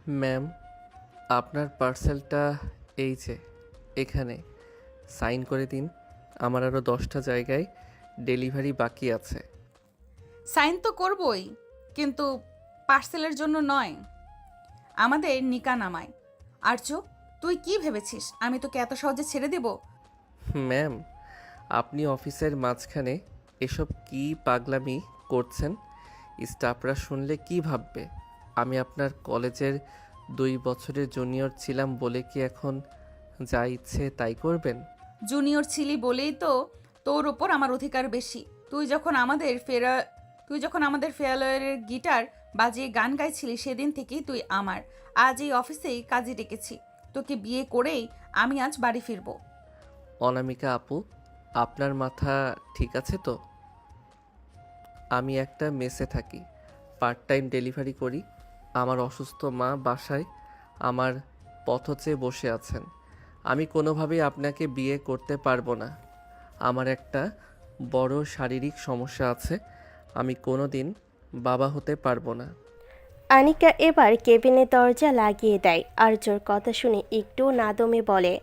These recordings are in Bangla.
ম্যাম, আপনার পার্সেলটা এই যে এখানে সাইন করে দিন। আমার আরও 10টা জায়গায় ডেলিভারি বাকি আছে। সাইন তো করবই, কিন্তু পার্সেলের জন্য নয়, আমাদের নিকা নামায়। আর্য, তুই কি ভেবেছিস আমি তোকে এত সহজে ছেড়ে দেব? ম্যাম, আপনি অফিসের মাঝখানে এসব কি পাগলামি করছেন? স্টাফরা শুনলে কি ভাববে? আমি আপনার কলেজের 2 বছরের জুনিয়র ছিলাম বলে কি এখন যা ইচ্ছে তাই করবেন? জুনিয়র ছিলি বলেই তো তোর ওপর আমার অধিকার বেশি। তুই যখন আমাদের ফেয়ারওয়েলের গিটার বাজিয়ে গান গাইছিলি সেদিন থেকেই তুই আমার। আজ এই অফিসেই কাজে ডেকেছি, তোকে বিয়ে করেই আমি আজ বাড়ি ফিরবো। অনামিকা আপু, আপনার মাথা ঠিক আছে তো? আমি একটা মেসে থাকি, পার্ট টাইম ডেলিভারি করি। আমার অসুস্থ মা বাসায় আমার পথ চেয়ে বসে আছেন। আমি কোনোভাবেই আপনাকে বিয়ে করতে পারবো না। আমার একটা বড় শারীরিক সমস্যা আছে। আমি কোনো দিন বাবা হতে পারবো না। আনিকা এবার কেবিনের দরজা লাগিয়ে দেয়। আর্যর কথা শুনে একটু না দমে বলে,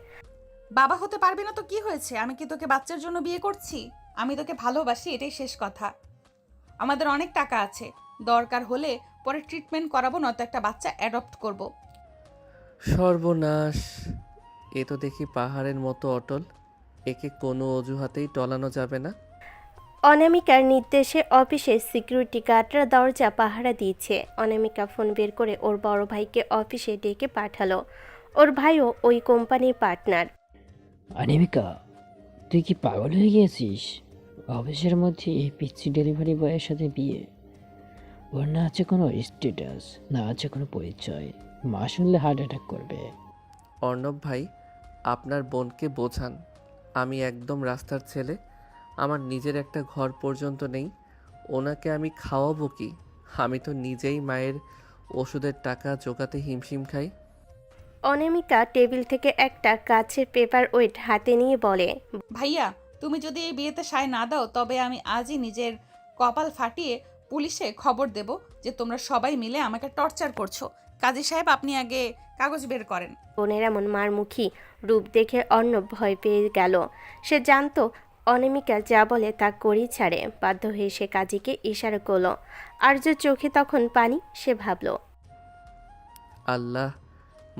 বাবা হতে পারবি না তো কি হয়েছে? আমি কি তোকে বাচ্চার জন্য বিয়ে করছি? আমি তোকে ভালোবাসি, এটাই শেষ কথা। আমাদের অনেক টাকা আছে, দরকার হলে পরে ট্রিটমেন্ট করাবো, নয়তো একটা বাচ্চা অ্যাডপ্ট করব। সর্বনাশ! এ তো দেখি পাহাড়ের মতো অটল। একে কোনো অজুহাতেই টলানো যাবে না। অনামিকার নির্দেশে অফিসে সিকিউরিটি গার্ডরা দরজা পাহারা দিচ্ছে। অনামিকা ফোন বের করে ওর বড় ভাইকে অফিসে ডেকে পাঠালো। ওর ভাইও ওই কোম্পানির পার্টনার। অনামিকা, তুই কি পাগল হয়ে গিয়েছিস? অফিসের মধ্যে এই পিচ্ছি ডেলিভারি বয়ের সাথে বিয়ে? ওর না আছে কোনো স্ট্যাটাস, না আছে কোনো পরিচয়। মা শুনলে হার্ট অ্যাটাক করবে। অর্ণব ভাই, আপনার বোনকে বোঝান। আমি একদম রাস্তার ছেলে। আমার নিজের একটা ঘর পর্যন্ত নেই। ওনাকে আমি খাওয়াবো কি? আমি তো নিজেই মায়ের ওষুধের টাকা জোগাতে হিমশিম খাই। অনামিকা টেবিল থেকে একটা কাচের পেপার ওয়েট হাতে নিয়ে বলে, ভাইয়া, তুমি যদি এই বিয়েতে সায় না দাও তবে আমি আজই নিজের কপাল ফাটিয়ে পুলিশে খবর দেব যে তোমরা সবাই মিলে আমাকে টর্চার করছো। কাজী সাহেব, আপনি আগে কাগজ বের করেন। বোনের এমন মারমুখী রূপ দেখে অর্ণব ভয় পেয়ে গেল। সে জানতো অনামিকা যা বলে তা করেই ছাড়ে। বাধ্য হয়ে সে কাজীকে ইশারা করলো। আর্য চোখে তখন পানি। সে ভাবল, আল্লাহ,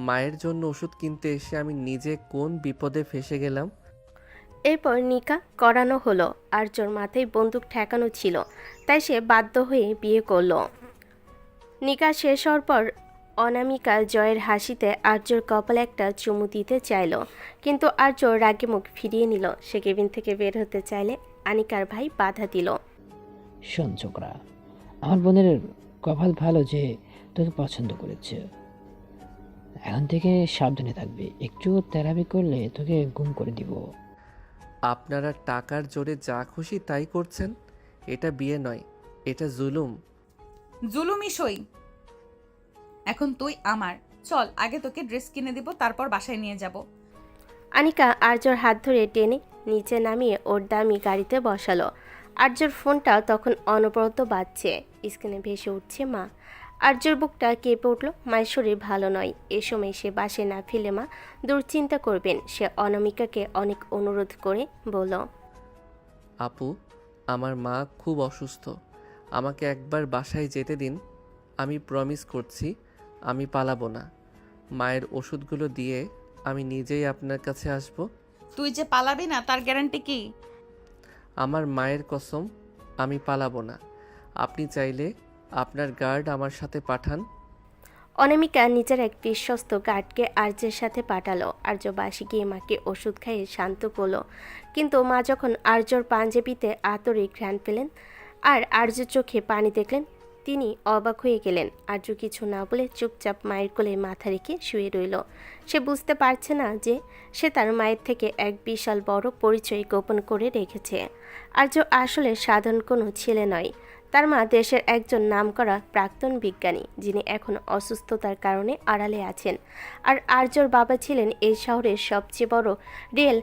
মায়ের জন্য ওষুধ কিনতে এসে আমি নিজে কোন বিপদে ফেসে গেলাম। এরপর নিকা করানো হলো। আর্যর মাথায় বন্দুক ঠেকানো ছিল, তাই সে বাধ্য হয়ে বিয়ে করলো। নিকা শেষ হওয়ার পর অনামিকা জয়ের হাসিতে আর্যর কপালে একটা চুমু দিতে চাইল, কিন্তু আর্য রাগে মুখ ফিরিয়ে নিল। সে কেবিন থেকে বের হতে চাইলে আনিকার ভাই বাধা দিল। শোন ছোকরা, আমার বোনের কপাল ভালো যে তোকে পছন্দ করেছে। এখন থেকে সাবধানে থাকবি, একটু তেরাবি করলে তোকে গুম করে দিব। আপনারা টাকার জোরে যা খুশি তাই করছেন। এটা বিয়ে নয়, এটা জুলুম। জুলুমি সই। এখন তুই আমার। চল, আগে তোকে ড্রেস কিনে দিব, তারপর বাসায় নিয়ে যাব। আনিকা আর্যর হাত ধরে টেনে নিচে নামিয়ে ওর দামি গাড়িতে বসালো। আর্যর ফোনটা তখন অনবরত বাজছে। স্ক্রিনে ভেসে উঠছে মা। আর্যর বুকটা কেঁপে উঠল। মায়ের শরীর ভালো নয়। এ সময় সে বাসে না ফিরলে মা দুশ্চিন্তা করবেন। সে অনামিকাকে অনেক অনুরোধ করে বলল, আপু, আমার মা খুব অসুস্থ। আমাকে একবার বাসায় যেতে দিন। আমি প্রমিস করছি আমি পালাবো না। মায়ের ওষুধগুলো দিয়ে আমি নিজেই আপনার কাছে আসব। তুই যে পালাবি না তার গ্যারান্টি কি? আমার মায়ের কসম, আমি পালাবো না। আপনি চাইলে আপনার গার্ড আমার সাথে পাঠান। অনামিকা নিজের এক বিশ্বস্ত গার্ডকে আর্যের সাথে পাঠালো। আর্য বাসে গিয়ে মাকে ওষুধ খাইয়ে শান্ত করলো, কিন্তু মা যখন আর্যর পাঞ্জাবিতে আতরে ঘ্রাণ পেলেন আর আর্যর চোখে পানি দেখলেন, তিনি অবাক হয়ে গেলেন। আর্য কিছু না বলে চুপচাপ মায়ের কোলে মাথা রেখে শুয়ে রইল। সে বুঝতে পারছে না যে সে তার মায়ের থেকে এক বিশাল বড় পরিচয় গোপন করে রেখেছে। আর্য আসলে সাধারণ কোনো ছেলে নয়। তার মা দেশের একজন নামকরা প্রাক্তন বিজ্ঞানী, যিনি এখন অসুস্থতার কারণে আড়ালে আছেন। আর আর্যর বাবা ছিলেন এই শহরের সবচেয়ে বড় রিয়েল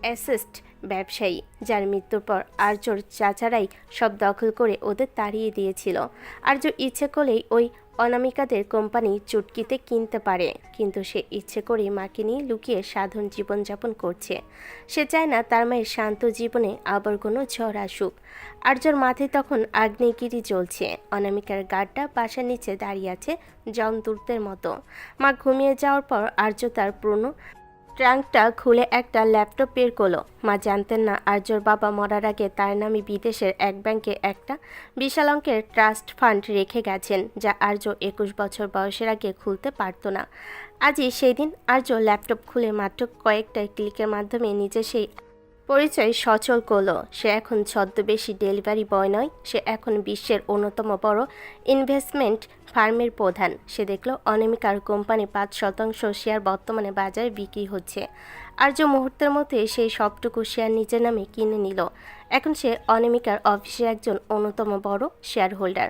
অ্যাসেট ব্যবসায়ী, যার মৃত্যুর পর আর্যর চাচারাই সব দখল করে ওদের তাড়িয়ে দিয়েছিল। আর্য ইচ্ছে করলেই ওই অনামিকাদের কোম্পানি চুটকিতে কিনতে পারে, কিন্তু সে ইচ্ছে করেই মাকে নিয়ে লুকিয়ে সাধারণ জীবনযাপন করছে। সে চায় না তার মায়ের শান্ত জীবনে আবার কোনো ঝড় আসুক। আর্যর মাথায় তখন আগ্নেয়গিরি জ্বলছে। অনামিকার গাড়টা বাসার নিচে দাঁড়িয়ে আছে জমদূতের মতো। মা ঘুমিয়ে যাওয়ার পর আর্য তার পুরনো ট্রাঙ্কটা খুলে একটা ল্যাপটপ বের করলো। মা জানতেন না আর্যর বাবা মরার আগে তার নামে বিদেশের এক ব্যাংকে একটা বিশাল অঙ্কের ট্রাস্ট ফান্ড রেখে গেছেন, যা আর্য 21 বছর বয়সের আগে খুলতে পারত না। আজই সেই দিন। আর্য ল্যাপটপ খুলে মাত্র কয়েকটা ক্লিকের মাধ্যমে নিজে সেই পরিচয় সচল করলো। সে এখন ছদ্মবেশী ডেলিভারি বয় নয়, সে এখন বিশ্বের অন্যতম বড় ইনভেস্টমেন্ট ফার্মের প্রধান। সে দেখল অনামিকার কোম্পানি 5% শেয়ার বর্তমানে বাজারে বিক্রি হচ্ছে। আর্য মুহূর্তের মধ্যে সেই সবটুকু শেয়ার নিজের নামে কিনে নিল। এখন সে অনামিকার অফিসের একজন অন্যতম বড় শেয়ার হোল্ডার।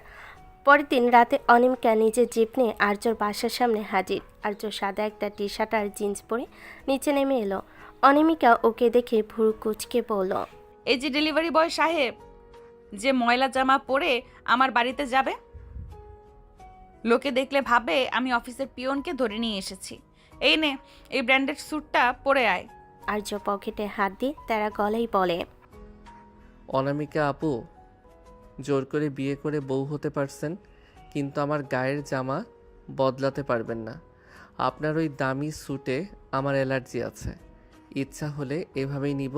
পরের দিন রাতে অনামিকা নিজের জিপ নিয়ে আর্যর বাসার সামনে হাজির। আর্য সাদা একটা টি শার্ট আর জিন্স পরে নিচে নেমে এলো। অনামিকা ওকে দেখে ভুরু কুচকে বলল, এই যে ডেলিভারি বয় সাহেব, যে ময়লা জামা পরে আমার বাড়িতে যাবে, লোকে দেখলে ভাবে আমি অফিসের পিয়নকে ধরে নিয়ে এসেছি। এই নে, এই ব্র্যান্ডেড স্যুটটা পরে আয়। আর্য পকেটে হাত দিয়ে তারা গলেই বলে, অনামিকা আপু, জোর করে বিয়ে করে বউ হতে পারছেন, কিন্তু আমার গায়ের জামা বদলাতে পারবেন না। আপনার ওই দামি স্যুটে আমার অ্যালার্জি আছে। ইচ্ছা হলে এভাবেই নিব,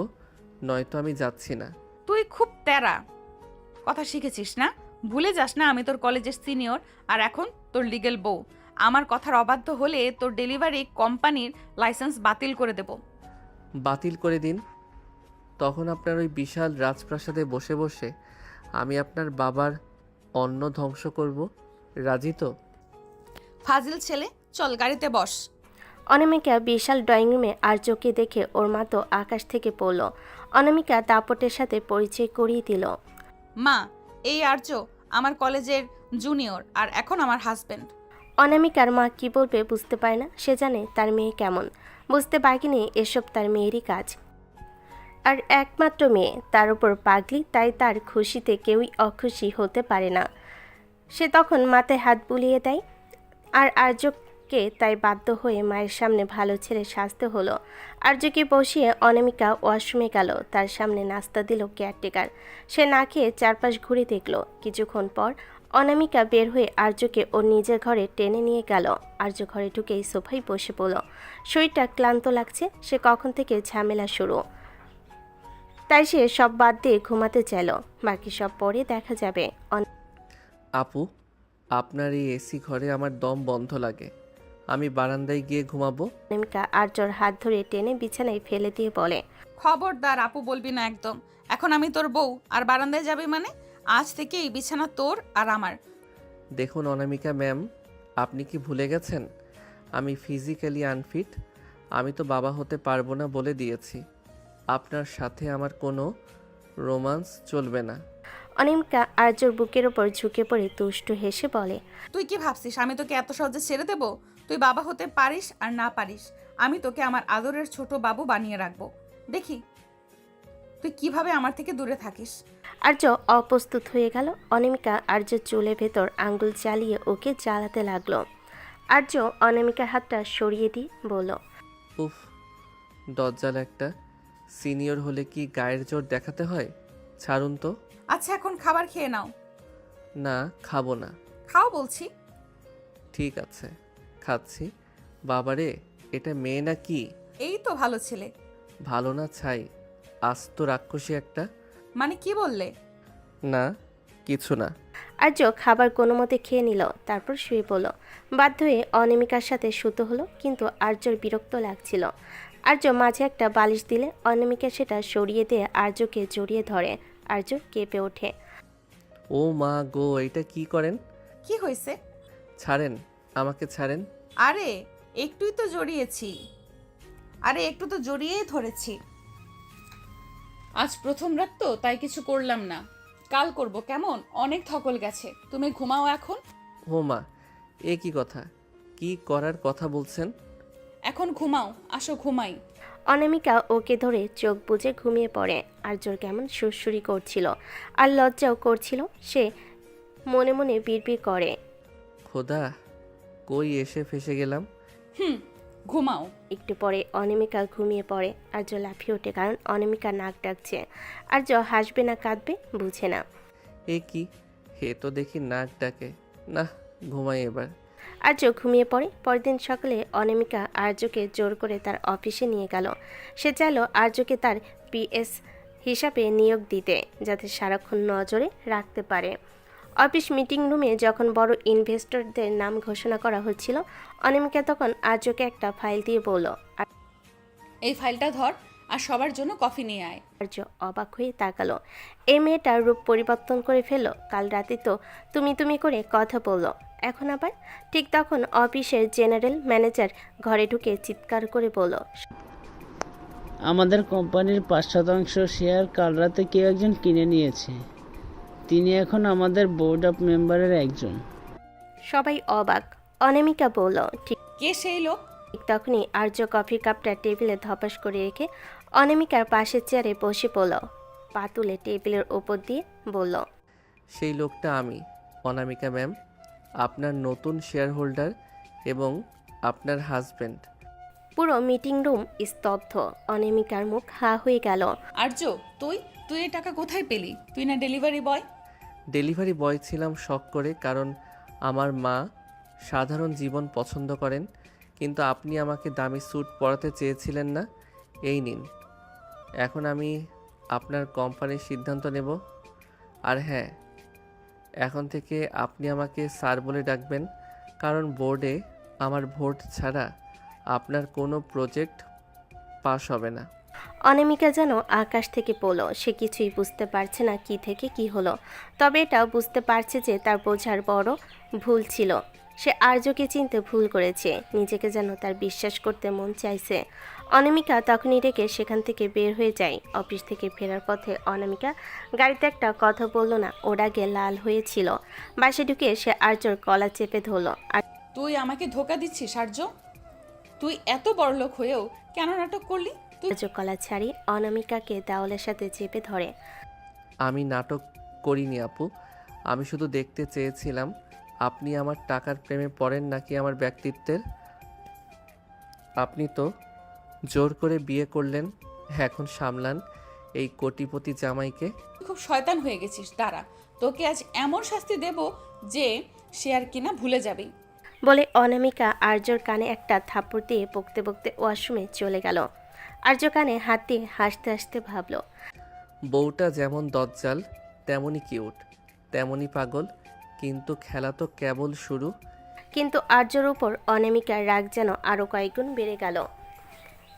নয়তো আমি যাচ্ছি না। তুই খুব তেরা কথা শিখেছিস না? ভুলে যাস না আমি তোর কলেজের সিনিয়র, আর এখন তোর লিগ্যাল বউ। আমার কথার অবাধ্য হলে তোর ডেলিভারি কোম্পানির লাইসেন্স বাতিল করে দেব। বাতিল করে দিন, তখন আপনার ওই বিশাল রাজপ্রাসাদে বসে বসে আমি আপনার বাবার অন্ন ধ্বংস করব। রাজি তো? ফাজিল ছেলে, চল গাড়িতে বস। অনামিকা বিশাল ড্রয়িং রুমে আর্যকে দেখে ওর মা তো আকাশ থেকে পড়ল। অনামিকা দাপটের সাথে পরিচয় করিয়ে দিল। মা, এই আর্য আমার কলেজের জুনিয়র, আর এখন আমার হাজবেন্ড। অনামিকার মা কি বলবে বুঝতে পারে না। সে জানে তার মেয়ে কেমন, বুঝতে পারেনি এসব তার মেয়েরই কাজ। আর একমাত্র মেয়ে, তার উপর পাগলি, তাই তার খুশিতে কেউই অখুশি হতে পারে না। সে তখন মাথায় হাত বুলিয়ে দেয়। আর আর্যকে তাই বাধ্য হয়ে মায়ের সামনে ভালো ছেলে সাজতে হলো। আর্যকে বসিয়ে অনামিকা ওয়াশরুমে গেল। তার সামনে নাস্তা দিল কেয়ারটেকার। সে না খেয়ে চারপাশ ঘুরে দেখল। কিছুক্ষণ পর অনামিকা বের হয়ে আর্যকে ওর নিজের ঘরে টেনে নিয়ে গেল। আর্য ঘরে ঢুকেই সোফায় বসে পড়ল। শরীরটা ক্লান্ত লাগছে। সে কখন থেকে ঝামেলা শুরু, তাই সে সব বাদ দিয়ে ঘুমাতে চাইল। বাকি সব পরে দেখা যাবে। আপু, আপনার এই এসি ঘরে আমার দম বন্ধ লাগে, আমি বারান্দায় গিয়ে ঘুমাবো। অনামিকা আর্যর হাত ধরে টেনে বিছানায় ফেলে দিয়ে বলে, খবরদার আপু বলবি না একদম। এখন আমি তোর বউ, আর বারান্দায় যাবি মানে? আজ থেকে এই বিছানা তোর আর আমার। দেখুন অনামিকা ম্যাম, আপনি কি ভুলে গেছেন আমি ফিজিক্যালি আনফিট? আমি তো বাবা হতে পারবো না বলে দিয়েছি। আপনার সাথে আমার কোনো রোমান্স চলবে না। অনামিকা আর্যর বুকের ওপর ঝুঁকে পড়ে দুষ্টু হেসে বলে, তুই কি ভাবছিস আমি তোকে এত সহজে ছেড়ে দেব? তুই বাবা হতে পারিস আর না পারিস, আমি তোকে আমার আদরের ছোট বাবু বানিয়ে রাখবো। দেখি তুই কিভাবে আমার থেকে দূরে থাকিস। আর্য অপ্রস্তুত হয়ে গেল। অনামিকা আর্যের চুলের ভেতর আঙ্গুল চালিয়ে ওকে জ্বালাতে লাগলো। আর্য অনামিকার হাতটা সরিয়ে দিয়ে বলল, উফ, দজ্জাল একটা। সিনিয়র হলে কি গায়ের জোর দেখাতে হয়? ছাড়ুন তো। আচ্ছা এখন খাবার খেয়ে নাও। না, খাবো না। খাও বলছি। ঠিক আছে, খাচ্ছি। বাবারে, এটা মেয়ে না কি? এই তো ভালো ছেলে। ভালো না ছাই, আস্ত রাক্ষসী একটা। মানে কি বললে? না, কিছু না। আর্য খাবার কোনো মতে খেয়ে নিল, তারপর শুয়ে পড়ল। বাধ্য হয়ে অনামিকার সাথে শুতে হলো, কিন্তু আর্যর বিরক্ত লাগছিল। আর্য মাঝে একটা বালিশ দিলে অনামিকা সেটা সরিয়ে দিয়ে আর্যকে জড়িয়ে ধরে। আর্য কেঁপে ওঠে। ও মা গো, এটা কি করেন? কি হয়েছে? ছাড়েন, আমাকে ছাড়েন। আরে একটুই তো জড়িয়েছি, আরে একটু তো জড়িয়েই ধরেছি। আজ প্রথম রাত তো, তাই কিছু করলাম না। কাল করব কেমন? অনেক ধকল গেছে। তুমি ঘুমাও এখন। ও মা, এ কি কথা? কি করার কথা বলছেন? এখন ঘুমাও, আসো ঘুমাই। অনামিকা ওকে ধরে চোখ বুজে ঘুমিয়ে পড়ে। আর্যর কেমন সুরসুরি করছিল আর লজ্জাও করছিল। সে মনে মনে বিড়বিড় করে, খোদা, কই এসে ফেসে গেলাম। ঘুমাও। একটু পরে অনামিকা ঘুমিয়ে পড়ে। আর্য লাফিয়ে ওঠে, কারণ অনামিকা নাক ডাকছে। আর্য হাসবে না কাঁদবে বুঝে না। এ কি, হে তো দেখি নাক ডাকে। না, ঘুমাই এবার। আর্য ঘুমিয়ে পড়ে। পরদিন সকালে অনামিকা আর্যকে জোর করে তার অফিসে নিয়ে গেল। সে চাইল আর্যকে তার পিএস হিসাবে নিয়োগ দিতে, যাতে সারাক্ষণ নজরে রাখতে পারে। অফিস মিটিং রুমে যখন বড় ইনভেস্টরদের নাম ঘোষণা করা হচ্ছিল, অনামিকা তখন আর্যকে একটা ফাইল দিয়ে বলল। এই ফাইলটা ধর আর সবার জন্য কফি নিয়ে আয়। আর্য অবাক হয়ে তাকালো। এই মেয়েটার রূপ পরিবর্তন করে ফেললো। কাল রাতে তো তুমি করে কথা বললো, এখন আবার? ঠিক তখন অফিসের জেনারেল ম্যানেজার ঘরে ঢুকে চিৎকার করে বলল, আমাদের কোম্পানির 5% শেয়ার কাল রাতে কেউ একজন কিনে নিয়েছে। তিনি এখন আমাদের বোর্ড অফ মেম্বারের একজন। সবাই অবাক। অনামিকা বলল, ঠিক কে সেই লোক? তখনই আর্য কফির কাপটা টেবিলে ধপাস করে রেখে অনামিকার পাশের চেয়ারে বসে পড়ল। পা তুলে টেবিলের ওপর দিয়ে বলল, সেই লোকটা আমি, অনামিকা ম্যাম, আপনার নতুন শেয়ার হোল্ডার এবং আপনার হাজব্যান্ড। পুরো মিটিং রুম স্তব্ধ। অনামিকার মুখ হা হয়ে গেল। আর্য, তুই তুই এই টাকা কোথায় পেলি? তুই না ডেলিভারি বয়? ডেলিভারি বয় ছিলাম শখ করে, কারণ আমার মা সাধারণ জীবন পছন্দ করেন, কিন্তু আপনি আমাকে দামি স্যুট পরাতে চেয়েছিলেন না। এই নিন, এখন আমি আপনার কোম্পানির সিদ্ধান্ত নেব। আর হ্যাঁ, এখন থেকে আপনি আমাকে স্যার বলে ডাকবেন, কারণ বোর্ডে আমার ভোট ছাড়া আপনার কোনো প্রজেক্ট পাস হবে না। অনামিকা যেন আকাশ থেকে পড়ল। সে কিছুই বুঝতে পারছে না কি থেকে কি হলো, তবে এটাও বুঝতে পারছে যে তার বোঝার বড় ভুল ছিল। সে আর্যকে চিনতে ভুল করেছে। নিজেকে যেন তার বিশ্বাস করতে মন চাইছে। অনামিকা তখনই রেখে সেখান থেকে বের হয়ে যায়। অফিস থেকে ফেরার পথে অনামিকা গাড়িতে একটা কথা বলল না, ওর আগে লাল হয়েছিল। বাসে ঢুকে সে আর্যর গলা চেপে ধরল। আর তুই আমাকে ধোকা দিচ্ছিস আর্য? তুই এত বড়লোক হয়েও কেন নাটক করলি? তুই আর্য গলা ছাড়িয়ে অনামিকাকে দেওয়ালের সাথে চেপে ধরে। আমি নাটক করিনি আপু, আমি শুধু দেখতে চেয়েছিলাম আপনি আমার টাকার প্রেমে পড়েন নাকি আমার ব্যক্তিত্বের। আপনি তো জোর করে বিয়ে করলেন, এখন সামলান এই কোটিপতি জামাইকে। খুব শয়তান হয়ে গেছিস। দাঁড়া, তোকে আজ এমন শাস্তি দেব যে সে আর কিনা ভুলে যাবে। বলে অনামিকা আর্যর কানে একটা থাপ্পড় দিয়ে বকতে বকতে ওয়াশরুমে চলে গেল। আর্য কানে হাত দিয়ে হাসতে হাসতে ভাবল, বউটা যেমন দজ্জাল, তেমনই কিউট, তেমনই পাগল, কিন্তু খেলা তো কেবল শুরু। কিন্তু আর্যর উপর অনামিকার রাগ যেন আরও কয়েকগুণ বেড়ে গেল।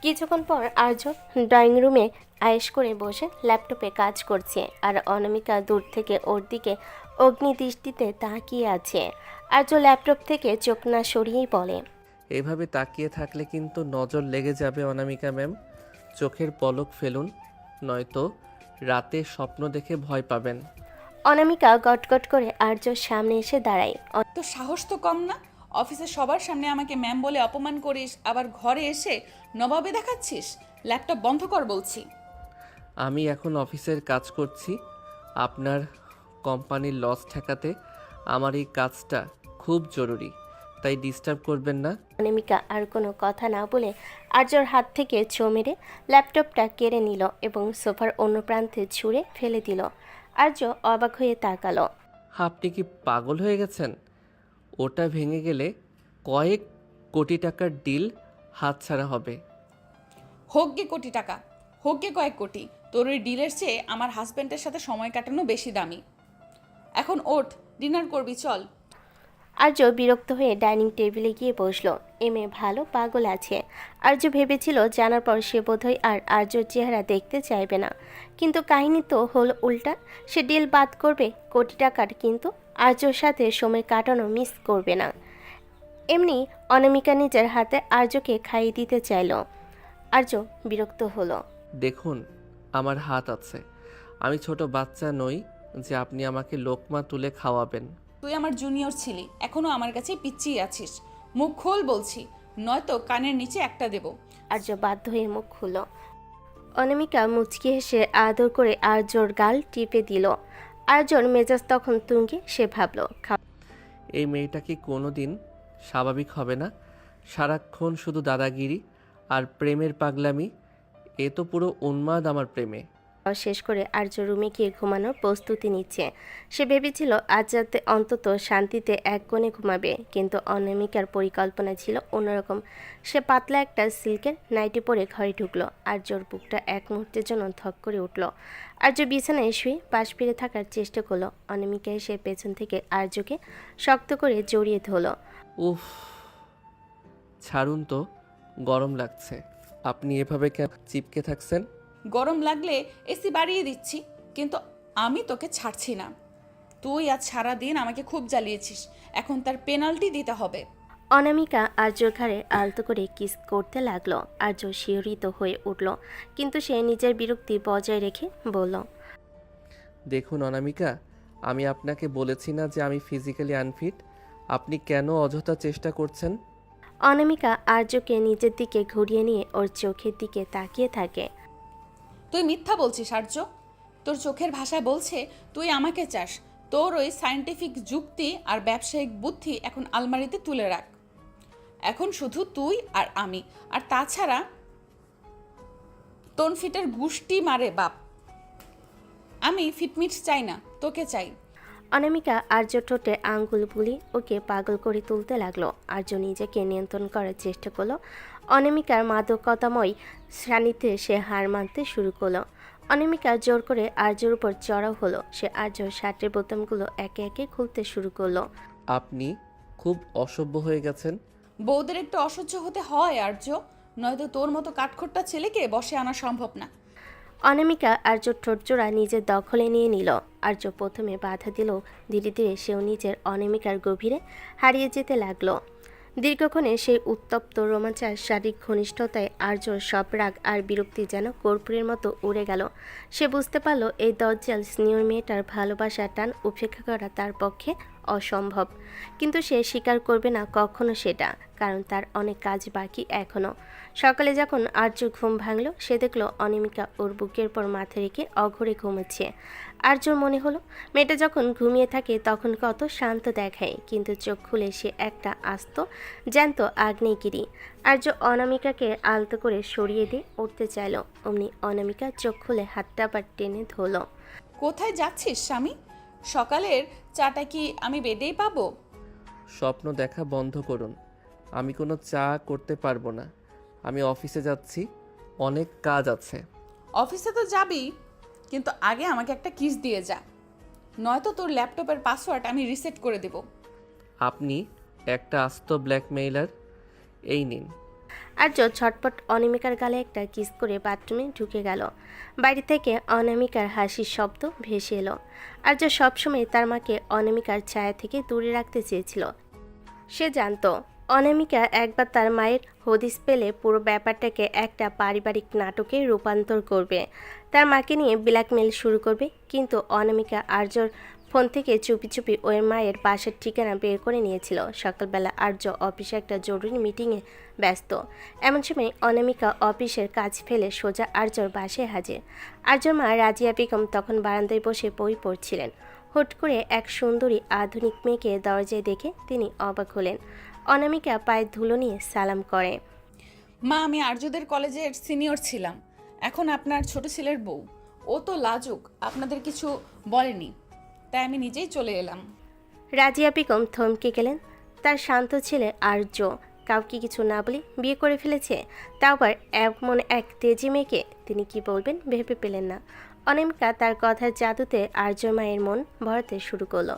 কিছুক্ষণ পর আর্য ড্রয়িং রুমে আয়েশ করে বসে ল্যাপটপে কাজ করছে, আর অনামিকা দূর থেকে ওর দিকে অগ্নিদৃষ্টিতে তাকিয়ে আছে। আর্য ল্যাপটপ থেকে চোখ না সরিয়েই বলে, এভাবে তাকিয়ে থাকলে কিন্তু নজর লেগে যাবে অনামিকা ম্যাম। চোখের পলক ফেলুন, নয়তো রাতে স্বপ্ন দেখে ভয় পাবেন। অনামিকা গটগট করে আর্যর সামনে এসে দাঁড়ায়। তোর সাহস তো কম না? অফিসের সবার সামনে আমাকে ম্যাম বলে অপমান করিস, আবার ঘরে এসে নবাবে দেখাচ্ছিস। ল্যাপটপ বন্ধ কর বলছি। আমি এখন অফিসের কাজ করছি, আপনার কোম্পানির লস ঠেকাতে আমার এই কাজটা খুব জরুরি, তাই ডিস্টার্ব করবেন না। অনামিকা আর কোনো কথা না বলে আর্যর হাত থেকে ছো মেরে ল্যাপটপটা কেড়ে নিল এবং সোফার অন্য প্রান্তে ছুঁড়ে ফেলে দিল। আর্য অবাক হয়ে তাকালো। আপনি কি পাগল হয়ে গেছেন? ওটা ভেঙে গেলে কয়েক কোটি টাকার ডিল হাতছাড়া হবে। হোক গে কোটি টাকা, হোক গে কয়েক কোটি, তোর ওই ডিলের চেয়ে আমার হাজব্যান্ডের সাথে সময় কাটানো বেশি দামি। এখন ওঠ, ডিনার করবি, চল। আর্য বিরক্ত হয়ে ডাইনিং টেবিলে গিয়ে বসলো। এ মেয়ে ভালো পাগল আছে। আর্য ভেবেছিল জানার পর সে বোধহয় আর আর্যর চেহারা দেখতে চাইবে না, কিন্তু কাহিনী তো হলো উল্টা। সে ডিল বাদ করবে কোটি টাকার, কিন্তু আর্যর সাথে সময় কাটানো মিস করবে না। এমনি অনামিকা নিজের হাতে আর্যকে খাইয়ে দিতে চাইল। আর্য বিরক্ত হলো। দেখুন, আমার হাত আছে, আমি ছোট বাচ্চা নই যে আপনি আমাকে লোকমা তুলে খাওয়াবেন। তুই আমার জুনিয়র ছিলি, এখনো আমার কাছে পিচ্চিই আছিস। মুখ খোল বলছি, নয়তো কানের নিচে একটা দেব। আর্য বাধ্য হয়ে মুখ খুলল। অনামিকা মুচকি হেসে আদর করে আর্যর গাল টিপে দিল। আর্যর মেজাজ তখন তুঙ্গে। সে ভাবল, এই মেয়েটা কি কোনো দিন স্বাভাবিক হবে না? সারাক্ষণ শুধু দাদাগিরি আর প্রেমের পাগলামি। এ তো পুরো উন্মাদ আমার প্রেমে। শেষ করে আর্য রুমে গিয়ে ঘুমানোর প্রস্তুতি নিচ্ছে। সে ভেবেছিল আজ রাতে অন্তত শান্তিতে এক কোণে ঘুমাবে, কিন্তু অনামিকার পরিকল্পনা ছিল অন্যরকম। সে পাতলা একটা সিল্কের নাইটি পরে ঘরে ঢুকলো। আর্যর বুকটা এক মুহূর্তের জন্য ধক করে উঠল। আর্য বিছানায় শুয়ে পাশ ফিরে থাকার চেষ্টা করলো। অনামিকা এসে পেছন থেকে আর্যকে শক্ত করে জড়িয়ে ধরলো। উফ, ছাড়ুন তো, গরম লাগছে। আপনি এভাবে কেন চিপকে থাকছেন? গরম লাগলে এসি বাড়িয়ে দিচ্ছি, কিন্তু আমি তোকে ছাড়ছি না। তুই আজ সারাদিন আমাকে খুব জ্বালিয়েছিস, এখন তার পেনাল্টি দিতে হবে। অনামিকা আর্যর ঘাড়ে আলতো করে কিস করতে লাগলো। আর্য শিহরিত হয়ে উঠল, কিন্তু সে নিজের বিরক্তি বজায় রেখে বলল, দেখুন অনামিকা, আমি আপনাকে বলেছি না যে আমি ফিজিক্যালি আনফিট? আপনি কেন অযথা চেষ্টা করছেন? অনামিকা আর্যকে নিজের দিকে ঘুরিয়ে নিয়ে ওর চোখের দিকে তাকিয়ে থাকে। তুই মিথ্যা বলছিস আর্য। তোর চোখের ভাষায় বলছে তুই আমাকে চাস। তোর ওই সায়েন্টিফিক যুক্তি আর ব্যবসায়িক বুদ্ধি এখন আলমারিতে তুলে রাখ। এখন শুধু তুই আর আমি, আর তাছাড়া তনফিটের গুষ্টি মারে বাপ। আমি ফিটমিট চাই না, তোকে চাই। অনামিকা আর্য ঠোঁটে আঙ্গুল বুলি ওকে পাগল করে তুলতে লাগলো। আর্য নিজেকে নিয়ন্ত্রণ করার চেষ্টা করলো। অনামিকার মাদকতাময় সান্নিধ্যে সে হার মানতে শুরু করলো। অনামিকা জোর করে আর্যর উপর চড়াও হলো। সে আর্যর শার্টের বোতামগুলো একে একে খুলতে শুরু করলো। আপনি খুব অসভ্য হয়ে গেছেন। বউদের একটু অসহ্য হতে হয় আর্য, নয়তো তোর মতো কাঠখোট্টা ছেলেকে বশে আনা সম্ভব না। অনামিকা আর্যর ঠোঁটজোড়া নিজের দখলে নিয়ে নিল। আর্য প্রথমে বাধা দিল, ধীরে ধীরে সেও নিজের অনামিকার গভীরে হারিয়ে যেতে লাগলো। দীর্ঘক্ষণে সেই উত্তপ্ত রোমাঞ্চার শারীরিক ঘনিষ্ঠতায় আর্যর সব রাগ আর বিরক্তি যেন কর্পূরের মতো উড়ে গেল। সে বুঝতে পারল এই দজ্জাল স্নেহর মেয়েটার ভালোবাসার টান উপেক্ষা করা তার পক্ষে অসম্ভব। কিন্তু সে স্বীকার করবে না কখনো সেটা, কারণ তার অনেক কাজ বাকি এখনও। সকালে যখন আর্য ঘুম ভাঙল, সে দেখল অনামিকা ওর বুকের পর মাথা রেখে অঘরে ঘুমোচ্ছে। আর্যর মনে হলো মেয়েটা যখন ঘুমিয়ে থাকে তখন কত শান্ত দেখায়, কিন্তু চোখ খুলে সে একটা আস্ত জ্যান্ত আগ্নেয়গিরি। আর্য অনামিকাকে আলতো করে সরিয়ে দিয়ে উঠতে চাইল, অমনি অনামিকা চোখ খুলে হাতটা আবার টেনে ধরল। কোথায় যাচ্ছিস স্বামী? সকালের চাটা কি আমি বেডেই পাবো? স্বপ্ন দেখা বন্ধ করুন। আমি কোনো চা করতে পারবো না। আমি অফিসে যাচ্ছি, অনেক কাজ আছে। অফিসে তো যাবি, কিন্তু আগে আমাকে একটা কিস দিয়ে যা, নয়তো তোর ল্যাপটপের পাসওয়ার্ড আমি রিসেট করে দেব। আপনি একটা আস্ত ব্ল্যাকমেইলার। এই নিন। আর্য ছটপট অনামিকার গালে একটা কিস করে বাথরুমে ঢুকে গেল। বাইরে থেকে অনামিকার হাসির শব্দ ভেসে এলো। আর্য সবসময় তার মাকে অনামিকার ছায়া থেকে দূরে রাখতে চেয়েছিল। সে জানতো অনামিকা একবার তার মায়ের হদিস পেলে পুরো ব্যাপারটাকে একটা পারিবারিক নাটকে রূপান্তর করবে, তার মাকে নিয়ে ব্ল্যাকমেল শুরু করবে। কিন্তু অনামিকা আর্যর ফোন থেকে চুপি চুপি ওর মায়ের বাসার ঠিকানা বের করে নিয়েছিল। সকালবেলা আর্য অফিসে একটা জরুরি মিটিংয়ে ব্যস্ত। এমন সময় অনামিকা অফিসের কাজ ফেলে সোজা আর্যর বাসায় হাজির। আর্যর মা রাজিয়া বেগম তখন বারান্দায় বসে বই পড়ছিলেন। হুট করে এক সুন্দরী আধুনিক মেয়েকে দরজায় দেখে তিনি অবাক হলেন। অনামিকা পায়ে ধুলো নিয়ে সালাম করে। মা, আমি আর্যদের কলেজের সিনিয়র ছিলাম, এখন আপনার ছোট ছেলের বউ। ও তো লাজুক, আপনাদের কিছু বলেনি, তাই আমি নিজেই চলে এলাম। রাজিয়া বেগম থমকে গেলেন। তার শান্ত ছেলে আর্য কাউকে কিছু না বলে বিয়ে করে ফেলেছে, তাও আবার এমন এক তেজি মেয়েকে। তিনি কি বলবেন ভেবে পেলেন না। অনামিকা তার কথার জাদুতে আর্য মায়ের মন ভরাতে শুরু করলো।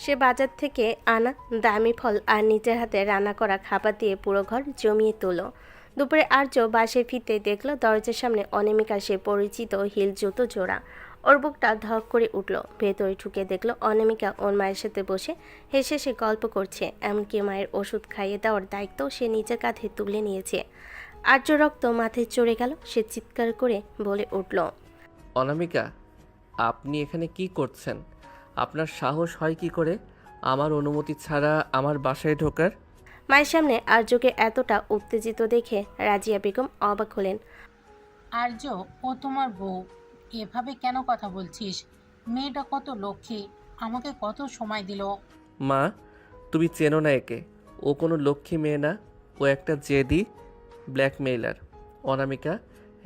সে বাজার থেকে আনা দামি ফল আর নিজের হাতে রান্না করা খাবার দিয়ে পুরো ঘর জমিয়ে তোলো। দুপুরে আর্য বাসে ফিরতে দেখলো দরজার সামনে অনামিকা সে পরিচিত হিল জুতো জোড়া। ওর বুকটা ধক করে উঠল। ভেতরে ঢুকে দেখলো অনামিকা ওর মায়ের সাথে বসে হেসে সে গল্প করছে, এমনকি মায়ের ওষুধ খাইয়ে দেওয়ার দায়িত্ব সে নিজের কাঁধে তুলে নিয়েছে। আর্য রক্ত মাথায় চড়ে গেল। সে চিৎকার করে বলে উঠল, অনামিকা, আপনি এখানে কি করছেন? আপনার সাহস হয় কি করে আমার অনুমতি ছাড়া আমার বাসায় ঢোকার? মায়ের সামনে আর্যকে এতটা উত্তেজিত দেখে রাজিয়া বেগম অবাক হলেন। আর্য, ও তোমার বউ, এভাবে কেন কথা বলছিস? মেয়েটা কত লক্ষ্মী, আমাকে কত সময় দিল। মা, তুমি চেনো না একে। ও কোনো লক্ষ্মী মেয়ে না, ও একটা জেদি ব্ল্যাকমেইলার। অনামিকা,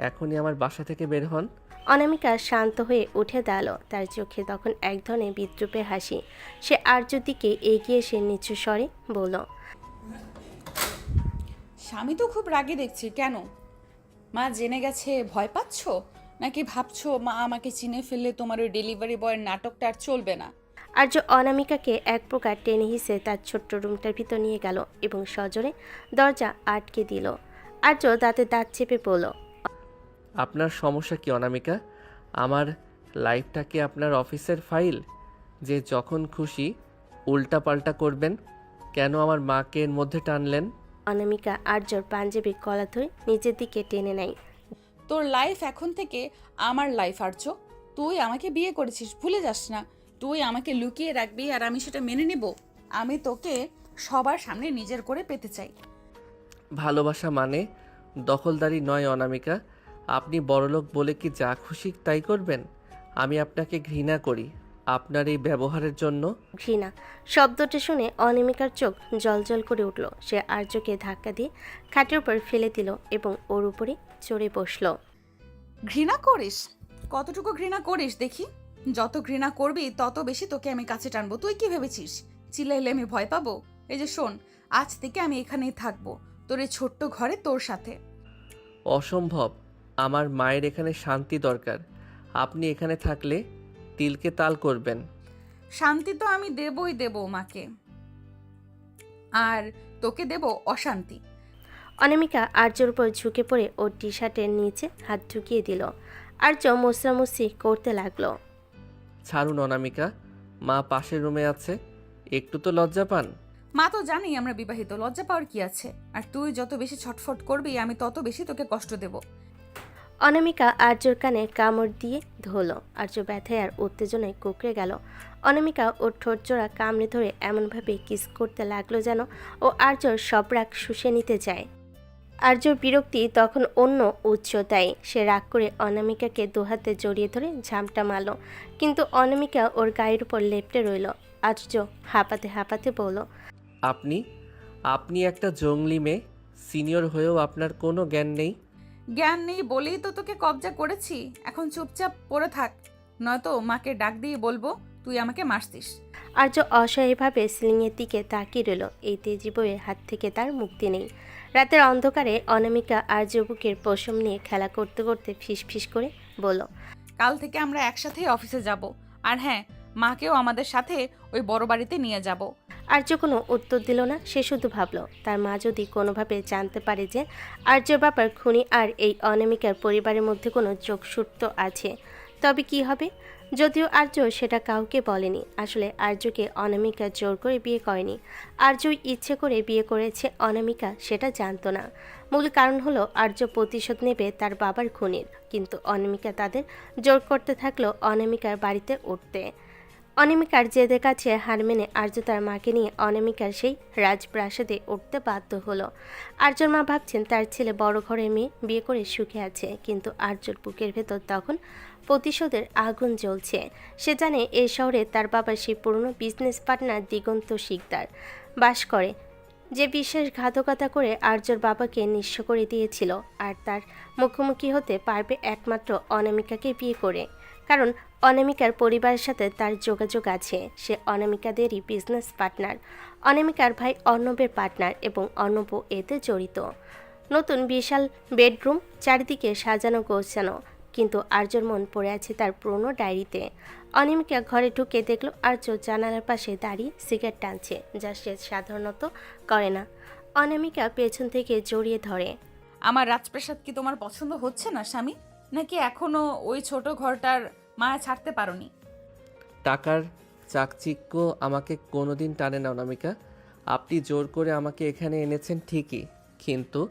এখনই আমার বাসা থেকে বের হন। অনামিকা শান্ত হয়ে উঠে দাঁড়ালো। তার চোখে তখন এক ধরনের বিদ্রুপের হাসি। সে আর্যর দিকে এগিয়ে এসে নিচু স্বরে বলল, স্বামী তো খুব রাগী দেখছি, কেন? মা জেনে গেছে ভয় পাচ্ছো, নাকি ভাবছো মা আমাকে চিনে ফেললে তোমার ওই ডেলিভারি বয়ের নাটকটা আর চলবে না? আর্য অনামিকাকে এক প্রকার টেনে হিসে তার ছোট্ট রুমটার ভিতর নিয়ে গেল এবং সজোরে দরজা আটকে দিল। আর্য দাঁতে দাঁত চেপে বলল, আপনার সমস্যা কি অনামিকা? আমার লাইফটা কি আপনার অফিসের ফাইল যে যখন খুশি উল্টাপাল্টা করবেন? কেন আমার মাকে এর মধ্যে টানলেন? অনামিকা আর্যর পাঞ্জাবির কলা ধরে নিচের দিকে টেনে নেয়। তোর লাইফ এখন থেকে আমার লাইফ আর্য। তুই আমাকে বিয়ে করেছিস, ভুলে যাস না। তুই আমাকে লুকিয়ে রাখবি আর আমি সেটা মেনে নেব? আমি তোকে সবার সামনে নিজের করে পেতে চাই। ভালোবাসা মানে দখলদারি নয় অনামিকা। আপনি বড়লোক বলে কি যা খুশি তাই করবেন? আমি আপনাকে ঘৃণা করি আপনার এই ব্যবহারের জন্য। ঘৃণা শব্দটা শুনে অনামিকার চোখ জলজল করে উঠল। সে আর্যকে ধাক্কা দিয়ে খাটের উপর ফেলে দিল এবং ওর উপরে চড়ে বসল। ঘৃণা করিস? কতটুকু ঘৃণা করিস দেখি। যত ঘৃণা করবি তত বেশি তোকে আমি কাছে টানবো। তুই কি ভেবেছিস চিল্লাইলে আমি ভয় পাবো? এই যে শোন, আজ থেকে আমি এখানেই থাকবো, তোর এই ছোট্ট ঘরে তোর সাথে। অসম্ভব। আমার মায়ের এখানে শান্তি দরকার। আপনি এখানে থাকলে তিলকে তাল করবেন। শান্তি তো আমি দেবই দেব মাকে, আর তোকে দেব অশান্তি। অনামিকা আর্যর উপর ঝুঁকে পড়ে ওর টি শার্টের নিচে হাত ঢুকিয়ে দিল। আর্য মুসরামুসি করতে লাগলো। ছাড়ুন অনামিকা, মা পাশের রুমে আছে, একটু তো লজ্জা পান। মা তো জানি আমরা বিবাহিত, লজ্জা পাওয়ার কি আছে? আর তুই যত বেশি ছটফট করবি আমি তত বেশি তোকে কষ্ট দেব। অনামিকা আর্যর কানে কামড় দিয়ে ধরল। আর্য ব্যথায় আর উত্তেজনায় কুঁকড়ে গেল। অনামিকা ওর ঠোঁটজোড়া কামড়ে ধরে এমনভাবে কিস করতে লাগলো যেন ও আর্যর সব রাগ শুষে নিতে চায়। আর্যর বিরক্তি তখন অন্য উচ্চতায়। সে রাগ করে অনামিকাকে দুহাতে জড়িয়ে ধরে ঝামটা মারল, কিন্তু অনামিকা ওর গায়ের উপর লেপ্টে রইল। আর্য হাঁপাতে হাঁপাতে বলল, আপনি আপনি একটা জঙ্গলি মেয়ে, সিনিয়র হয়েও আপনার কোনো জ্ঞান নেই। জ্ঞান নেই বলেই তো তোকে কবজা করেছি। এখন চুপচাপ পড়ে থাক, নয়তো মাকে ডাক দিয়ে বলবো তুই আমাকে মারছিস। আর্য অসহায়ভাবে সিলিংয়ের দিকে তাকিয়ে রইল। এই তেজি বইয়ের হাত থেকে তার মুক্তি নেই। রাতের অন্ধকারে অনামিকা আর্য বুকের পশম নিয়ে খেলা করতে করতে ফিসফিস করে বলল, কাল থেকে আমরা একসাথেই অফিসে যাব, আর হ্যাঁ, মাকেও আমাদের সাথে ওই বড় বাড়িতে নিয়ে যাব। আর্য কোনো উত্তর দিল না। সে শুধু ভাবল, তার মা যদি কোনোভাবে জানতে পারে যে আর্যর বাবার খুনি আর এই অনামিকার পরিবারের মধ্যে কোনো যোগসূত্র আছে, তবে কি হবে? যদিও আর্য সেটা কাউকে বলেনি। আসলে আর্যকে অনামিকা জোর করে বিয়ে করেনি। আর্যই ইচ্ছে করে বিয়ে করেছে অনামিকা, সেটা জানতো না। মূল কারণ হলো আর্য প্রতিশোধ নেবে তার বাবার খুনির, কিন্তু অনামিকা তাদের জোর করতে থাকলো অনামিকার বাড়িতে উঠতে। অনামিকার জেদের কাছে হার মেনে আর্য তার মাকে নিয়ে অনামিকার সেই রাজপ্রাসাদে উঠতে বাধ্য হলো। আর্যর মা ভাবছেন তার ছেলে বড় ঘরের মেয়ে বিয়ে করে সুখে আছে, কিন্তু আর্যর বুকের ভেতর তখন প্রতিশোধের আগুন জ্বলছে। সে জানে এই শহরে তার বাবার সেই পুরনো বিজনেস পার্টনার দিগন্ত শিকদার বাস করে, যে বিশ্বাসঘাতকতা করে আর্যর বাবাকে নিঃস্ব করে দিয়েছিল। আর তার মুখোমুখি হতে পারবে একমাত্র অনামিকাকে বিয়ে করে, কারণ অনামিকার পরিবারের সাথে তার যোগাযোগ আছে। সে অনামিকাদেরই বিজনেস পার্টনার, অনামিকার ভাই অর্ণবের পার্টনার, এবং অর্ণবও এতে জড়িত। নতুন বিশাল বেডরুম, চারিদিকে সাজানো গোছানো, কিন্তু আর্যর মন পড়ে আছে তার পুরনো ডায়েরিতে। অনামিকা ঘরে ঢুকে দেখল আর্য জানালার পাশে দাঁড়িয়ে সিগারেট টানছে, যা সে সাধারণত করে না। অনামিকা পেছন থেকে জড়িয়ে ধরে। আমার রাজপ্রাসাদ কি তোমার পছন্দ হচ্ছে না স্বামী? নাকি এখনো ওই ছোট ঘরটার মায়া ছাড়তে পারোনি? টাকার চাকচিক্য আমাকে কোনোদিন টানে না অনামিকা। আপনি জোর করে আমাকে এখানে এনেছেন ঠিকই, কিন্তু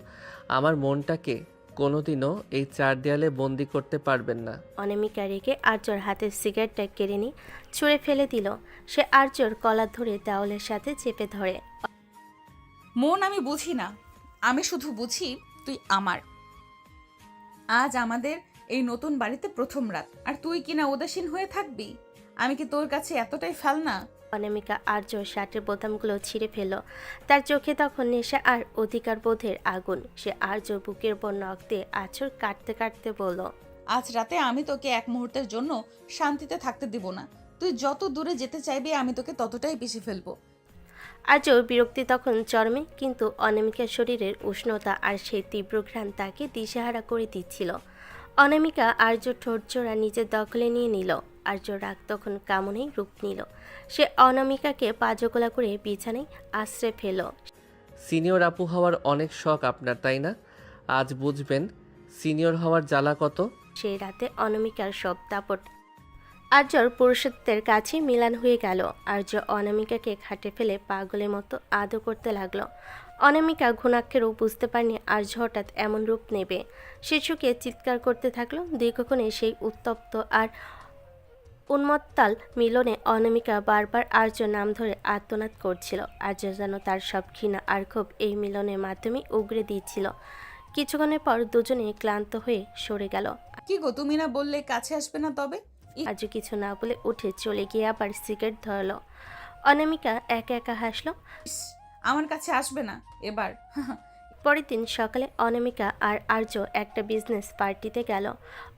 আমার মনটাকে কোনোদিনও এই চার দেয়ালে বন্দি করতে পারবেন না। অনামিকা রেখে আর্যর হাতের সিগারেটটা কেড়ে নিয়ে ছুঁড়ে ফেলে দিল। সে আর্যর কলার ধরে দেওয়ালের সাথে চেপে ধরে। মন আমি বুঝি না, আমি শুধু বুঝি তুই আমার। আজ আমাদের এই নতুন বাড়িতে প্রথম রাত, আর তুই কিনা উদাসীন হয়ে থাকবি? আমি কি তোর কাছে এতটাই ফেলনা অনামিকা আর্য শার্টের বোতামগুলো ছিঁড়ে ফেলল। তার চোখে তখন নেশা আর অধিকার বোধের আগুন। সে আর্য বুকের উপর নখ দিয়ে আঁচড় কাটতে কাটতে বলল, আজ রাতে আমি তোকে এক মুহূর্তের জন্য শান্তিতে থাকতে দিব না। তুই যত দূরে যেতে চাইবি আমি তোকে ততটাই পিষে ফেলবো। আর্য বিরক্তি তখন চরমে, কিন্তু অনামিকার শরীরের উষ্ণতা আর সেই তীব্র ঘ্রাণ তাকে দিশেহারা করে দিচ্ছিল। অনামিকা আর্য ঠোঁটজোড়া নিজের দখলে নিয়ে নিল। আর্য রাগ তখন কামনেই রূপ নিল। সে অনামিকাকে পাজকোলা করে বিছানায় আশ্রে ফেল। সিনিয়র আপু হওয়ার অনেক শখ আপনার, তাই না? আজ বুঝবেন সিনিয়র হওয়ার জ্বালা কত। সেই রাতে অনামিকার সব দাপট আর্যর পুরুষত্বের কাছে মিলান হয়ে গেল। আর্য অনামিকাকে খাটে ফেলে পাগলের মতো আদর করতে লাগলো। অনামিকা ঘুণাক্ষেরও বুঝতে পারেনি আর্য হঠাৎ এমন রূপ নেবে। শিশুকে চিৎকার করতে থাকলো। দীর্ঘক্ষণে সেই উত্তপ্ত আর উন্মত্তাল মিলনে অনামিকা বারবার আর্য নাম ধরে আর্তনাদ করছিল। আর্য যেন তার সব ঘৃণা আর ক্ষোভ এই মিলনের মাধ্যমে উগরে দিচ্ছিল। কিছুক্ষণের পর দুজনে ক্লান্ত হয়ে সরে গেল। কি গো, তুমি না বললে কাছে আসবে না? তবে আর্য কিছু না বলে উঠে চলে গিয়ে আবার সিগারেট ধরল। অনামিকা একা একা হাসলো। ইস, আমার কাছে আসবে না এবার। পরের দিন সকালে অনামিকা আর আর্য একটা বিজনেস পার্টিতে গেল।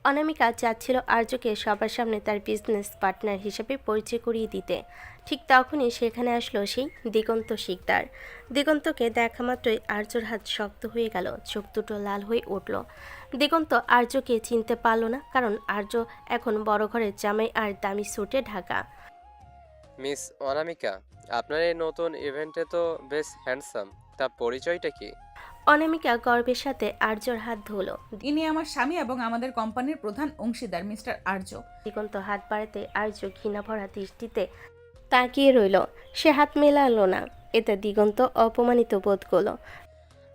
অনামিকা চাচ্ছিল আর্যকে সবার সামনে তার বিজনেস পার্টনার হিসেবে পরিচয় করিয়ে দিতে। ঠিক তখনই সেখানে আসলো সেই দিগন্ত শিকদার। দিগন্তকে দেখা মাত্রই আর্যর হাত শক্ত হয়ে গেল, চোখ দুটো লাল হয়ে উঠল। দিগন্ত আর্যকে চিনতে পারল না, কারণ আর্য এখন বড় ঘরের জামাই আর দামি স্যুটে ঢাকা। মিস অনামিকা, আপনার এই নতুন ইভেন্টে তো বেশ হ্যান্ডসাম। তা পরিচয়টা কি? অনামিকা গর্বের সাথে আর্যর হাত ধরল। ইনি আমার স্বামী এবং আমাদের কোম্পানির প্রধান অংশীদার মিস্টার আর্য। দিগন্ত হাত বাড়াতে আর্য ঘৃণা ভরা দৃষ্টিতে তাকিয়ে রইল। সে হাত মেলালো না। এতে দিগন্ত অপমানিত বোধ করলো।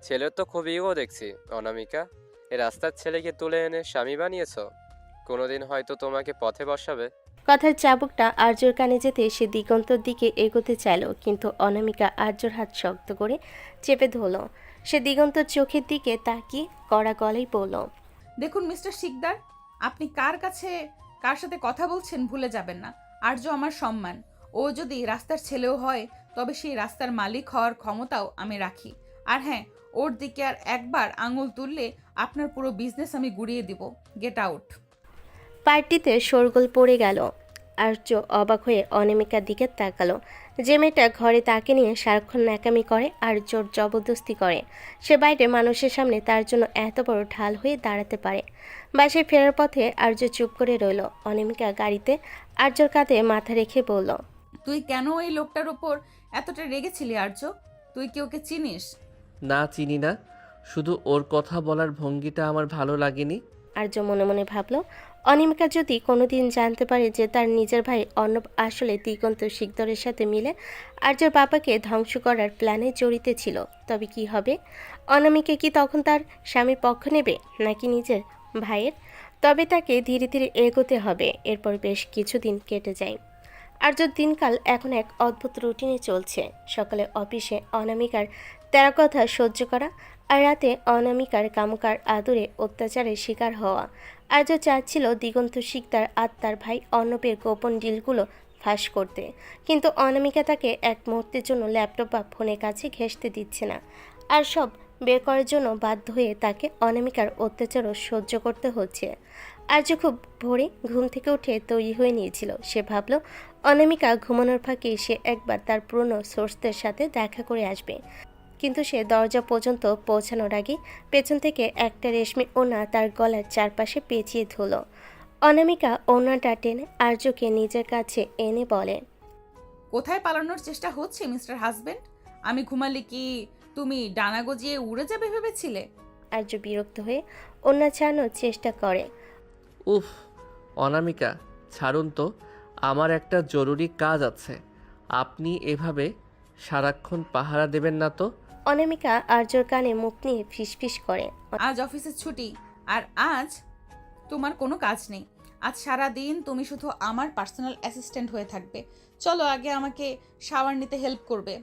ছেলের তো খুব ইগো দেখছি অনামিকা। এ রাস্তার ছেলেকে তুলে এনে স্বামী বানিয়েছো। কোনোদিন হয়তো তোমাকে পথে বসাবে। কথার চাবুকটা আর্যর কানে যেতে সে দিগন্তর দিকে এগোতে চাইল, কিন্তু অনামিকা আর্যর হাত শক্ত করে চেপে ধরল। সে দিগন্তর চোখের দিকে তাকিয়ে কড়া গলায় বলল, দেখুন মিস্টার শিকদার, আপনি কার সাথে কথা বলছেন ভুলে যাবেন না। আর্য আমার সম্মান। ও যদি রাস্তার ছেলেও হয় তবে সেই রাস্তার মালিক হওয়ার ক্ষমতাও আমি রাখি। আর হ্যাঁ, ওর দিকে আর একবার আঙুল তুললে আপনার পুরো বিজনেস আমি গুড়িয়ে দিব। Get out. পার্টিতে শোরগোল পড়ে গেল। আর্য অবাক হয়ে অনামিকার দিকে তাকালো। যে মেয়েটা ঘরে তাকে নিয়ে সারাক্ষণ ন্যাকামি করে আর জোর জবরদস্তি করে, সে বাইরে মানুষের সামনে তার জন্য এত বড় ঢাল হয়ে দাঁড়াতে পারে। বাসায় ফেরার পথে আর্য চুপ করে রইল। অনামিকা গাড়িতে আর্যর কাঁধে মাথা রেখে বলল, তুই কেন এই লোকটার ওপর এতটা রেগেছিলি আর্য? তুই কি ওকে চিনিস? না, চিনি না, শুধু ওর কথা বলার ভঙ্গিটা আমার ভালো লাগেনি। আর্য মনে মনে ভাবল, অনিমিকা যদি কোনোদিন জানতে পারে যে তার নিজের ভাই অর্ণব আসলে দিগন্ত শিকদরের সাথে মিলে আর্যর বাবাকে ধ্বংস করার প্ল্যানে জড়িত ছিল, তবে কি হবে? অনামিকা কি তখন তার স্বামীর পক্ষ নেবে নাকি নিজের ভাইয়ের? তবে তাকে ধীরে ধীরে এগোতে হবে। এরপর বেশ কিছুদিন কেটে যায়। আর্যর দিনকাল এখন এক অদ্ভুত রুটিনে চলছে। সকালে অফিসে অনামিকার তেরা কথা সহ্য করা, আর রাতে অনামিকার কামকার আদরে অত্যাচারের শিকার হওয়া। আর্য চাচ্ছিল দিগন্ত শিকদার আর তার ভাই অর্ণবের গোপন ডিলগুলো ফাঁস করতে, কিন্তু অনামিকা তাকে এক মুহূর্তের জন্য ল্যাপটপ বা ফোনের কাছে ঘেঁষতে দিচ্ছে না। আর সব বের করার জন্য বাধ্য হয়ে তাকে অনামিকার অত্যাচারও সহ্য করতে হচ্ছে। আর্য খুব ভোরে ঘুম থেকে উঠে তৈরি হয়ে নিয়েছিল। সে ভাবল অনামিকা ঘুমানোর ফাঁকে সে একবার তার পুরনো সোর্সদের সাথে দেখা করে আসবে, কিন্তু সে দরজা পর্যন্ত পৌঁছানোর আগে পেছন থেকে একটা রেশমি ওড়না তার গলার চারপাশে পেঁচিয়ে ধরল। অনামিকা ওড়নাটা টেনে আর্যকে নিজের কাছে এনে বলে, কোথায় পালানোর চেষ্টা হচ্ছে মিস্টার হাজবেন্ড? আমি ঘুমালে কি তুমি ডানা গজিয়ে উড়ে যাবে ভেবেছিলে? আর্য বিরক্ত হয়ে ওড়না ছাড়ানোর চেষ্টা করে। উফ, অনামিকা ছাড়ুন তো, আমার একটা জরুরি কাজ আছে। আপনি এভাবে সারাক্ষণ পাহারা দেবেন না তো। অনামিকা আর্যর কানে মুখ নিয়ে ফিসফিস করে, আজ অফিসের ছুটি, আর আজ তোমার কোনো কাজ নেই। আজ সারা দিন তুমি শুধু আমার পার্সোনাল অ্যাসিস্ট্যান্ট হয়ে থাকবে। চলো আগে আমাকে শাওয়ার নিতে হেল্প করবে।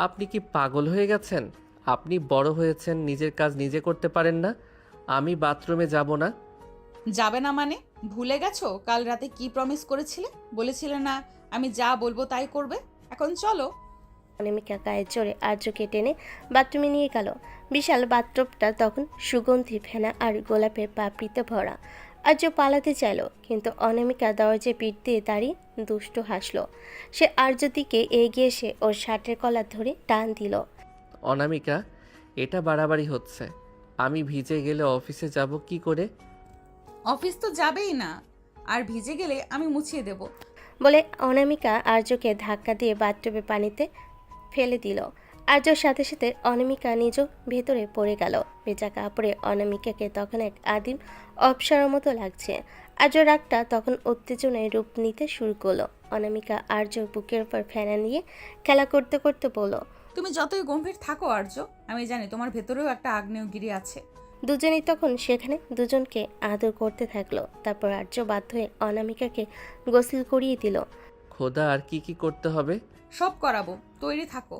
আপনি কি পাগল হয়ে গেছেন? আপনি বড় হয়েছেন, নিজের কাজ নিজে করতে পারেন না? আমি বাথরুমে যাব না। যাবে না মানে? ভুলে গেছো কাল রাতে কি প্রমিস করেছিলে? বলেছিলে না আমি যা বলবো তাই করবে? এখন চলো। অনামিকা গায়ের জোরে আর্যকে টেনে বাথরুমে নিয়ে গেল। বিশাল বাথরুমটা তখন সুগন্ধি ফেনা আর গোলাপের পাপড়িতে ভরা। আর্য পালাতে চাইল, কিন্তু অনামিকা দরজায় পিঠ দিয়ে দাঁড়িয়ে দুষ্টু হাসল। সে আর্যর দিকে এগিয়ে এসে ওর শার্টের কলার ধরে টান দিল। অনামিকা, এটা বাড়াবাড়ি হচ্ছে। আমি ভিজে গেলে অফিসে যাব কি করে? অফিস তো যাবেই না, আর ভিজে গেলে আমি মুছিয়ে দেব। বলে অনামিকা আর্যকে ধাক্কা দিয়ে বাথটবে পানিতে ফেলে দিল। আর্যর সাথে সাথে অনামিকা নিজও ভেতরে পড়ে গেল। ভেজা কাপড়ে অনামিকাকে তখন এক আদিম অপসরার মতো লাগছে। আর্য রাগটা তখন উত্তেজনায় রূপ নিতে শুরু করলো। অনামিকা আর্যর বুকের উপর ফেনা নিয়ে খেলা করতে করতে বলল, তুমি যতই গম্ভীর থাকো আর্য, আমি জানি তোমার ভেতরেও একটা আগ্নেয়গিরি আছে। দুজনেই তখন সেখানে দুজনকে আদর করতে থাকলো। তারপর আর্য বাধ্য হয়ে অনামিকাকে গোসল করিয়ে দিল। খোদা, আর কি কি করতে হবে? সব করাবো, তৈরি থাকো।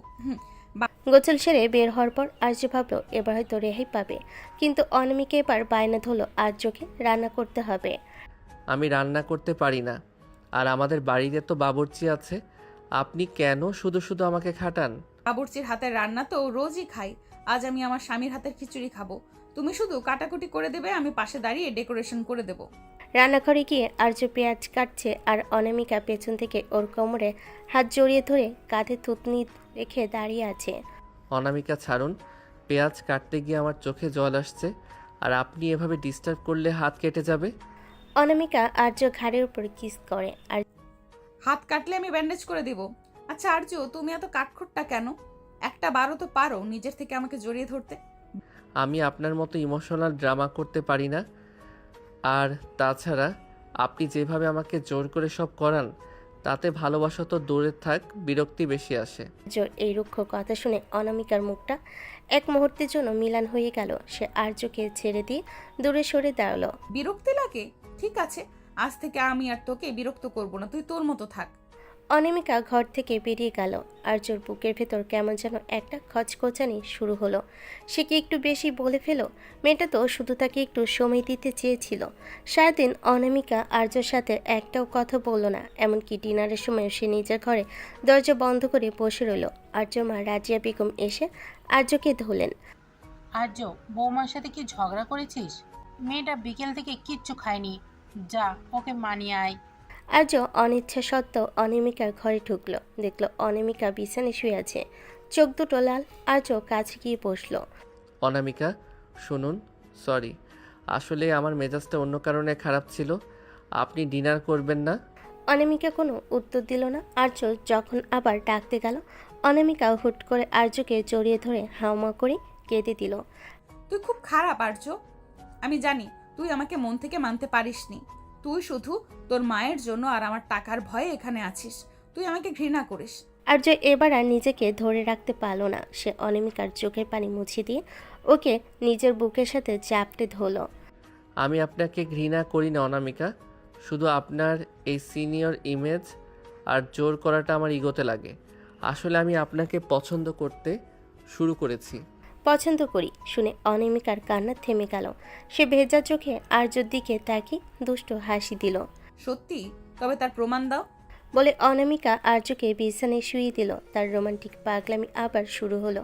গোসল সেরে বের হওয়ার পর আর্য ভাবলো এবার হয়তো রেহাই পাবে, কিন্তু অনামিকা এবার বায়না ধরলো আর্যকে রান্না করতে হবে। আমি রান্না করতে পারি না, আর আমাদের বাড়িতে তো বাবুর্চি আছে। আপনি কেন শুধু শুধু আমাকে খাটান? বাবুর্চির হাতের রান্না তো রোজই খাই। আজ আমি আমার স্বামীর হাতের খিচুড়ি খাবো। তুমি শুধু কাটাকুটি করে দেবে, আমি পাশে দাঁড়িয়ে ডেকোরেশন করে দেবো। রান্নাঘরে গিয়ে আর্য পেঁয়াজ কাটছে আর অনামিকা পেছন থেকে ওর কোমরে হাত জড়িয়ে ধরে কাঁধে থুতনি রেখে দাঁড়িয়ে আছে। অনামিকা, ছাড়ুন। পেঁয়াজ কাটতে গিয়ে আমার চোখে জল আসছে, আর আপনি এভাবে ডিস্টার্ব করলে হাত কেটে যাবে। অনামিকা আর্য ঘাড়ের উপর কিস করে আর হাত কাটলে আমি ব্যান্ডেজ করে দিব। আচ্ছা আর্য, তুমি এত কাঠখোট্টা কেন? একটা বারও তো পারো নিজের থেকে আমাকে জড়িয়ে ধরতে। আমি আপনার মতো ইমোশনাল ড্রামা করতে পারি না। আর তাছাড়া আপনি যেভাবে আমাকে জোর করে সব করান, তাতে ভালোবাসা তো দূরে থাক, বিরক্তি বেশি আসে। আর্যর এই রুক্ষ কথা শুনে অনামিকার মুখটা এক মুহূর্তের জন্য মিলান হয়ে গেল। সে আর্যকে ছেড়ে দিয়ে দূরে সরে দাঁড়ালো। বিরক্তি লাগে? ঠিক আছে, আজ থেকে আমি আর তোকে বিরক্ত করব না, তুই তোর মতো থাক। অনামিকা ঘর থেকে বেরিয়ে গেল। আর্যর বুকের ভেতর কেমন যেন একটা খচখচানি শুরু হলো। সে কি একটু বেশি বলে ফেলো? মেয়েটা তো শুধু তাকে একটু সময় দিতে চেয়েছিল। সারাদিন অনামিকা আর্যর সাথে একটাও কথা বলল না। এমনকি ডিনারের সময় সে নিজের ঘরে দরজা বন্ধ করে বসে রইল। আর্যর মা রাজিয়া বেগম এসে আর্যকে ধরলেন। আর্য, বৌমার সাথে কি ঝগড়া করেছিস? মেয়েটা বিকেল থেকে কিচ্ছু খায়নি, যা ওকে মানিয়ে আয়। আর্য অনিচ্ছা সত্ত্বেও অনামিকার ঘরে ঢুকলো। দেখলো অনামিকা বিছানে শুয়ে আছে, চোখ দুটো লাল। আর্য কাছে গিয়ে বসলো। অনামিকা, শুনুন, সরি, আসলে আমার মেজাজটা অন্য কারণে খারাপ ছিল। আপনি ডিনার করবেন না? অনামিকা কোনো উত্তর দিল না। আর্য যখন আবার ডাকতে গেল, অনামিকা হুট করে আর্যকে জড়িয়ে ধরে হাওমা করে কেঁদে দিল। তুই খুব খারাপ আর্য। আমি জানি তুই আমাকে মন থেকে মানতে পারিসনি। তুই শুধু তোর মায়ের জন্য আর আমার টাকার ভয়ে এখানে আছিস। তুই আমাকে ঘৃণা করিস। আর্য এবার আর নিজেকে ধরে রাখতে পারল না। সে অনামিকার চোখের পানি মুছে দিয়ে ওকে নিজের বুকের সাথে চাপটে ধরল। আমি আপনাকে ঘৃণা করি না অনামিকা, শুধু আপনার এই সিনিয়র ইমেজ আর জোর করাটা আমার ইগোতে লাগে। আসলে আমি আপনাকে পছন্দ করতে শুরু করেছি। পছন্দ করি শুনে অনামিকার কান্না থেমে গেল। সে ভেজা চোখে আর্যর দিকে তাকিয়ে দুষ্ট হাসি দিল। সত্যি? তবে তার প্রমাণ দাও। বলে অনামিকা আর্যকে বিছানায় শুয়ে দিল। তার রোমান্টিক পাগলামি আবার শুরু হলো।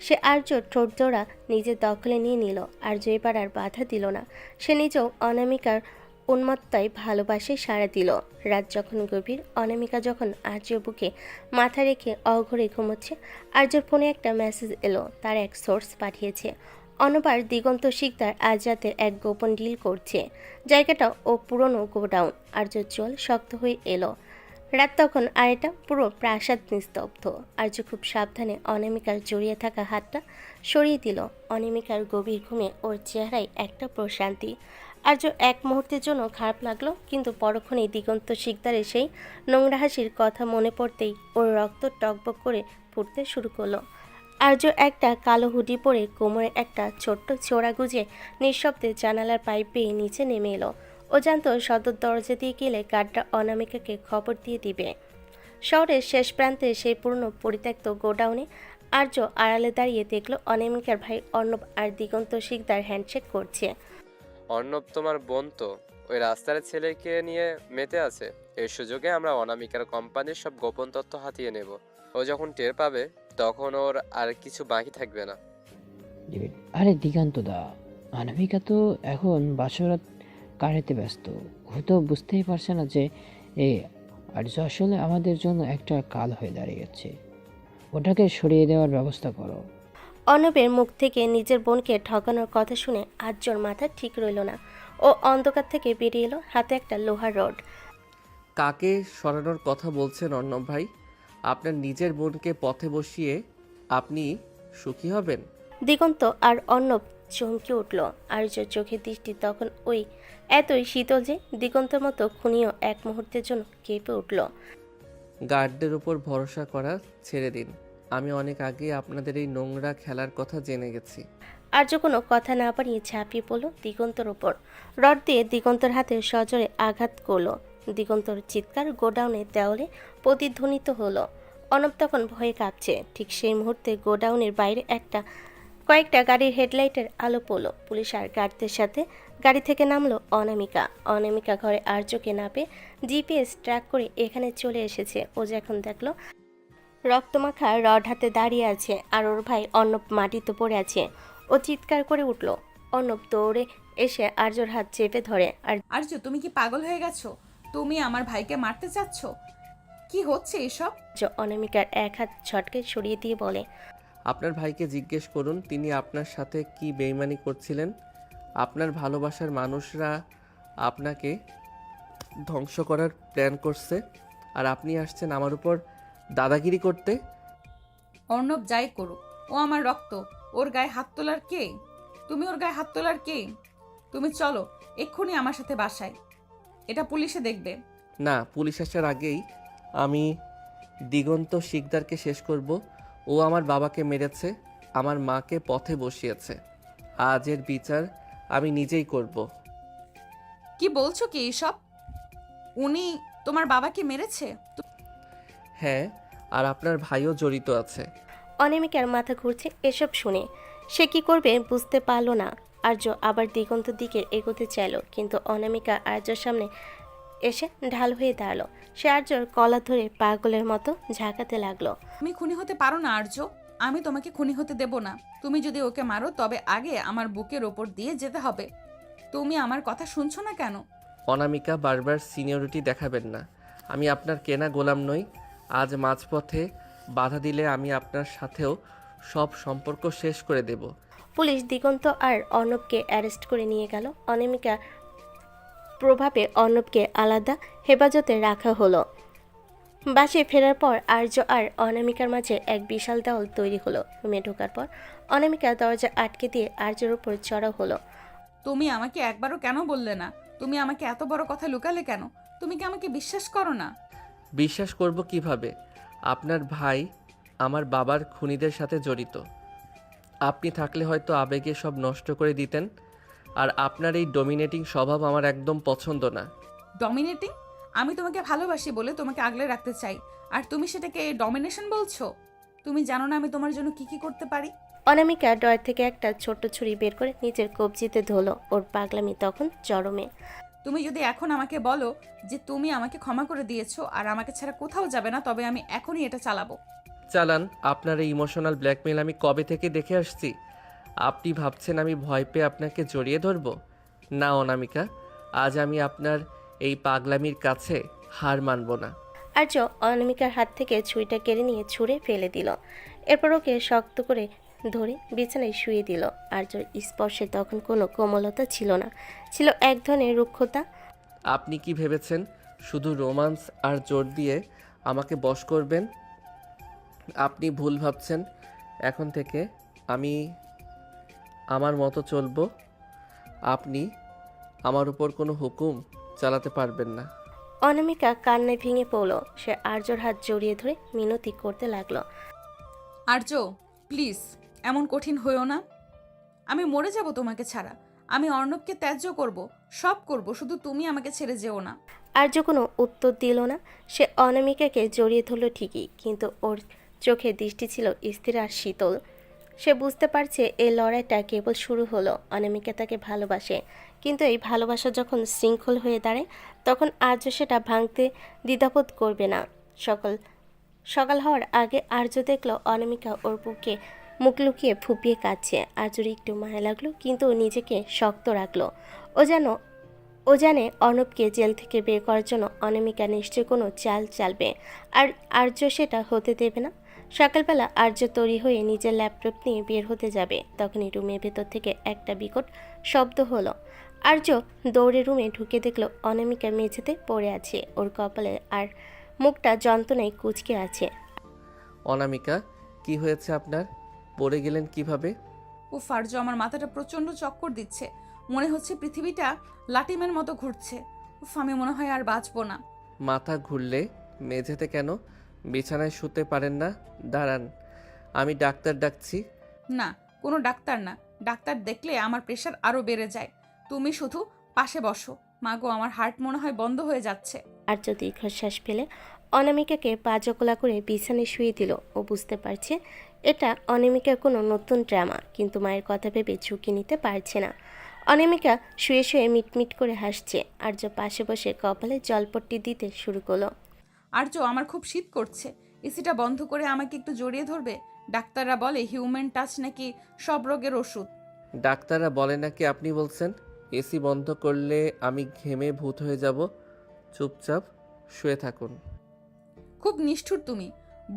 সে আর্যর ঠোঁট জোড়া নিজের দখলে নিয়ে নিল। আর্য এবার আর বাধা দিল না। সে নিজেও অনামিকার উন্মত্তায় ভালোবাসে সাড়া দিল। রাত যখন গভীর, অনামিকা যখন আর্যর বুকে মাথা রেখে অঘরে ঘুমোচ্ছে, আর্যর ফোনে একটা মেসেজ এলো। তার এক সোর্স পাঠিয়েছে অনবার দিগন্ত শিকদার আজ রাতের এক গোপন ডিল করছে। জায়গাটা ও পুরনো গোডাউন। আর্যর চোল শক্ত হয়ে এলো। রাত তখন, আর এটা পুরো প্রাসাদ নিস্তব্ধ। আর্য খুব সাবধানে অনামিকার জড়িয়ে থাকা হাতটা সরিয়ে দিল। অনামিকার গভীর ঘুমে ওর চেহারায় একটা প্রশান্তি। আর্য এক মুহূর্তের জন্য খারাপ লাগলো, কিন্তু পরক্ষণেই দিগন্ত শিকদারের সেই নোংরা হাসির কথা মনে পড়তেই ওর রক্ত টকবক করে ফুটতে শুরু করলো। আর্য একটা কালো হুডি পরে কোমরে একটা ছোট্ট ছোড়া গুজে নিঃশব্দে জানালার পাইপ বেয়ে নিচে নেমে এলো। ও জানতো সদর দরজা দিয়ে গেলে গার্ডরা অনামিকাকে খবর দিয়ে দিবে। শহরের শেষ প্রান্তে সেই পুরনো পরিত্যক্ত গোডাউনে আর্য আড়ালে দাঁড়িয়ে দেখলো অনামিকার ভাই অর্ণব আর দিগন্ত শিকদার হ্যান্ডশেক করছে। অর্ণব তোমার বোন তো? ওই রাস্তার ছেলেকে নিয়ে মেতে আছে। এই সুযোগে আমরা অনামিকার কোম্পানির সব গোপন তথ্য হাতিয়ে নেব। ও যখন টের পাবে তখন ওর আর কিছু বাকি থাকবে না। ডেভিড, আরে দিগন্ত দা, অনামিকা তো এখন বাসরাত কাটাতে ব্যস্ত। ও তো বুঝতেই পারছে না যে এ আর্য আসলে আমাদের জন্য একটা কাল হয়ে দাঁড়িয়েছে। ওটাকে সরিয়ে দেওয়ার ব্যবস্থা করো। অর্ণবের মুখ থেকে নিজের বোনকে ঠকানোর কথা শুনে আর্যর মাথা ঠিক রইল না। ও অন্ধকার থেকে বেরিয়ে এলো, হাতে একটা লোহার রড। কাকে সরানোর কথা বলছেন অর্ণব ভাই? আপনার নিজের বোনকে পথে বসিয়ে আপনি সুখী হবেন? দিগন্ত আর অর্ণব চমকে উঠল। আর্যর চোখের দৃষ্টি তখন ওই এতই শীতল যে দিগন্তের মতো খুনিও এক মুহূর্তের জন্য কেঁপে উঠল। গার্ডদের উপর ভরসা করা ছেড়ে দিন। আমি অনেক আগে আপনাদের এই নোংরা খেলার কথা জেনে গেছি। আর্য কোনো কথা না বাড়িয়ে ঝাঁপিয়ে পড়ল দিগন্তর ওপর। রড দিয়ে দিগন্তর হাতে সজোরে আঘাত করলো। দিগন্তর চিৎকার গোডাউনের দেওয়ালে প্রতিধ্বনিত হলো। অর্ণব তখন ভয়ে কাঁপছে। ঠিক সেই মুহূর্তে গোডাউনের বাইরে কয়েকটা গাড়ির হেডলাইটের আলো পড়ল। পুলিশ আর গার্ডদের সাথে গাড়ি থেকে নামলো অনামিকা। অনামিকা ঘরে আর্যকে না পেয়ে জিপিএস ট্র্যাক করে এখানে চলে এসেছে। ও যখন দেখলো রক্তমাখা রড হাতে দাঁড়িয়ে আছে আর ওর ভাই অর্ণব মাটিতে পড়ে আছে, ও চিৎকার করে উঠল। অর্ণব দৌড়ে এসে আর্যর হাত চেপে ধরে। আর আর্য, তুমি কি পাগল হয়ে গেছো? তুমি আমার ভাইকে মারতে চাচ্ছ? কি হচ্ছে এসব? অনামিকার এক হাত ছটকে সরিয়ে দিয়ে বলে, আপনার ভাইকে জিজ্ঞেস করুন তিনি আপনার সাথে কি বেইমানি করছিলেন। আপনার ভালোবাসার মানুষরা আপনাকে ধ্বংস করার প্ল্যান করছে, আর আপনি আসছেন আমার উপর দাদাগিরি করতে। অর্ণব যাই করুক, ও আমার রক্ত। ওর গায়ে হাত তোলার কে? তুমি ওর গায়ে হাত তোলার কে? তুমি চলো এক্ষুনি আমার সাথে বাসায়, এটা পুলিশে দেখবে। না, পুলিশ আসার আগেই আমি দিগন্ত শিকদারকে শেষ করব। ও আমার বাবাকে মেরেছে, আমার মাকে পথে বসিয়েছে। আজ এর বিচার আমি নিজেই করব। কি বলছো কি এসব? উনি তোমার বাবাকে মেরেছে? হ্যাঁ, আর আপনার ভাইও জড়িত আছে। অনামিকার মাথা ঘুরছে এসব শুনে। সে কি করবে বুঝতে পারল না। আর্য আবার দিগন্তর দিকে এগোতে চাইল, কিন্তু অনামিকা আর্যর সামনে এসে ঢাল হয়ে দাঁড়ালো। সে আর্যর কলা ধরে পাগলের মতো ঝাঁকাতে লাগলো। তুমি খুনি হতে পারো না আর্য, আমি তোমাকে খুনি হতে দেব না। তুমি যদি ওকে মারো তবে আগে আমার বুকের ওপর দিয়ে যেতে হবে। তুমি আমার কথা শুনছো না কেন? অনামিকা, বারবার সিনিয়রিটি দেখাবেন না। আমি আপনার কেনা গোলাম নই। আজ মাঝপথে বাধা দিলে আমি আপনার সাথেও সব সম্পর্ক শেষ করে দেব। পুলিশ দিগন্ত আর অর্ণবকে অ্যারেস্ট করে নিয়ে গেল। অনামিকা প্রভাবে অর্ণবকে আলাদা হেফাজতে রাখা হলো। বাসে ফেরার পর আর্য আর অনামিকার মাঝে এক বিশাল দেওয়াল তৈরি হলো। রুমে ঢোকার পর অনামিকা দরজা আটকে দিয়ে আর্যের উপর চড়া হলো। তুমি আমাকে একবারও কেন বললে না? তুমি আমাকে এত বড় কথা লুকালে কেন? তুমি কি আমাকে বিশ্বাস করো না? বিশ্বাস করব কিভাবে? আপনার ভাই আমার বাবার খুনিদের সাথে জড়িত। আপনি থাকলে হয়তো আবেগে সব নষ্ট করে দিতেন। আর আপনার এই ডমিনেটিং স্বভাব আমার একদম পছন্দ না। ডমিনেটিং? আমি তোমাকে ভালোবাসি বলে তোমাকে আগলে রাখতে চাই, আর তুমি সেটাকে ডমিনেশন বলছো? তুমি জানো না আমি তোমার জন্য কি কি করতে পারি? অনামিকা ডয়ের থেকে একটা ছোট্ট ছুরি বের করে নিজের কবজিতে ধরলো। ওর পাগলামি তখন চরমে। তুমি যদি এখন আমাকে বলো যে তুমি আমাকে ক্ষমা করে দিয়েছো আর আমাকে ছাড়া কোথাও যাবে না, তবে আমি এখনই এটা চালাবো। চালান। আপনার এই ইমোশনাল ব্ল্যাকমেল আমি কবে থেকে দেখে আসছি। আপনি ভাবছেন আমি ভয় পেয়ে আপনাকে জড়িয়ে ধরব? না অনামিকা, আজ আমি আপনার এই পাগলামির কাছে হার মানব না। আর্য অনামিকার হাত থেকে ছুরিটা কেড়ে নিয়ে ছুঁড়ে ফেলে দিল। এরপর ওকে শক্ত করে ধরে বিছানায় শুয়ে দিল। আর্যর স্পর্শে তখন কোনো কোমলতা ছিল না, ছিল এক ধরনের রুক্ষতা। আপনি কি ভেবেছেন শুধু রোমান্স আর জোর দিয়ে আমাকে বশ করবেন? আপনি ভুল ভাবছেন। এখন থেকে আমি আমার মতো চলবো। আপনি আমার উপর কোনো হুকুম চালাতে পারবেন না। অনামিকা কান্নায় ভেঙে পড়ল। সে আর্যর হাত জড়িয়ে ধরে মিনতি করতে লাগলো। আর্য, প্লিজ এমন কঠিন হয়েও না। আমি মরে যাব তোমাকে ছাড়া। আমি অর্ণবকে ত্যায্য করব, সব করব, শুধু তুমি আমাকে ছেড়ে যেও না। আর্য কোনো উত্তর দিল না। সে অনামিকাকে জড়িয়ে ধরল ঠিকই, কিন্তু ওর চোখে দৃষ্টি ছিল স্থির আর শীতল। সে বুঝতে পারছে এই লড়াইটা কেবল শুরু হলো। অনামিকা তাকে ভালোবাসে, কিন্তু এই ভালোবাসা যখন শৃঙ্খল হয়ে দাঁড়ায় তখন আর্য সেটা ভাঙতে দ্বিধাবোধ করবে না। সকাল হওয়ার আগে আর্য দেখলো অনামিকা ওর বুকে মুখ লুকিয়ে ফুপিয়ে কাঁদছে। আর্যর একটু মায়া লাগলো, কিন্তু ও নিজেকে শক্ত রাখলো। ও জানে অর্ণবকে জেল থেকে বের করার জন্য অনামিকা নিশ্চয়ই কোনো চাল চালবে, আর আর্য সেটা হতে দেবে না। সকালবেলা আর্য তৈরি হয়ে নিজের ল্যাপটপ নিয়ে বের হতে যাবে, তখনই রুমের ভেতর থেকে একটা বিকট শব্দ হলো। আর্য দৌড়ে রুমে ঢুকে দেখলো অনামিকা মেঝেতে পড়ে আছে, ওর কপালে আর মুখটা যন্ত্রণায় কুঁচকে আছে। অনামিকা, কি হয়েছে আপনার? পড়ে গেলেন কিভাবে? উফ আর্য, আমার মাথাটা প্রচণ্ড চক্কর দিচ্ছে। মনে হচ্ছে পৃথিবীটা লাটিমের মতো ঘুরছে। উফ, আমি মনে হয় আর বাঁচবো না। মাথা ঘুরলে মেঝেতে কেন? বিছানায় শুতে পারেন না? দাঁড়ান, আমি ডাক্তার ডাকছি। না, কোনো ডাক্তার না। ডাক্তার দেখলে আমার প্রেশার আরও বেড়ে যায়। তুমি শুধু পাশে বসো। মাগো, আমার হার্ট মনে হয় বন্ধ হয়ে যাচ্ছে। আর্য দীর্ঘশ্বাস ফেলে অনামিকাকে পা জকলা করে বিছানায় শুয়ে দিল। ও বুঝতে পারছে এটা অনামিকার কোনো নতুন ড্রামা, কিন্তু মায়ের কথা ভেবে ঝুঁকি নিতে পারছে না। অনামিকা শুয়ে শুয়ে মিটমিট করে হাসছে। আর্য পাশে বসে কপালে জলপট্টি দিতে শুরু করলো। আর্য, আমার খুব শীত করছে। এসিটা বন্ধ করে আমাকে একটু জড়িয়ে ধরবে? ডাক্তাররা বলে হিউম্যান টাচ নাকি সব রোগের ওষুধ। ডাক্তাররা বলে নাকি আপনি বলছেন? এসি বন্ধ করলে আমি ঘেমে ভূত হয়ে যাব। চুপচাপ শুয়ে থাকুন। খুব নিষ্ঠুর তুমি।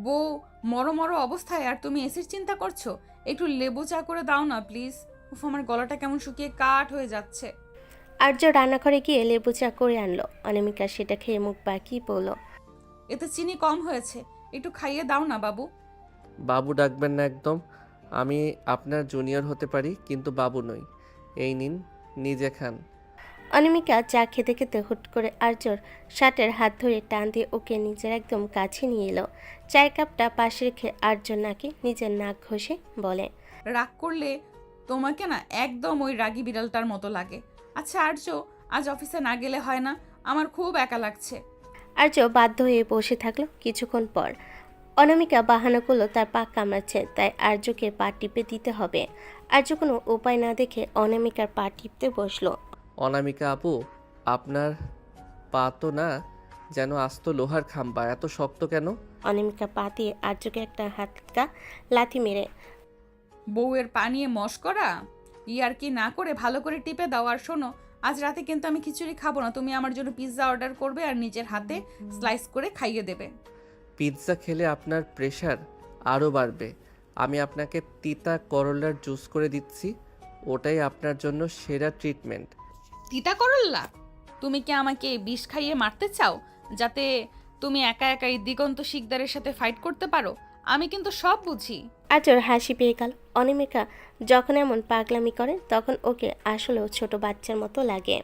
বউ মরো অবস্থায় আর তুমি এসির চিন্তা করছো? একটু লেবু চা করে দাও না প্লিজ। উফ, আমার গলাটা কেমন শুকিয়ে কাঠ হয়ে যাচ্ছে। আর্য রান্নাঘরে গিয়ে লেবু চা করে আনলো। অনামিকা সেটা খেয়ে মুখ বাঁকিয়ে বলল, এতে চিনি কম হয়েছে, একটু খাইয়ে দাও না বাবু। বাবু ডাকবেন না একদম। আমি আপনার জুনিয়র হতে পারি, কিন্তু বাবু নই। এই নিন, নিজে খান। অনামিকা চা খেতে খেতে হুট করে আর্যর শার্টের হাত ধরে টান দিয়ে ওকে নিজের একদম কাছে নিয়ে এলো। চায়ের কাপটা পাশে রেখে আর্য নাকে নিজের নাক ঘষে বলে, রাগ করলে তোমাকে না একদম ওই রাগী বিড়ালটার মতো লাগে। আচ্ছা আর্য, আজ অফিসে না গেলে হয় না? আমার খুব একা লাগছে। আর্য বাধ্য হয়ে বসে থাকলো। কিছুক্ষণ পর অনামিকা বাহানা করলো তার পা কামড়াচ্ছে, তাই আর্যকে পা টিপে দিতে হবে। আর্য কোনো উপায় না দেখে অনামিকার পা টিপতে বসলো। অনামিকা আপু, আপনার পা তো না যেন আস্ত লোহার খাম্বা, এত শক্ত কেন? অনামিকা পা দিয়ে আর্যকে একটা হাতকা লাথি মেরে, বউয়ের পা নিয়ে মশকরা ইয়ার কি না করে ভালো করে টিপে দাও। আর শোনো, আজ রাতে কিন্তু আমি খিচুড়ি খাবো না। তুমি আমার জন্য পিৎজা অর্ডার করবে আর নিজের হাতে স্লাইস করে খাইয়ে দেবে। পিৎজা খেলে আপনার প্রেশার আরও বাড়বে। আমি আপনাকে তিতা করলার জুস করে দিচ্ছি, ওটাই আপনার জন্য সেরা ট্রিটমেন্ট। তিতা করল্লা? তুমি কি আমাকে বিষ খাইয়ে মারতে চাও, যাতে তুমি একা একাই দিগন্ত শিকদারের সাথে ফাইট করতে পারো? আমি কিন্তু সব বুঝি। আর্যর হাসি পেয়ে গেল। অনামিকা যখন এমন পাগলামি করে তখন ওকে আসলেও ছোট বাচ্চার মতো লাগে।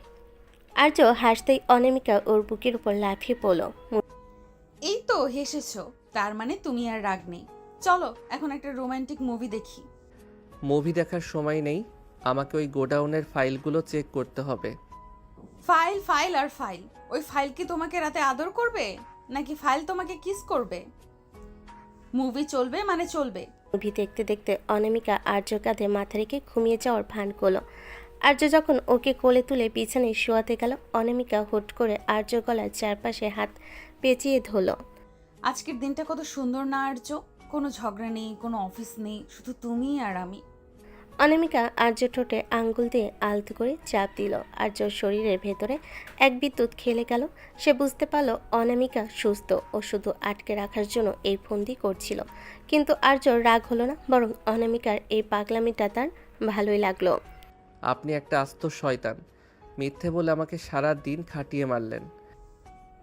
আর্য হাসতেই অনামিকা ওর বুকের উপর লাফিয়ে পড়ল। এই তো হেসেছো, তার মানে তুমি আর রাগ নেই। চলো এখন একটা রোমান্টিক মুভি দেখি। মুভি দেখার সময় নেই, আমাকে ওই গোডাউনের ফাইলগুলো চেক করতে হবে। ফাইল ফাইল আর ফাইল। ওই ফাইল কি তোমাকে রাতে আদর করবে, নাকি ফাইল তোমাকে কিস করবে? মুভি চলবে মানে চলবে। মুভি দেখতে দেখতে অনামিকা আর্য কাঁধে মাথা রেখে ঘুমিয়ে যাওয়ার ভান করলো। আর্য যখন ওকে কোলে তুলে বিছানায় শোয়াতে গেল, অনামিকা হুট করে আর্য গলার চারপাশে হাত পেঁচিয়ে ধরল। আজকের দিনটা কত সুন্দর না আর্য? কোনো ঝগড়া নেই, কোনো অফিস নেই, শুধু তুমি আর আমি। অনামিকা আর্য ঠোঁটে আঙ্গুল দিয়ে আলতো করে চাপ দিল। আর্যর শরীরের ভেতরে এক বিদ্যুৎ খেলে গেল। সে বুঝতে পারল অনামিকা সুস্থ, ও শুধু আটকে রাখার জন্য এই ফন্দি করছিল। কিন্তু আর্যর রাগ হলো না, বরং অনামিকার এই পাগলামিটা তার ভালোই লাগলো। আপনি একটা আস্ত শয়তান, মিথ্যে বলে আমাকে সারা দিন খাটিয়ে মারলেন।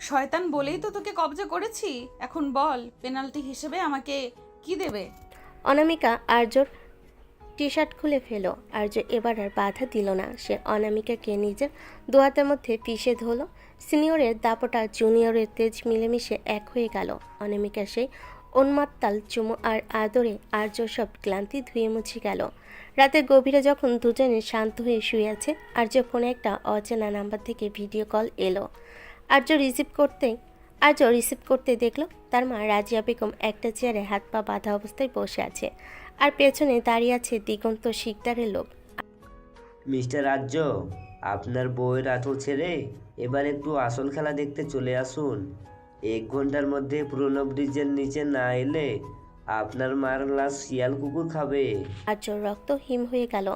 শয়তান বলেই তো তোকে কবজা করেছি। এখন বল, পেনাল্টি হিসেবে আমাকে কি দেবে? অনামিকা আর্যর টি শার্ট খুলে ফেলো। আর্য এবার আর বাধা দিল না। সে অনামিকাকে নিজের দু হাতের মধ্যে পিষে ধরল। সিনিয়রের দাপটা জুনিয়রের তেজ মিলেমিশে এক হয়ে গেল। অনামিকা সেই উন্মাত্তাল চুমু আর আদরে আর্য সব ক্লান্তি ধুয়ে মুছে গেল। রাতের গভীরে যখন দুজনে শান্ত হয়ে শুয়ে আছে, আর্য ফোনে একটা অচেনা নাম্বার থেকে ভিডিও কল এলো। আর্য রিসিভ করতে দেখল তার মা রাজিয়া বেগম একটা চেয়ারে হাত পা বাঁধা অবস্থায় বসে আছে। আর পেছনে দাঁড়িয়ে আছে দিগন্ত শিকদারের লোক। মিস্টার রাজ্য, আপনার বউয়ের আঁচল ছেড়ে এবার একটু আসল খেলা দেখতে চলে আসুন। 1 ঘন্টার মধ্যে পুরনো ব্রিজের নিচে না এলে আপনার মার লাশ শিয়াল কুকুর খাবে। আর্যর রক্ত হিম হয়ে গেল।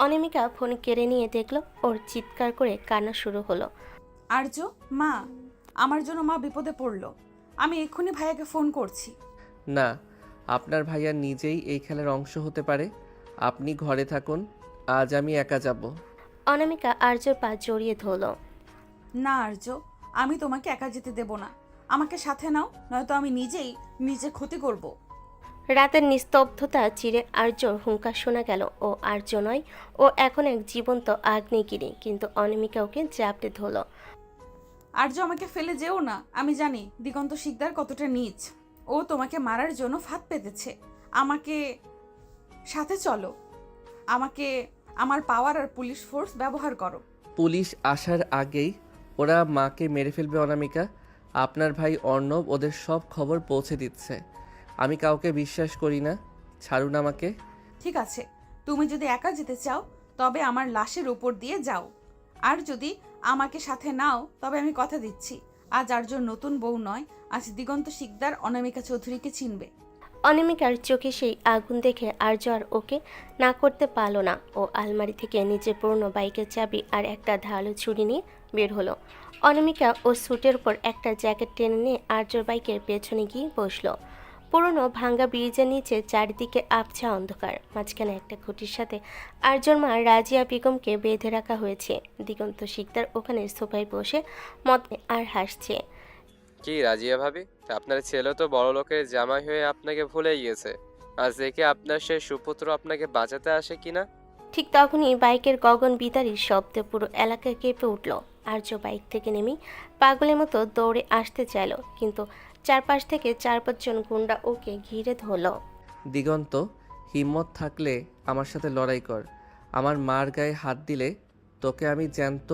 অনামিকা ফোন কেড়ে নিয়ে দেখলো ওর চিৎকার করে কান্না শুরু হলো। আর্য, মা, আমার জন্য মা বিপদে পড়লো। আমি এক্ষুনি ভাইয়াকে ফোন করছি। না, আপনার ভাইয়া নিজেই এই খেলার অংশ হতে পারে। আপনি ঘরে থাকুন, আজ আমি একা যাব। অনামিকা আর্যর পা জড়িয়ে ধরল। না আর্য, আমি তোমাকে একা যেতে দেব না। আমাকে সাথে নাও, নয়তো আমি নিজেই নিজের ক্ষতি করব। রাতের নিস্তব্ধতা চিরে আর্যর হুঙ্কার শোনা গেল। ও আর্য নয়, ও এখন এক জীবন্ত আগ্নেয়গিরি। কিন্তু অনামিকা ওকে জাপটে ধরল। আর্য, আমাকে ফেলে যেও না। আমি জানি দিগন্ত শিকদার কতটা নীচ। ও তোমাকে মারার জন্য ফাঁদ পেতেছে। আমাকে সাথে চলো। আমাকে আমার পাওয়ার আর পুলিশ ফোর্স ব্যবহার করো। পুলিশ আসার আগেই ওরা মাকে মেরে ফেলবে অনামিকা। আপনার ভাই অর্ণব ওদের সব খবর পৌঁছে দিচ্ছে। আমি কাউকে বিশ্বাস করি না, ছাড়ুন আমাকে। ঠিক আছে, তুমি যদি একা যেতে চাও তবে আমার লাশের উপর দিয়ে যাও। আর যদি আমাকে সাথে নাও তবে আমি কথা দিচ্ছি, আজ আর্যর নতুন বউ নয়, আজ দিগন্ত শিকদার অনামিকা চৌধুরীকে চিনবে। অনামিকার চোখে সেই আগুন দেখে আর্য আর ওকে না করতে পারল না। ও আলমারি থেকে নিজের পুরনো বাইকের চাবি আর একটা ধারালো ছুরি নিয়ে বের হলো। অনামিকা ও স্যুটের উপর একটা জ্যাকেট টেনে নিয়ে আর্যর বাইকের পেছনে গিয়ে বসলো। পুরনো ভাঙ্গা ব্রিজের নিচে চারিদিকে আবছা অন্ধকার। মাঝখানে একটা খুঁটির সাথে আর্যর মা রাজিয়া বেগমকে বেঁধে রাখা হয়েছে। দিগন্ত শিকদার ওখানে সোফায় বসে মদ আর হাসছে। কি রাজিয়া ভাবি, আপনার ছেলে তো বড় লোকের জামাই হয়ে আপনাকে ভুলে গিয়েছে। আজ দেখে আপনার সে সুপুত্র আপনাকে বাঁচাতে আসে কিনা। ঠিক তখনই বাইকের গগন বিদারী শব্দে পুরো এলাকা কেঁপে উঠল। আর্য বাইক থেকে নেমেই পাগলের মতো দৌড়ে আসতে চাইল, কিন্তু চারপাশ থেকে 4-5 জন গুন্ডা ওকে ঘিরে ধরল। দিগন্ত, হিম্মত থাকলে আমার সাথে লড়াই কর। আমার মার গায়ে হাত দিলে তোকে আমি জ্যান্ত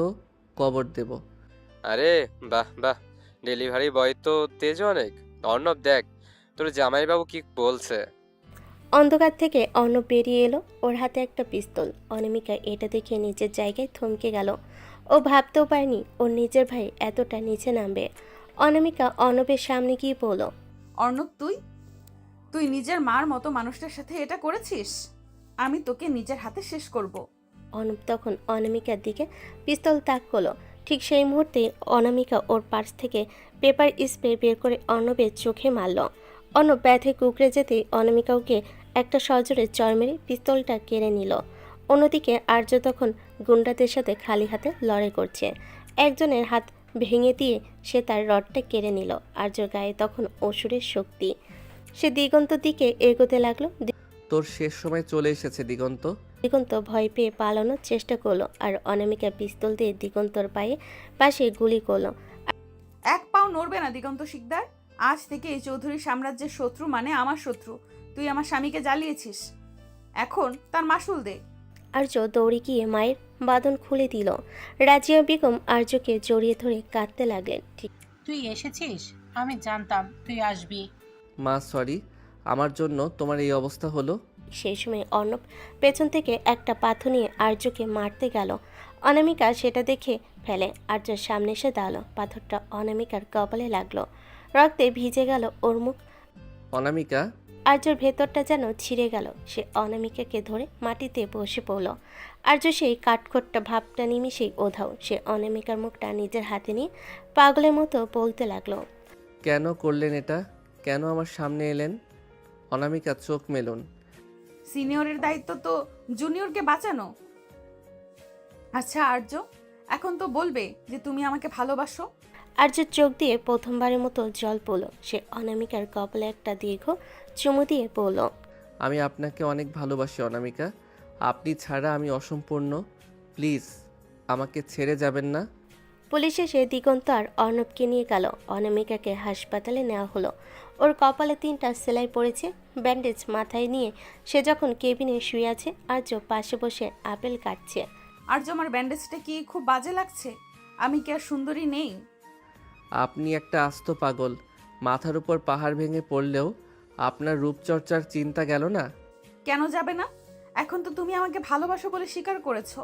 কবর দেব। আরে বাহ বাহ, ডেলিভারি বয় তো তেজ অনেক। অর্ণব দেখ তোর জামাইবাবু কি বলছে। অন্ধকার থেকে অর্ণব বেরিয়ে এলো, ওর হাতে একটা পিস্তল। অনামিকা এটা দেখে নিজের জায়গায় থমকে গেল। ও ভাবতেও পারেনি ওর নিজের ভাই এতটা নিচে নামবে। অনামিকা অর্ণবের সামনে গিয়ে বলল, অর্ণব, তুই নিজের মার মতো মানুষটার সাথে এটা করেছিস? আমি তোকে নিজের হাতে শেষ করব। অর্ণব তখন অনামিকার দিকে পিস্তল তাক করলো। ঠিক সেই মুহূর্তে অনামিকা ওর পার্স থেকে পেপার স্প্রে বের করে অর্ণবের চোখে মারল। অর্ণব ব্যথায় কুকড়ে যেতেই অনামিকা ওকে একটা সজোরে চড় মেরে পিস্তলটা কেড়ে নিল। অন্যদিকে আর্য তখন গুন্ডাদের সাথে খালি হাতে লড়াই করছে। একজনের হাত ভেঙে দিয়ে সে তার রডটা কেড়ে নিল। আর্যর গায়ে তখন অসুরের শক্তি। সে দিগন্তর দিকে এগোতে লাগলো। তোর শেষ সময় চলে এসেছে দিগন্ত। দিগন্ত ভয় পেয়ে পালানোর চেষ্টা করলো, আর অনামিকা পিস্তল দিয়ে দিগন্তর পাশে গুলি করলো। এক পাও নড়বে না দিগন্ত শিকদার। আজ থেকে এই চৌধুরী সাম্রাজ্যের শত্রু মানে আমার শত্রু। তুই আমার স্বামীকে জ্বালিয়েছিস, এখন তার মাসুল দে। আর্য দৌড়ে গিয়ে মায়ের বাঁধন খুলে দিল। রাজিয়া বেগম আর্যকে জড়িয়ে ধরে কাঁদতে লাগলেন। ঠিক তুই এসেছিস, আমি জানতাম তুই আসবি। মা সরি, আমার জন্য তোমার এই অবস্থা হলো। সেই সময় অর্ণব পেছন থেকে একটা পাথর নিয়ে আর্যকে মারতে গেল। অনামিকা সেটা দেখে ফেলে আর্যর সামনে এসে দাঁড়ালো। পাথরটা অনামিকার কপালে লাগলো, রক্তে ভিজে গেল ওর মুখ। অনামিকা, আর্যর ভেতরটা যেন ছিঁড়ে গেল। সে অনামিকাকে ধরে মাটিতে বসে পড়ল। আর্য সেই কাঠখোট্টা ভাবটা নিমিশেই ওধাও। সে অনামিকার মুখটা নিজের হাতে নিয়ে পাগলের মতো বলতে লাগলো, কেন করলেন এটা? কেন আমার সামনে এলেন? অনামিকা, চোখ মেলুন। সিনিয়রের দায়িত্ব তো জুনিয়রকে বাঁচানো। আচ্ছা আর্য, এখন তো বলবে যে তুমি আমাকে ভালোবাসো। আর্যর চোখ দিয়ে প্রথমবারের মতো জল পড়ল। সে অনামিকার কপালে একটা দীর্ঘ চুমু দিয়ে বলল, আমি আপনাকে অনেক ভালোবাসি অনামিকা। আপনি ছাড়া আমি অসম্পূর্ণ। প্লিজ আমাকে ছেড়ে যাবেন না। পুলিশ এসে দিগন্ত আর অর্ণবকে নিয়ে গেল। অনামিকাকে হাসপাতালে নেওয়া হলো। ওর কপালে 3টা সেলাই পড়েছে, ব্যান্ডেজ মাথায় নিয়ে সে যখন কেবিনে শুয়ে আছে, আর্য পাশে বসে আপেল কাটছে। আর্য, আমার ব্যান্ডেজটা কি খুব বাজে লাগছে? আমি কি আর সুন্দরী নেই? আপনি একটা আস্ত পাগল। মাথার উপর পাহাড় ভেঙে পড়লেও আপনার রূপচর্চার চিন্তা গেল না। কেন যাবে না? এখন তো তুমি আমাকে ভালোবাসো বলে স্বীকার করেছো।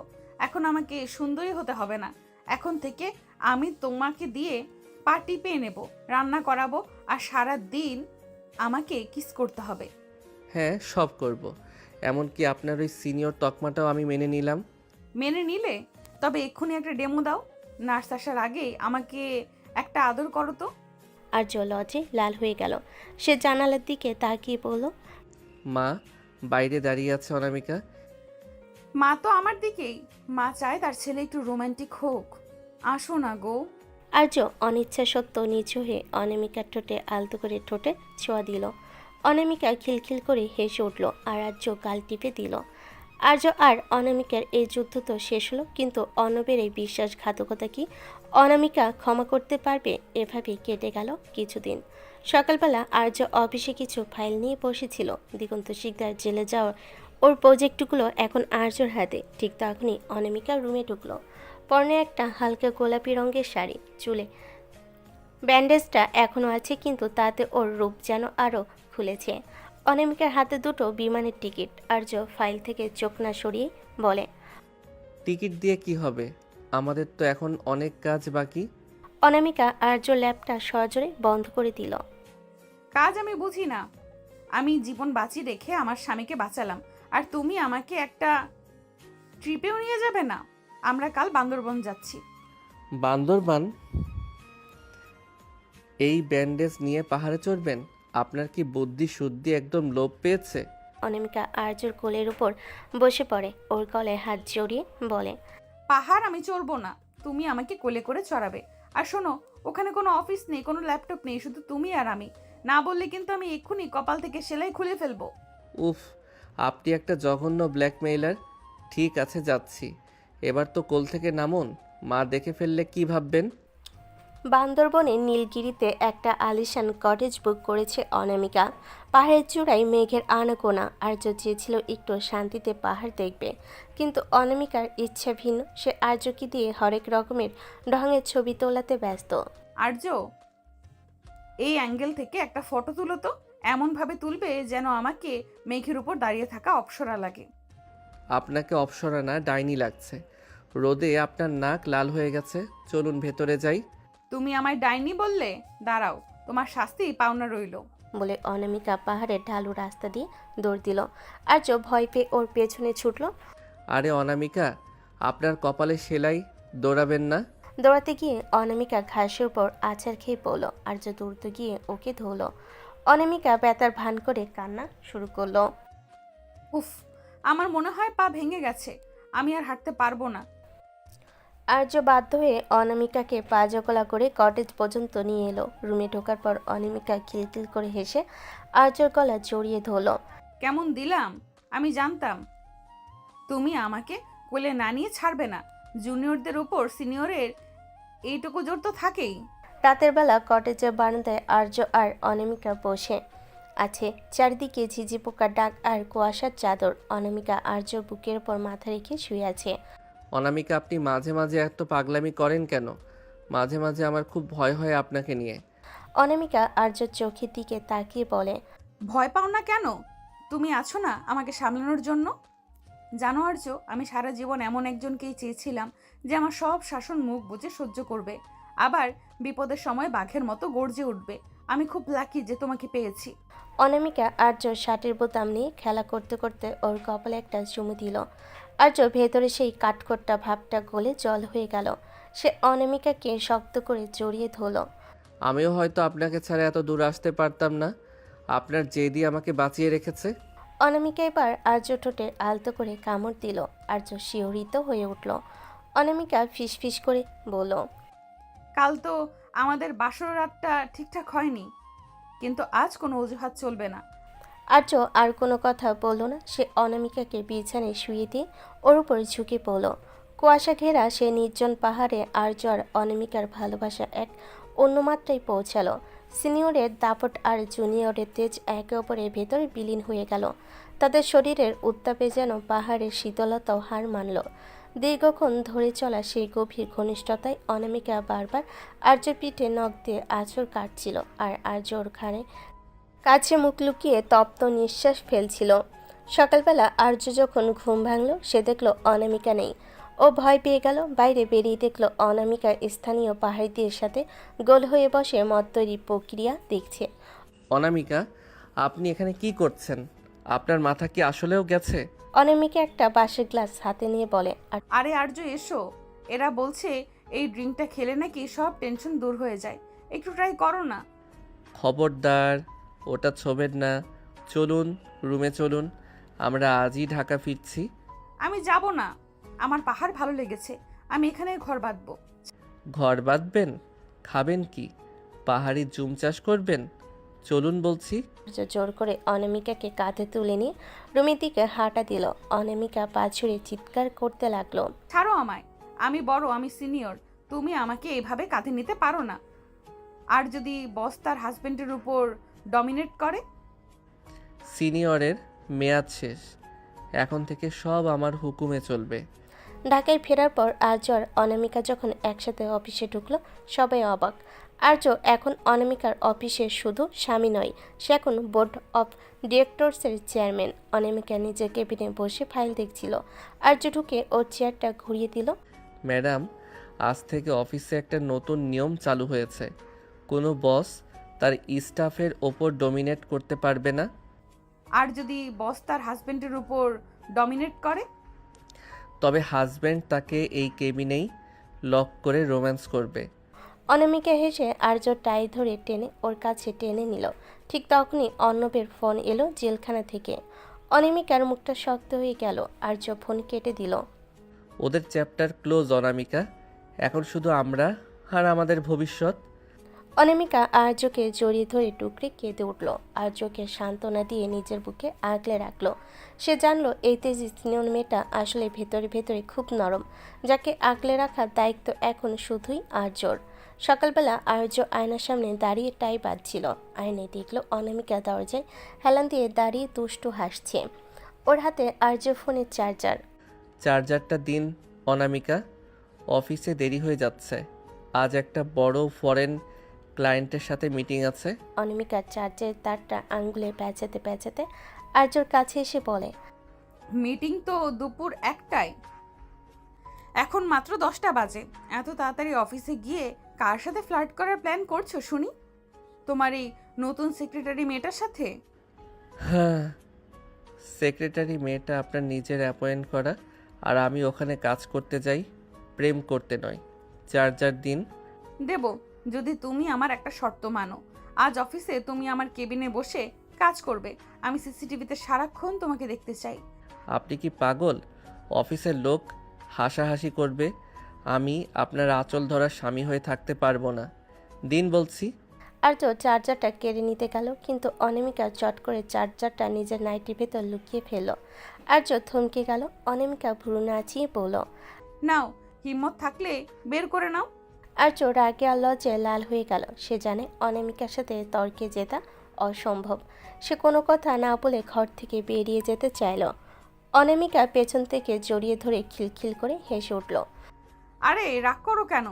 এখন আমাকে সুন্দরী হতে হবে না। এখন থেকে আমি তোমাকে দিয়ে পা টিপে নেব, রান্না করাবো, আর সারা দিন আমাকে কিস করতে হবে। হ্যাঁ, সব করব। এমনকি আপনার ওই সিনিয়র তকমাটাও আমি মেনে নিলাম। মেনে নিলে? তবে এক্ষুনি একটা ডেমো দাও। নার্স আসার আগেই আমাকে একটা আদর করো তো। আর্য লজ্জে লাল হয়ে গেল। সে জানালার দিকে তাকিয়ে বলল, মা বাইরে দাঁড়িয়ে আছে অনামিকা। মা তো আমার দিকেই। মা চায় তার ছেলে একটু রোমান্টিক হোক। আসো না গো। আর্য অনিচ্ছা সত্ত্বেও নিচু হয়ে অনামিকার ঠোঁটে আলতো করে ঠোঁটে ছোঁয়া দিল। অনামিকা খিলখিল করে হেসে উঠল আর আর্য গাল টিপে দিল। আর্য আর অনামিকার এই যুদ্ধ তো শেষ হলো, কিন্তু অর্ণবের এই বিশ্বাসঘাতকতা কি অনামিকা ক্ষমা করতে পারবে? এভাবেই কেটে গেল কিছুদিন। সকালবেলা আর্য অফিসে কিছু ফাইল নিয়ে বসেছিল। দিগন্ত শিকদার জেলে যাওয়ার ওর প্রজেক্টগুলো এখন আর্যর হাতে। ঠিক তখনই অনামিকা রুমে ঢুকলো। পরনে একটা হালকা গোলাপি রঙের শাড়ি, চুলে ব্যান্ডেজটা এখনও আছে, কিন্তু তাতে ওর রূপ যেন আরও খুলেছে। অনামিকার হাতে দুটো বিমানের টিকিট। আর্য ফাইল থেকে চোখ না সরিয়ে বলে, টিকিট দিয়ে কি হবে? আমাদের তো এখন অনেক কাজ বাকি। অনামিকা আর্য ল্যাপটা সজোরে বন্ধ করে দিল। কাজ আমি বুঝি না। আমি জীবন বাঁচি রেখে আমার স্বামীকে বাঁচালাম, আর তুমি আমাকে একটা ট্রিপেও নিয়ে যাবে না? আমরা কাল বান্দরবন যাচ্ছি। বান্দরবান? এই ব্যান্ডেজ নিয়ে পাহাড়ে চড়বেন? আপনার কি বুদ্ধি শুদ্ধি একদম লোপ পেয়েছে? অনামিকা আর্যর কোলের উপর বসে পড়ে, ওর গলায় হাত জড়িয়ে বলে, পাহাড় আমি চড়বো না, তুমি আমাকে কোলে করে চড়াবে। আর শোনো, ওখানে কোনো অফিস নেই, কোনো ল্যাপটপ নেই, শুধু তুমি আর আমি। না বললে কিন্তু আমি এক্ষুনি কপাল থেকে সেলাই খুলে ফেলবো। উফ, আপনি একটা জঘন্য ব্ল্যাকমেইলার। ঠিক আছে, যাচ্ছি। এবার তো কোল থেকে নামুন, মা দেখে ফেললে কি ভাববেন? বান্দরবনের নীলগিরিতে একটা আলিশান কটেজ বুক করেছে অনামিকা। পাহাড়ের চূড়ায় মেঘের আনাগোনা। আর্য চেয়েছিল একটু শান্তিতে পাহাড় দেখবে, কিন্তু অনামিকার ইচ্ছা ভিন্ন। সে আর্যকে দিয়ে হরেক রকমের ঢঙের ছবি তোলাতে ব্যস্ত। আর্য, এই অ্যাঙ্গেল থেকে একটা ফটো তুলো তো। এমনভাবে তুলবে যেন আমাকে মেঘের উপর দাঁড়িয়ে থাকা অপ্সরা লাগে। আপনাকে অপসরা না, ডাইনি লাগছে। রোদে আপনার নাক লাল হয়ে গেছে। চলুন ভেতরে যাই। তুমি আমায় ডাইনি বললে? দাঁড়াও, তোমার শাস্তি পাওনা রইল। বলে অনামিকা পাহাড়ের ঢালু রাস্তা দিয়ে দৌড় দিল। আর্য ভয় পেয়ে ওর পেছনে ছুটল। আরে অনামিকা, আপনার কপালে সেলাই, দৌড়াবেন না। দৌড়াতে গিয়ে অনামিকা ঘাসের উপর আছাড় খেয়ে পড়ল। আর্য দ্রুত গিয়ে ওকে ধরল। অনামিকা ব্যথার ভান করে কান্না শুরু করলো। উফ, আমার মনে হয় পা ভেঙে গেছে, আমি আর হাঁটতে পারবো না। আর্য বাধ্য হয়ে অনামিকাকে পা জকলা করে কটেজ পর্যন্ত নিয়ে এলো। রুমে ঢোকার পর অনামিকা খিলখিল করে হেসে আর্যর গলা জড়িয়ে ধরল। কেমন দিলাম? আমি জানতাম তুমি আমাকে কোলে না নিয়ে ছাড়বে না। জুনিয়রদের উপর সিনিয়রের এইটুকু জোর তো থাকেই। রাতের বেলা কটেজের বারান্দায় আর্য আর অনামিকা বসে আছে। চারিদিকে ঝিঝি পোকার ডাক আর কুয়াশার চাদর। অনামিকা আর্যর বুকের উপর মাথা রেখে শুয়ে আছে। অনামিকা, আপনি মাঝে মাঝে এত পাগলামি করেন কেন? মাঝে মাঝে আমার খুব ভয় হয় আপনাকে নিয়ে। অনামিকা আর্যর চোখের দিকে তাকিয়ে বলে, ভয় পাও না কেন? তুমি আছো না আমাকে সামলানোর জন্য। জানো আর্য, আমি সারা জীবন এমন একজনকেই চেয়েছিলাম যে আমার সব শাসন মুখ বুজে সহ্য করবে, আবার বিপদের সময় বাঘের মতো গর্জে উঠবে। আমি খুব লাকি যে তোমাকে পেয়েছি। অনামিকা আর্য শার্টের বোতাম নিয়ে খেলা করতে করতে ওর কপালে একটা চুমু দিল। আর্য ভেতরে সেই কাঠখোট্টা ভাবটা গলে জল হয়ে গেল। সে অনামিকাকে শক্ত করে জড়িয়ে ধরল। আমিও হয়তো আপনাকে ছাড়া এত দূর আসতে পারতাম না। আপনার জেদি আমাকে বাঁচিয়ে রেখেছে। অনামিকা এবার আর্য ঠোঁটে আলতো করে কামড় দিল। আর্য শিহরিত হয়ে উঠল। অনামিকা ফিসফিস করে বলল, কাল তো আমাদের বাসর রাতটা ঠিকঠাক হয়নি, কিন্তু আজ কোনো অজুহাত চলবে না। আর্য আর কোনো কথা বলল না। সে অনামিকাকে বিছানায় শুয়ে দিয়ে ওর উপর ঝুঁকে পড়ল। কুয়াশা ঘেরা সে নির্জন পাহাড়ে আর্য আর অনামিকার ভালোবাসা এক অন্য মাত্রায় পৌঁছালো। সিনিয়রের দাপট আর জুনিয়রের তেজ একে অপরের ভেতরে বিলীন হয়ে গেল। তাদের শরীরের উত্তাপে যেন পাহাড়ের শীতলতাও হার মানল। দীর্ঘক্ষণ ধরে চলা সেই গভীর ঘনিষ্ঠতায় অনামিকা বারবার আর্যর পিঠে নখ দিয়ে আঁচড় কাটছিল, আর আর্য ওর ঘাড়ে কাছে মুখ লুকিয়ে তপ্ত নিঃশ্বাস ফেলছিল। সকালবেলা আর্য যখন ঘুম ভাঙল সে দেখল অনামিকা নেই। ও ভয় পেয়ে গেল। বাইরে বেরিয়ে দেখল অনামিকা স্থানীয় পাহাড়িদের সাথে গোল হয়ে বসে মদ তৈরি প্রক্রিয়া দেখছে। অনামিকা, আপনি এখানে কি করছেন? আপনার মাথা কি আসলেও গেছে? অনামিকা একটা বাঁশের গ্লাস হাতে নিয়ে বলে, আর আরে আর্য এসো, এরা বলছে এই ড্রিঙ্কটা খেলে নাকি সব টেনশন দূর হয়ে যায়, একটু ট্রাই করো না। খবরদার, ওটা ছোবেন না। চলুন, রুমে চলুন, আমরা আজই ঢাকা ফিরছি। আমি যাব না, আমার পাহাড় ভালো লেগেছে, আমি এখানে ঘর বাঁধবো। ঘর বাঁধবেন? খাবেন কি? পাহাড়ি জুম চাষ করবেন? চলুন বলছি। আর্য জোর করে অনামিকাকে কাঁধে তুলে নিয়ে রুমের দিকে হাঁটা দিল। অনামিকা পা ছুড়ে চিৎকার করতে লাগলো। ছাড়ো আমায়, আমি বড়, আমি সিনিয়র, তুমি আমাকে এভাবে কাঁধে নিতে পারো না। আর যদি বস তার হাজবেন্ডের উপর ডমিনেট করে? সিনিয়রের মেয়াদ শেষ, এখন থেকে সব আমার হুকুমে চলবে। ঢাকায় ফেরার পর আর্য আর অনামিকা যখন একসাথে অফিসে ঢুকলো সবাই অবাক। আর্য এখন অনামিকার অফিসের শুধু স্বামী নয়, সে এখন বোর্ড অফ ডিরেক্টরসের চেয়ারম্যান। অনামিকা নিজের কেবিনে বসে ফাইল দেখছিল। আর্য ঢুকে ওর চেয়ারটা ঘুরিয়ে দিল। ম্যাডাম, আজ থেকে অফিসে একটা নতুন নিয়ম চালু হয়েছে। কোনো বস তার স্টাফের ওপর ডমিনেট করতে পারবে না। আর যদি বস তার হাজবেন্ডের উপর ডমিনেট করে? তবে হাজব্যান্ড তাকে এই কেবিনেই লক করে রোম্যান্স করবে। অনামিকা হেসে আর্য টাই ধরে টেনে ওর কাছে টেনে নিল। ঠিক তখনই অর্ণবের ফোন এলো জেলখানা থেকে। অনামিকার মুখটা শক্ত হয়ে গেল। আর্য ফোন কেটে দিল। ওদের চ্যাপ্টার ক্লোজ অনামিকা, এখন শুধু আমরা আর আমাদের ভবিষ্যৎ। অনামিকা আর্যকে জড়িয়ে ধরে টুকরে কেঁদে উঠল। আর্যকে সান্ত্বনা দিয়ে নিজের বুকে আগলে রাখলো। সে জানলো এই তেজি সিনিয়র মেয়েটা আসলে ভেতরে ভেতরে খুব নরম, যাকে আগলে রাখার দায়িত্ব এখন শুধুই আর্যর। সকালবেলা আর্য আয়নার সামনে দাঁড়িয়ে টাই বাঁধছিল। আয়নায় দেখলো অনামিকা দরজায় হেলান দিয়ে দাঁড়িয়ে দুষ্টু হাসছে। ওর হাতে আর্য ফোনের চার্জার। চার্জারটা দিন অনামিকা, অফিসে দেরি হয়ে যাচ্ছে। আজ একটা বড় ফরেন ক্লায়েন্টের সাথে মিটিং আছে। অনামিকার চার্জের তারটা আঙ্গুলে প্যাঁচাতে প্যাঁচাতে আর্যর কাছে এসে বলে, মিটিং তো দুপুর 1টায়, এখন মাত্র 10টা বাজে। এত তাড়াতাড়ি অফিসে গিয়ে কার সাথে ফ্লার্ট করার প্ল্যান করছো শুনি? তোমার এই নতুন সেক্রেটারি মেয়েটার সাথে? হ্যাঁ, সেক্রেটারি মেয়েটা আপনার নিজের অ্যাপয়েন্ট করা, আর আমি ওখানে কাজ করতে যাই, প্রেম করতে নয়। চার্জার দিন। দেব, যদি তুমি আমার একটা শর্ত মানো। আজ অফিসে তুমি আমার কেবিনে বসে কাজ করবে, আমি সিসিটিভিতে সারাক্ষণ তোমাকে দেখতে চাই। আপনি কি পাগল? অফিসের লোক হাসাহাসি করবে, আমি আপনার আঁচল ধরার স্বামী হয়ে থাকতে পারবো না। দিন বলছি। আর্য চার্জারটা কেড়ে নিতে গেল, কিন্তু অনামিকা চট করে চার্জারটা নিজের নাইটির ভেতর লুকিয়ে ফেলল। আর্য থমকে গেল। অনামিকা ভ্রু নাচিয়ে বলল, নাও, হিম্মত থাকলে বের করে নাও। আর্য রাগে আর লজ্জায় লাল হয়ে গেল। সে জানে অনামিকার সাথে তর্কে জেতা অসম্ভব। সে কোনো কথা না বলে ঘর থেকে বেরিয়ে যেতে চাইল। অনামিকা পেছন থেকে জড়িয়ে ধরে খিলখিল করে হেসে উঠল। আরে রাগ করো কেন?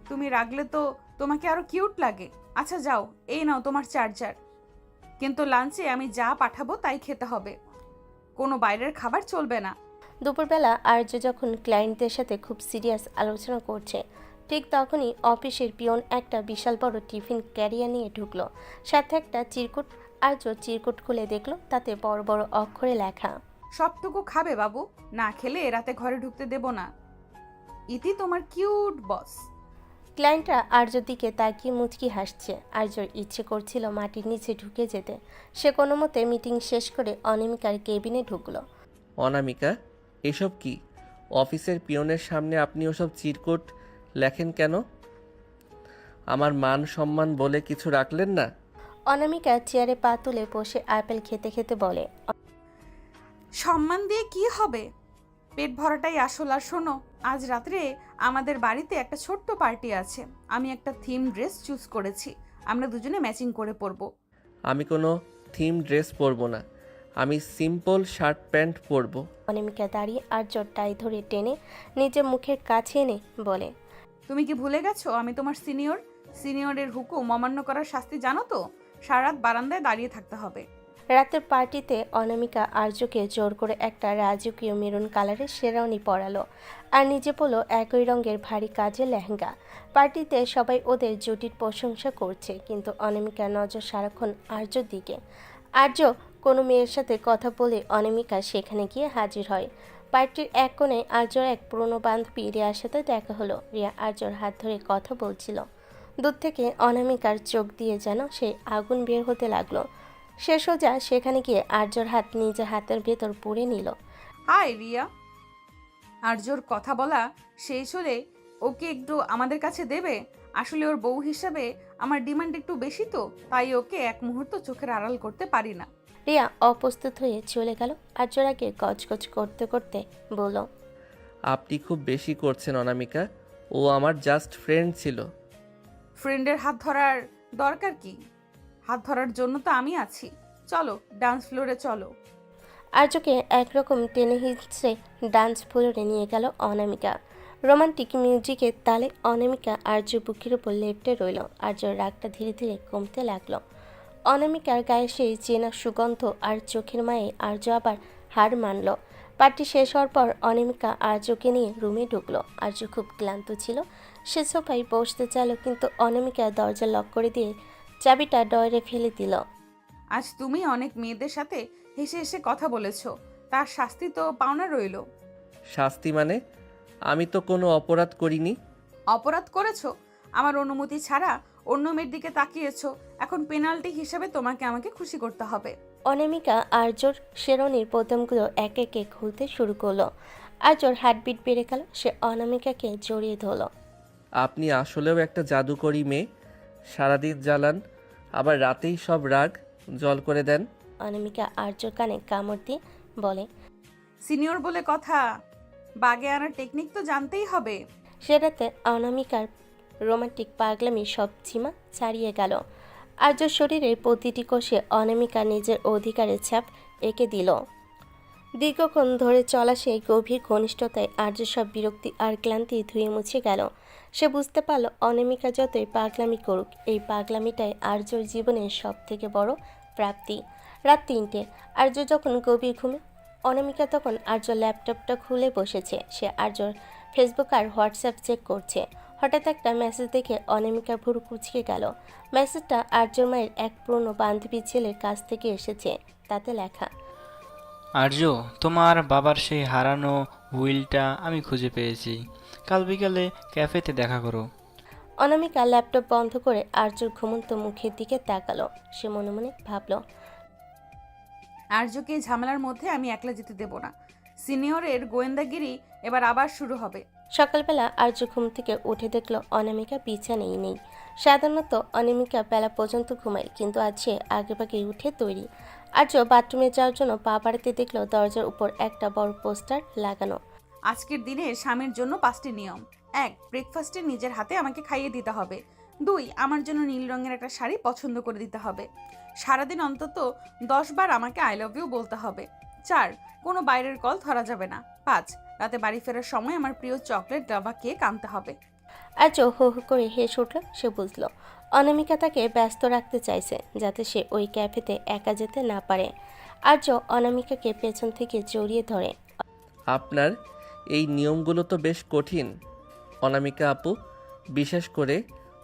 তুমি রাগলে তো তোমাকে আরো কিউট লাগে। আচ্ছা যাও, এই নাও তোমার চার্জার, কিন্তু লাঞ্চে আমি যা পাঠাবো তাই খেতে হবে, কোনো বাইরের খাবার চলবে না। দুপুরবেলা আর্য যখন ক্লায়েন্টদের সাথে খুব সিরিয়াস আলোচনা করছে, ঠিক তখনই অফিসের পিয়ন একটা বিশাল বড় টিফিন ক্যারিয়ার নিয়ে ঢুকলো। সাথে একটা চিরকুট। আর্য চিরকুট খুলে দেখলো তাতে বড় বড় অক্ষরে লেখা, সবটুকু খাবে বাবু, না খেলে রাতে ঘরে ঢুকতে দেব না। ইতি তোমার কিউট বস। ক্লায়েন্টরা আর্যর দিকে তাকিয়ে মুচকি হাসছে। আর্যর ইচ্ছে করছিল মাটির নিচে ঢুকে যেতে। সে কোনো মতে মিটিং শেষ করে অনামিকার কেবিনে ঢুকলো। অনামিকা, এসব কি? অফিসের পিয়নের সামনে আপনি ওসব চিরকুট লেখেন কেন? আমার মান সম্মান বলে কিছু রাখলেন না? অনামিকা চেয়ারে পা তুলে বসে আপেল খেতে খেতে বলে, সম্মান দিয়ে কি হবে? পেট ভরাটাই আসল। আর শোনো, আজ রাত্রে আমাদের বাড়িতে একটা ছোট্ট পার্টি আছে। আমি একটা থিম ড্রেস চুজ করেছি, আমরা দুজনে ম্যাচিং করে পরবো। আমি কোনো থিম ড্রেস পরবো না, আমি সিম্পল শার্ট প্যান্ট পরবো। অনামিকা দাঁড়িয়ে আর্যর টাই ধরে টেনে নিজের মুখের কাছে এনে বলে, তুমি কি ভুলে গেছো আমি তোমার সিনিয়র? সিনিয়রের হুকুম অমান্য করার শাস্তি জানো তো? সারা রাত বারান্দায় দাঁড়িয়ে থাকতে হবে। রাতের পার্টিতে অনামিকা আর্যকে জোর করে একটা রাজকীয় মেরুন কালারের শেরওয়ানি পরালো আর নিজে পরলো একই রঙের ভারী কাজের লেহেঙ্গা। পার্টিতে সবাই ওদের জুটির প্রশংসা করছে, কিন্তু অনামিকার নজর সারাক্ষণ আর্যর দিকে। আর্য কোনো মেয়ের সাথে কথা বলে অনামিকা সেখানে গিয়ে হাজির হয়। পার্টির এক কোণে আর্যর এক পুরনো বান্ধবী রিয়ার সাথে দেখা হলো। রিয়া আর্যর হাত ধরে কথা বলছিল। দূর থেকে অনামিকার চোখ দিয়ে যেন সেই আগুন বের হতে লাগলো। সে সোজা সেখানে গিয়ে আর্যর হাত নিজের হাতের ভেতর পুরে নিল। হাই রিয়া। আর্যর কথা বলা শেষ হলে ওকে একটু আমাদের কাছে দেবে? আসলে ওর বউ হিসাবে আমার ডিমান্ড একটু বেশি, তো তাই ওকে এক মুহূর্ত চোখের আড়াল করতে পারি না। রিয়া অপ্রস্তুত হয়ে চলে গেল। আর্যর আগে গজগজ করতে করতে বলল, আপনি খুব বেশি করছেন অনামিকা, ও আমার জাস্ট ফ্রেন্ড ছিল। ফ্রেন্ডের হাত ধরার দরকার কি? হাত ধরার জন্য তো আমি আছি। চলো ডান্স ফ্লোরে চলো। আর্যকে একরকম টেনে হিঁচড়ে ডান্স ফ্লোরে নিয়ে গেল অনামিকা। রোমান্টিক মিউজিকের তালে অনামিকা আর্য বুকের উপর লেপ্টে রইল। আর্যর রাগটা ধীরে ধীরে কমতে লাগলো। অনামিকার গায়ে সেই চেনা সুগন্ধ আর চোখের মায়ে আর্য আবার হার মানল। পার্টি শেষ হওয়ার পর অনামিকা আর্যকে নিয়ে রুমে ঢুকলো। আর্য খুব ক্লান্ত ছিল। সে সোফায় বসতে চাইল, কিন্তু অনামিকা দরজা লক করে দিয়ে চাবিটা ডয়ারে ফেলে দিল। আজ তুমি অনেক মেয়েদের সাথে হেসে হেসে কথা বলেছ, তার শাস্তি তো পাওনা রইল। শাস্তি মানে? আমি তো কোনো অপরাধ করিনি। অপরাধ করেছো, আমার অনুমতি ছাড়া অন্য মেয়ের দিকে তাকিয়েছো। এখন পেনাল্টি হিসেবে তোমাকে আমাকে খুশি করতে হবে। অনামিকা আর্যর শেরওয়ানির বোতামগুলো এক একে খুলতে শুরু করলো। আর্যর হার্টবিট বেড়ে গেল। সে অনামিকাকে জড়িয়ে ধরল। আপনি আসলেও একটা জাদুকরী মেয়ে, সারাদিন জ্বালান, আবার রাতেই সব রাগ জল করে দেন। অনামিকা আর্যর কানে কামড় দিয়ে বলে, সিনিয়র বলে কথা, বাগে আনার টেকনিক তো জানতেই হবে। সে রাতে অনামিকার রোমান্টিক পাগলামি সব সীমা ছাড়িয়ে গেল। আর্যর শরীরের প্রতিটি কোষে অনামিকা নিজের অধিকারের ছাপ এঁকে দিল। দীর্ঘক্ষণ ধরে চলা সেই গভীর ঘনিষ্ঠতায় আর্য সব বিরক্তি আর ক্লান্তি ধুয়ে মুছে গেল। সে বুঝতে পারল অনামিকা যতই পাগলামি করুক, এই পাগলামিটাই আর্যর জীবনের সব থেকে বড় প্রাপ্তি। রাত ৩টে। আর্য যখন গভীর ঘুমে, অনামিকা তখন আর্যর ল্যাপটপটা খুলে বসেছে। সে আর্যর ফেসবুক আর হোয়াটসঅ্যাপ চেক করছে। হঠাৎ একটা মেসেজ দেখে অনামিকার ভুরু কুঁচকে গেল। মেসেজটা আর্যর মায়ের এক পুরনো বান্ধবীর ছেলের কাছ থেকে এসেছে। তাতে লেখা, আর্য, তোমার বাবার সেই হারানো হুইলটা আমি খুঁজে পেয়েছি। কাল বিকালে ক্যাফেতে দেখা করো। অনামিকা ল্যাপটপ বন্ধ করে আর্যর ঘুমন্ত মুখের দিকে তাকালো। সে মনে মনে ভাবল, আর্যকে এই ঝামেলার মধ্যে আমি একলা যেতে দেব না। সিনিয়রের গোয়েন্দাগিরি এবার আবার শুরু হবে। সকালবেলা আর্য ঘুম থেকে উঠে দেখল অনামিকা বিছানেই নেই। সাধারণত অনামিকা বেলা পর্যন্ত ঘুমায়, কিন্তু আজ সে আগেভাগেই উঠে তৈরি। আর্য বাথরুমে যাওয়ার জন্য পা বাড়াতে দেখল দরজার উপর একটা বড় পোস্টার লাগানো। আজকের দিনে স্বামীর জন্য 5টি নিয়ম। 1. ব্রেকফাস্টে নিজের হাতে আমাকে খাইয়ে দিতে হবে। 2. আমার জন্য নীল রঙের একটা শাড়ি পছন্দ করে দিতে হবে। সারাদিন অন্তত 10 বার আমাকে আই লাভ ইউ বলতে হবে। 4. কোনো বাইরের কল ধরা যাবে না। 5. রাতে বাড়ি ফেরার সময় আমার প্রিয় চকলেট ডাবা কেক আনতে হবে। আর্য হো হো করে হেসে উঠল। সে বুঝল অনামিকা তাকে ব্যস্ত রাখতে চাইছে, যাতে সে ওই ক্যাফেতে একা যেতে না পারে। আর্য অনামিকাকে পেছন থেকে জড়িয়ে ধরে। আপনার এই নিয়মগুলো তো বেশ কঠিন অনামিকা আপু, বিশেষ করে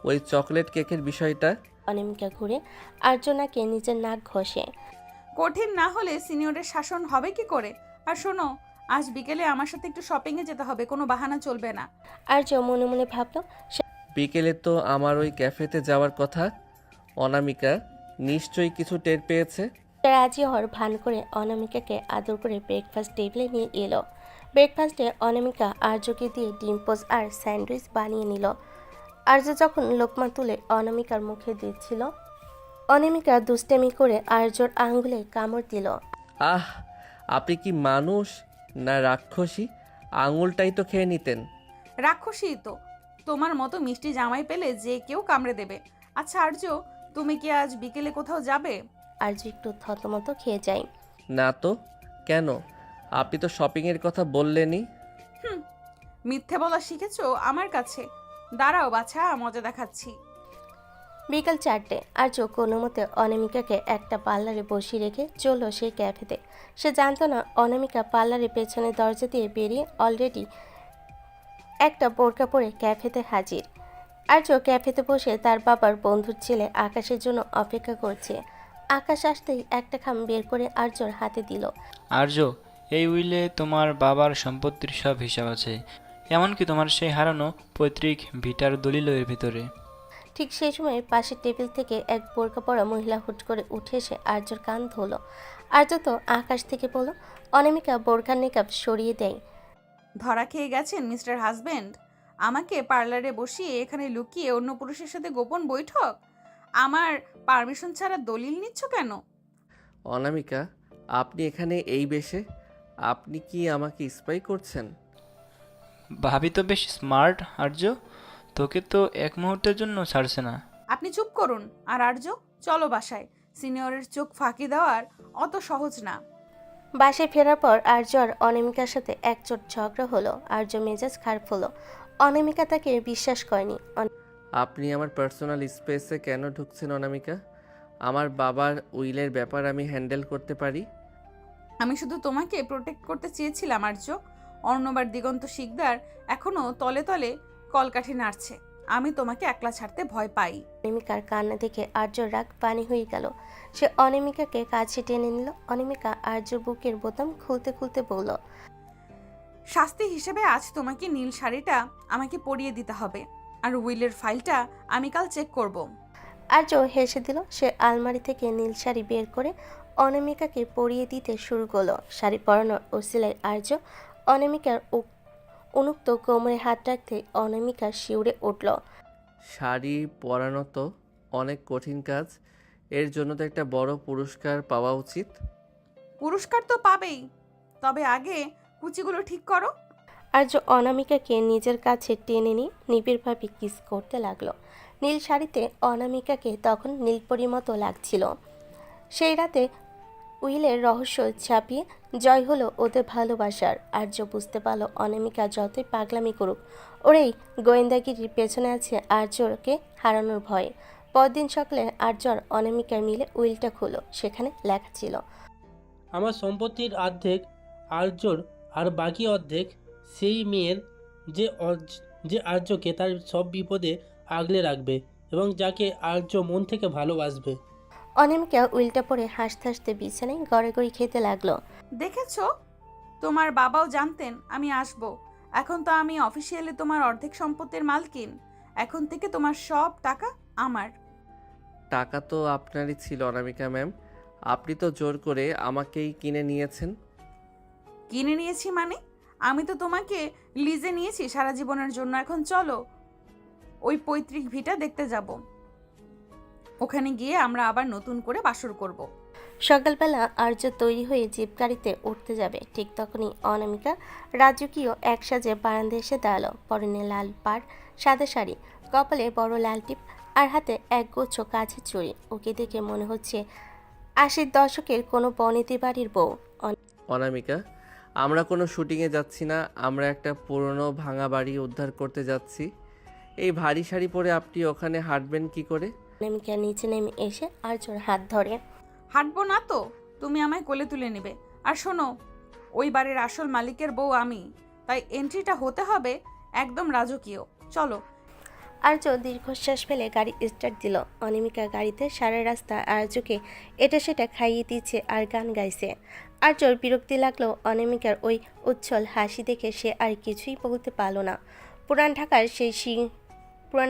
ওই চকলেট কেকের বিষয়টা। অনামিকা ঘুরে আর্য নাকে নিজের নাক ঘষে। কঠিন না হলে সিনিয়রের শাসন হবে কি করে? আর শোনো, আজ বিকেলে আমার সাথে একটু শপিংয়ে যেতে হবে, কোনো বাহানা চলবে না। আর্য মনে মনে ভাবল, বিকেলে তো আমার ওই ক্যাফেতে যাওয়ার কথা। অনামিকা নিশ্চয়ই কিছু টের পেয়েছে। রাজি হওয়ার ভান করে অনামিকাকে আদর করে ব্রেকফাস্ট টেবিলে নিয়ে এলো। ব্রেকফাস্টে অনামিকা আর্যকে দিয়ে ডিম পোজ আর স্যান্ডউইচ বানিয়ে নিল। আর্য যখন লোকমা তুলে অনামিকার মুখে দিচ্ছিল, অনামিকা দুষ্টামি করে আর্যর আঙ্গুলে কামড় দিল। আহ, আপনি কি মানুষ না রাক্ষসী? আঙুলটাই তো খেয়ে নিতেন। রাক্ষসী তো, তোমার মতো মিষ্টি জামাই পেলে যে কেউ কামড়ে দেবে। আচ্ছা আর্য, তুমি কি আজ বিকেলে কোথাও যাবে? আর্য একটু থতমত খেয়ে যায়। না তো, কেন? আপনি তো শপিংয়ের কথা বললেনই। মিথ্যে বলা শিখেছো আমার কাছে? দাঁড়াও বাছা, মজা দেখাচ্ছি। বিকাল 4টে আর্য কোনো মতে অনামিকাকে একটা পার্লারে বসিয়ে রেখে চলল সেই ক্যাফেতে। সে জানতো না অনামিকা পার্লারের পেছনের দরজা দিয়ে বেরিয়ে অলরেডি একটা বোরকা পরে ক্যাফেতে হাজির। আর্য ক্যাফেতে বসে তার বাবার বন্ধুর ছেলে আকাশের জন্য অপেক্ষা করছে। আকাশ আসতেই একটা খাম বের করে আর্যর হাতে দিল। আর্য, এই উইলে তোমার বাবার সম্পত্তির সব হিসাব আছে, এমনকি তোমার সেই হারানো পৈতৃক ভিটার দলিলও এর ভিতরে। ঠিক সেই সময় পাশের টেবিল থেকে এক বোরকা পরা মহিলা হুট করে উঠে এসে আর্যর কান ধরল। আর্য তো আকাশ থেকে বলল, অনামিকা বোরকার নিকাব সরিয়ে দেয়। ধরা খেয়ে গেছেন মিস্টার হাজবেন্ড? আমাকে পার্লারে বসিয়ে এখানে লুকিয়ে অন্য পুরুষের সাথে গোপন বৈঠক? আমার পারমিশন ছাড়া দলিল নিচ্ছ কেন? অনামিকা, আপনি এখানে এই বেশে? আপনি কি আমাকে স্পাই করছেন? ভাবি তো বেশ স্মার্ট আর্য, তোকে তো এক মুহূর্তের জন্য ছাড়ছে না। আপনি চুপ করুন। আর আর্য, চলো বাসায়। সিনিয়রের চোখ ফাঁকি দেওয়ার অত সহজ না। বাসায় ফেরার পর আর্য আর অনামিকার সাথে একচোট ঝগড়া হলো। আর্য মেজাজ খারাপ হলো। অনামিকা তাকে বিশ্বাস করেনি। আপনি আমার পার্সোনাল স্পেসে কেন ঢুকছেন অনামিকা? আমার বাবার উইলের ব্যাপার আমি হ্যান্ডেল করতে পারি। আমি শুধু তোমাকে প্রোটেক্ট করতে চেয়েছিলাম আর্য। অর্ণবার দিগন্ত শিকদার এখনো তলে তলে কলকাঠি নাড়ছে। আমি তোমাকে একলা ছাড়তে ভয় পাই। অনামিকার কান্না দেখে আর্যর রাগ পানি হয়ে গেল। সে অনামিকাকে কাছে টেনে নিল। অনামিকা আর্যর বুকের বোতাম খুলতে খুলতে বলল, শাস্তি হিসেবে আজ তোমাকে নীল শাড়িটা আমাকে পরিয়ে দিতে হবে। আর উইলের ফাইলটা আমি কাল চেক করব। আর্য হেসে দিল। সে আলমারি থেকে নীল শাড়ি বের করে অনামিকাকে পরিয়ে দিতে শুরু করলো। শাড়ি পরানোর ওসিলায় আর্য অনামিকার উন্মুক্ত কোমরে হাত রাখতে অনামিকা শিউরে উঠল। শাড়ি পরানো তো অনেক কঠিন কাজ, এর জন্য তো একটা বড় পুরস্কার পাওয়া উচিত। পুরস্কার তো পাবেই, তবে আগে কুচিগুলো ঠিক করো। আর্য অনামিকাকে নিজের কাছে টেনে নিয়ে নিবিড়ভাবে কিস করতে লাগলো। নীল শাড়িতে অনামিকাকে তখন নীলপরির মতো লাগছিল। সেই রাতে উইলের রহস্য ছাপিয়ে জয় হলো ওদের ভালোবাসার। আর্য বুঝতে পারলো অনামিকা যতই পাগলামি করুক, ওর এই গোয়েন্দাগিরির পেছনে আছে আর্যকে হারানোর ভয়। পরদিন সকালে আর্য আর অনামিকা মিলে উইলটা খুলো। সেখানে লেখা ছিল, আমার সম্পত্তির অর্ধেক আর্যর আর বাকি অর্ধেক সেই মেয়ের যে আর্যকে তার সব বিপদে আগলে রাখবে এবং যাকে আর্য মন থেকে ভালোবাসবে। অনামিকা উইলটা পরে হাসতে হাসতে বিছানায় গড়াগড়ি খেতে লাগলো। দেখেছো, তোমার বাবাও জানতেন আমি আসব। এখন তো আমি অফিসিয়ালি তোমার অর্ধেক সম্পত্তির মালকিন। এখন থেকে তোমার সব টাকা আমার। টাকা তো আপনারই ছিল অনামিকা ম্যাম, আপনি তো জোর করে আমাকেই কিনে নিয়েছেন। কিনে নিয়েছি মানে? আমি তো তোমাকে লিজে নিয়েছি সারা জীবনের জন্য। এখন চলো ওই পৈতৃক ভিটা দেখতে যাব। ওখানে গিয়ে আমরা আবার নতুন করে বাসর করব। সকালবেলা আর্য তৈরি হয়ে জিপ গাড়িতে উঠতে যাবে। ঠিক তখনই অনামিকা রাজকীয় এক সাজে বারান্দায় এসে দাঁড়ালো। পরনে লাল পাড়, সাদা শাড়ি, কপালে বড় লাল টিপ আর হাতে একগুচ্ছ কাছের চুড়ি। ওকে দেখে মনে হচ্ছে 80 দশকের কোনো বনেদি বাড়ির বউ। অনামিকা, আমরা কোনো শুটিংয়ে যাচ্ছি না, আমরা একটা পুরনো ভাঙা বাড়ি উদ্ধার করতে যাচ্ছি। এই ভারী শাড়ি পরে আপনি ওখানে হাঁটবেন কি করে? অনামিকা নিচে নেমে এসে আর্যর হাত ধরে, হাঁটবো না তো তুমি আমায় কোলে তুলে নেবে। আর শোনো, ওই বাড়ির আসল মালিকের বউ আমি, তাই এন্ট্রিটা হতে হবে একদম রাজকীয়। চলো। আর্য দীর্ঘশ্বাস ফেলে গাড়ি স্টার্ট দিল। অনামিকা গাড়িতে সারা রাস্তা আর্যকে এটা সেটা খাইয়ে দিচ্ছে আর গান গাইছে। আর্যর বিরক্তি লাগলো অনামিকার ওই উচ্ছল হাসি দেখে। সে আর কিছুই বলতে পারল না। পুরান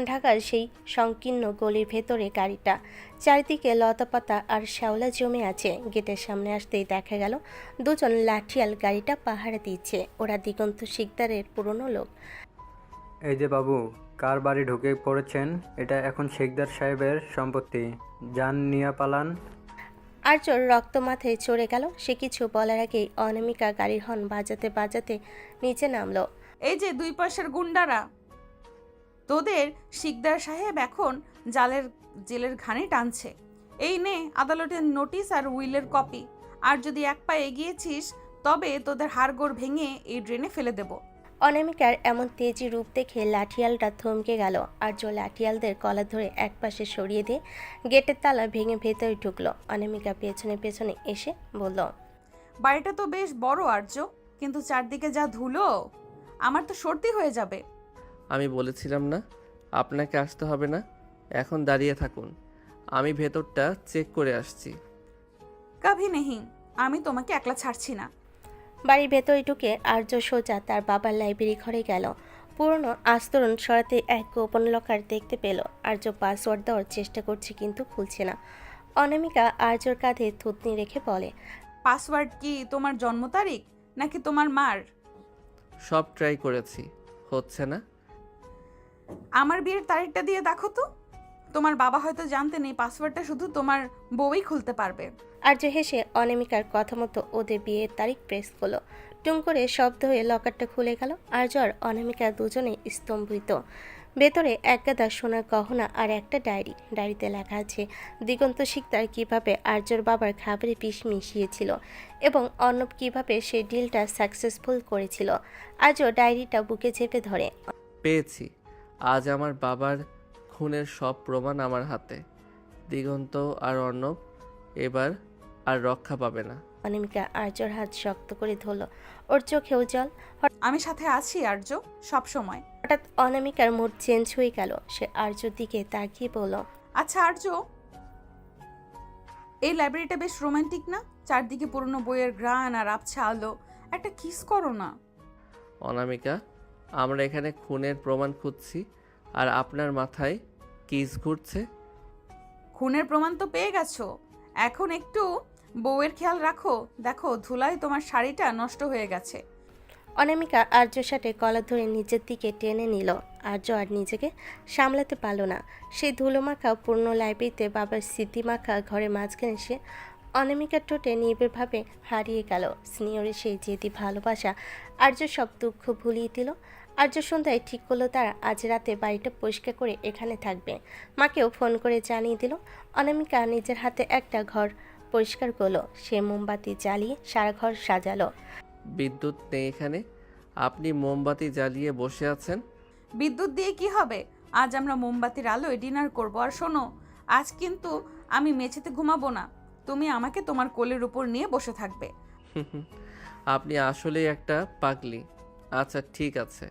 ঢাকার সেই সংকীর্ণ গলির ভেতরে গাড়িটা, চারিদিকে লতাপাতা আর শ্যাওলা জমে আছে। গেটের সামনে আসতেই দেখা গেল দুজন লাঠিয়াল গাড়িটা পাহারা দিচ্ছে। ওরা দিগন্ত শিকদারের পুরনো লোক। এই যে বাবু, কার বাড়ি ঢুকে পড়েছেন? এটা এখন শেখদার সাহেবের সম্পত্তি, যান নিয়ে পালান। আর্যর রক্ত মাথায় চড়ে গেল। সে কিছু বলার আগেই অনামিকা গাড়ির হর্ন বাজাতে বাজাতে নিচে নামলো। এই যে 2 পয়সার গুন্ডারা, তোদের শিকদার সাহেব এখন জেলের ঘানি টানছে। এই নে আদালতের নোটিশ আর উইলের কপি। আর যদি এক পা এগিয়েছিস তবে তোদের হাড়গোড় ভেঙে এই ড্রেনে ফেলে দেব। অনামিকার এমন তেজি রূপ দেখে লাঠিয়ালটা থমকে গেল। আর্য লাঠিয়ালদের কলা ধরে একপাশে সরিয়ে দিয়ে গেটের তালা ভেঙে ভেতরে ঢুকলো। অনামিকা পেছনে পেছনে এসে বলল, বাড়িটা তো বেশ বড় আর্য, কিন্তু চারদিকে যা ধুলো, আমার তো সর্দি হয়ে যাবে। আমি বলেছিলাম না আপনাকে আসতে হবে না, এখন দাঁড়িয়ে থাকুন, আমি ভেতরটা চেক করে আসছি। কাভি নেহি, আমি তোমাকে একলা ছাড়ছি না। বাড়ির ভেতরে ঢুকে আর্য সোজা তার বাবার লাইব্রেরি ঘরে গেল। পুরনো আস্তরণ সরাতে এক গোপন লকার দেখতে পেল। আর্য পাসওয়ার্ড দেওয়ার চেষ্টা করছে কিন্তু খুলছে না। অনামিকা আর্যর কাঁধে থুতনি রেখে বলে, পাসওয়ার্ড কি তোমার জন্ম তারিখ নাকি তোমার মার? সব ট্রাই করেছি, হচ্ছে না। আমার বিয়ের তারিখটা দিয়ে দেখো তো। তোমার বাবা হয়তো জানতে নেই পাসওয়ার্ডটা শুধু তোমার বউই খুলতে পারবে। আর্য হেসে অনামিকার কথা মতো ওদের বিয়ের তারিখ প্রেস করলো। টুম করে শব্দ হয়ে লকারটা খুলে গেল। আর্য আর অনামিকা দুজনে স্তম্ভিত। ভেতরে এক গাদা সোনার গহনা আর একটা ডায়েরিতে লেখা আছে দিগন্ত শিকদার কীভাবে আর্যর বাবার খাবারে বিষ মিশিয়েছিল এবং অর্ণব কীভাবে সেই ডিলটা সাকসেসফুল করেছিল। আর্য ডায়েরিটা বুকে চেপে ধরে। পেয়েছি, আজ আমার বাবার খুনের সব প্রমাণ আমার হাতে। দিগন্ত আর অর্ণব এবার আর রক্ষা পাবে না। অনামিকা আর্যর হাত শক্ত করে ধরল। ওর চোখেও জল। আমি সাথে আছি আর্য, সব সময়। হঠাৎ অনামিকার মুড চেঞ্জ হয়ে গেল। সে আর্যর দিকে তাকিয়ে বলল, আচ্ছা আর্য, এই লাইব্রেরিটা বেশ রোমান্টিক না? চারদিকে পুরনো বইয়ের ঘ্রাণ আর আবছা আলো। একটা কিস করো না। অনামিকা, আমরা এখানে খুনের প্রমাণ খুঁজছি আর আপনার মাথায় কিস ঘুরছে। খুনের প্রমাণ তো পেয়ে গেছো, এখন একটু বউয়ের খেয়াল রাখো। দেখো ধুলায় তোমার শাড়িটা নষ্ট হয়ে গেছে। অনামিকা আর্যর সাথে কলার ধরে নিচের দিকে টেনে নিল। আর্য আর নিজেকে সামলাতে পারল না। সেই ধুলোমাখা পূর্ণ লাইব্রেরিতে বাবার স্মৃতিমাখা ঘরে মাঝখানে সে অনামিকার ঠোঁটে নিবিড়ভাবে হারিয়ে গেল। সিনিয়রের সেই জেদি ভালোবাসা আর্য সব দুঃখ ভুলিয়ে দিল। আর্য সন্ধ্যায় ঠিক করলো তারা আজ রাতে বাড়িটা পরিষ্কার করে এখানে থাকবে। মাকেও ফোন করে জানিয়ে দিল। অনামিকা নিজের হাতে একটা ঘর পরিষ্কার করলো। সে মোমবাতি জ্বালিয়ে সারা ঘর সাজালো। বিদ্যুৎ নেই এখানে, আপনি মোমবাতি জ্বালিয়ে বসে আছেন। বিদ্যুৎ দিয়ে কি হবে? আজ আমরা মোমবাতির আলোয় ডিনার করব। আর শোনো, আজ কিন্তু আমি মেঝেতে ঘুমাবো না, তুমি আমাকে তোমার কোলের উপর নিয়ে বসে থাকবে। আপনি আসলেই একটা পাগলি। আচ্ছা ঠিক আছে,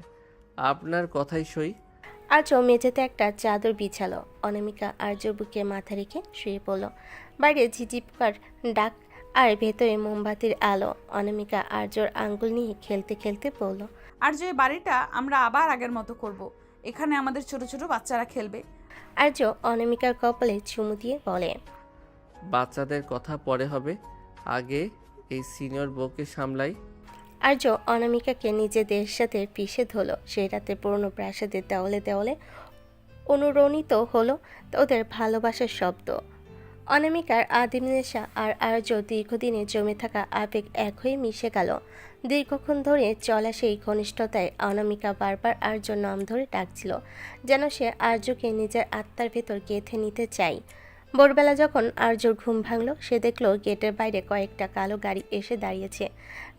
আপনার কথাই সই। আজও মেঝেতে একটা চাদর বিছালো। অনামিকা আর্যর বুকে মাথা রেখে শুয়ে পড়ল। বাইরে ঝিঝিপকার ডাক আর ভেতরে মোমবাতির আলো। অনামিকা আর্যর আঙ্গুল নিয়ে খেলতে খেলতে বলল, আর যে বাড়িটা আমরা আবার আগের মতো করব। এখানে আমাদের ছোট ছোট বাচ্চারা খেলবে। আর্য অনামিকার কপালে চুমু দিয়ে বলে, বাচ্চাদের কথা পরে হবে, আগে এই সিনিয়র বউকে সামলাই। আর্য অনামিকাকে নিজেদের সাথে পিষে ধরল। সেই রাতে পুরনো প্রাসাদের দেওয়ালে দেওয়ালে অনুরণিত হলো ওদের ভালোবাসার শব্দ। অনামিকার আদিম নেশা আর আর্য দীর্ঘদিনে জমে থাকা আবেগ এক হয়ে মিশে গেল। দীর্ঘক্ষণ ধরে চলা সেই ঘনিষ্ঠতায় অনামিকা বারবার আর্যর নাম ধরে ডাকছিল, যেন সে আর্যকে নিজের আত্মার ভেতর গেঁথে নিতে চায়। ভোরবেলা যখন আর্যর ঘুম ভাঙল, সে দেখল গেটের বাইরে কয়েকটা কালো গাড়ি এসে দাঁড়িয়েছে।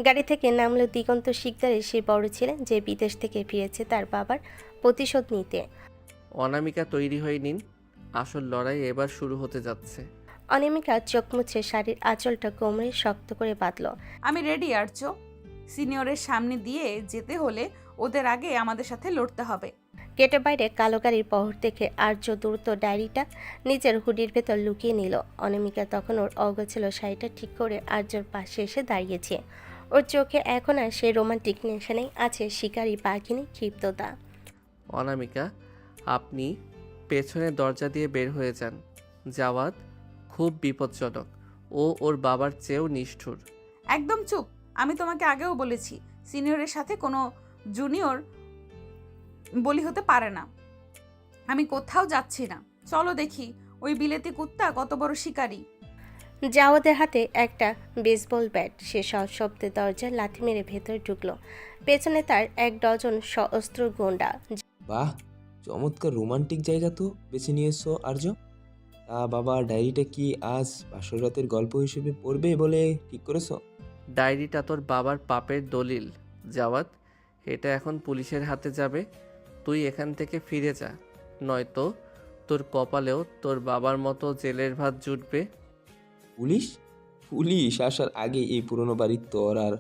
গাড়ি থেকে নামলো দিগন্ত শিকদারের সেই বড় ছিলেন যে বিদেশ থেকে ফিরেছে তার বাবার প্রতিশোধ নিতে। অনামিকা তৈরি হয়ে নিন, আসল লড়াই এবার শুরু হতে যাচ্ছে। অনামিকা চোখ মুছে শাড়ির আঁচলটা কোমরে শক্ত করে বাঁধল। আমি রেডি আর্য, সিনিয়রের সামনে দিয়ে যেতে হলে ওদের আগে আমাদের সাথে লড়তে হবে। গেটের বাইরে কালো গাড়ির পহর দেখে আর্য দ্রুত ডায়েরিটা নিজের হুডির ভেতর লুকিয়ে নিল। অনামিকা তখন ওর অগোছালো শাড়িটা ঠিক করে আর্যর পাশে এসে দাঁড়িয়েছে। ওর চোখে এখন আর সেই রোমান্টিক নেশানেই আছে শিকারী পাখিনি ক্ষিপ্ততা। অনামিকা, আপনি পেছনের দরজা দিয়ে বের হয়ে যান। জাওয়াদ খুব বিপজ্জনক, ও ওর বাবার চেয়েও নিষ্ঠুর। একদম চুপ, আমি তোমাকে আগেও বলেছি সিনিয়রের সাথে কোনো জুনিয়র বলি হতে পারে না। আমি কোথাও যাচ্ছি না, চলো দেখি ওই বিলেতি কুত্তা কত বড় শিকারী। জাওয়াদের হাতে একটা বেসবল ব্যাট। সে সশব্দে দরজার লাথি মেরে ভেতরে ঢুকলো। পেছনে তার 1 ডজন সশস্ত্র গুন্ডা। বাহ, চমৎকার রোমান্টিক জায়গা তো বেছে নিয়েছো আর্য। তা বাবা, ডায়েরিটা কি আজ বাসর রাতের গল্প হিসেবে পড়বে বলে ঠিক করেছো? ডায়েরিটা তোর বাবার পাপের দলিল জাওয়াত, এটা এখন পুলিশের হাতে যাবে। তুই এখান থেকে ফিরে যা, নয়তো তোর কপালেও তোর বাবার মতো জেলের ভাত জুটবে। পুলিশ? পুলিশ আসার আগে এই পুরনো বাড়ির তোর আর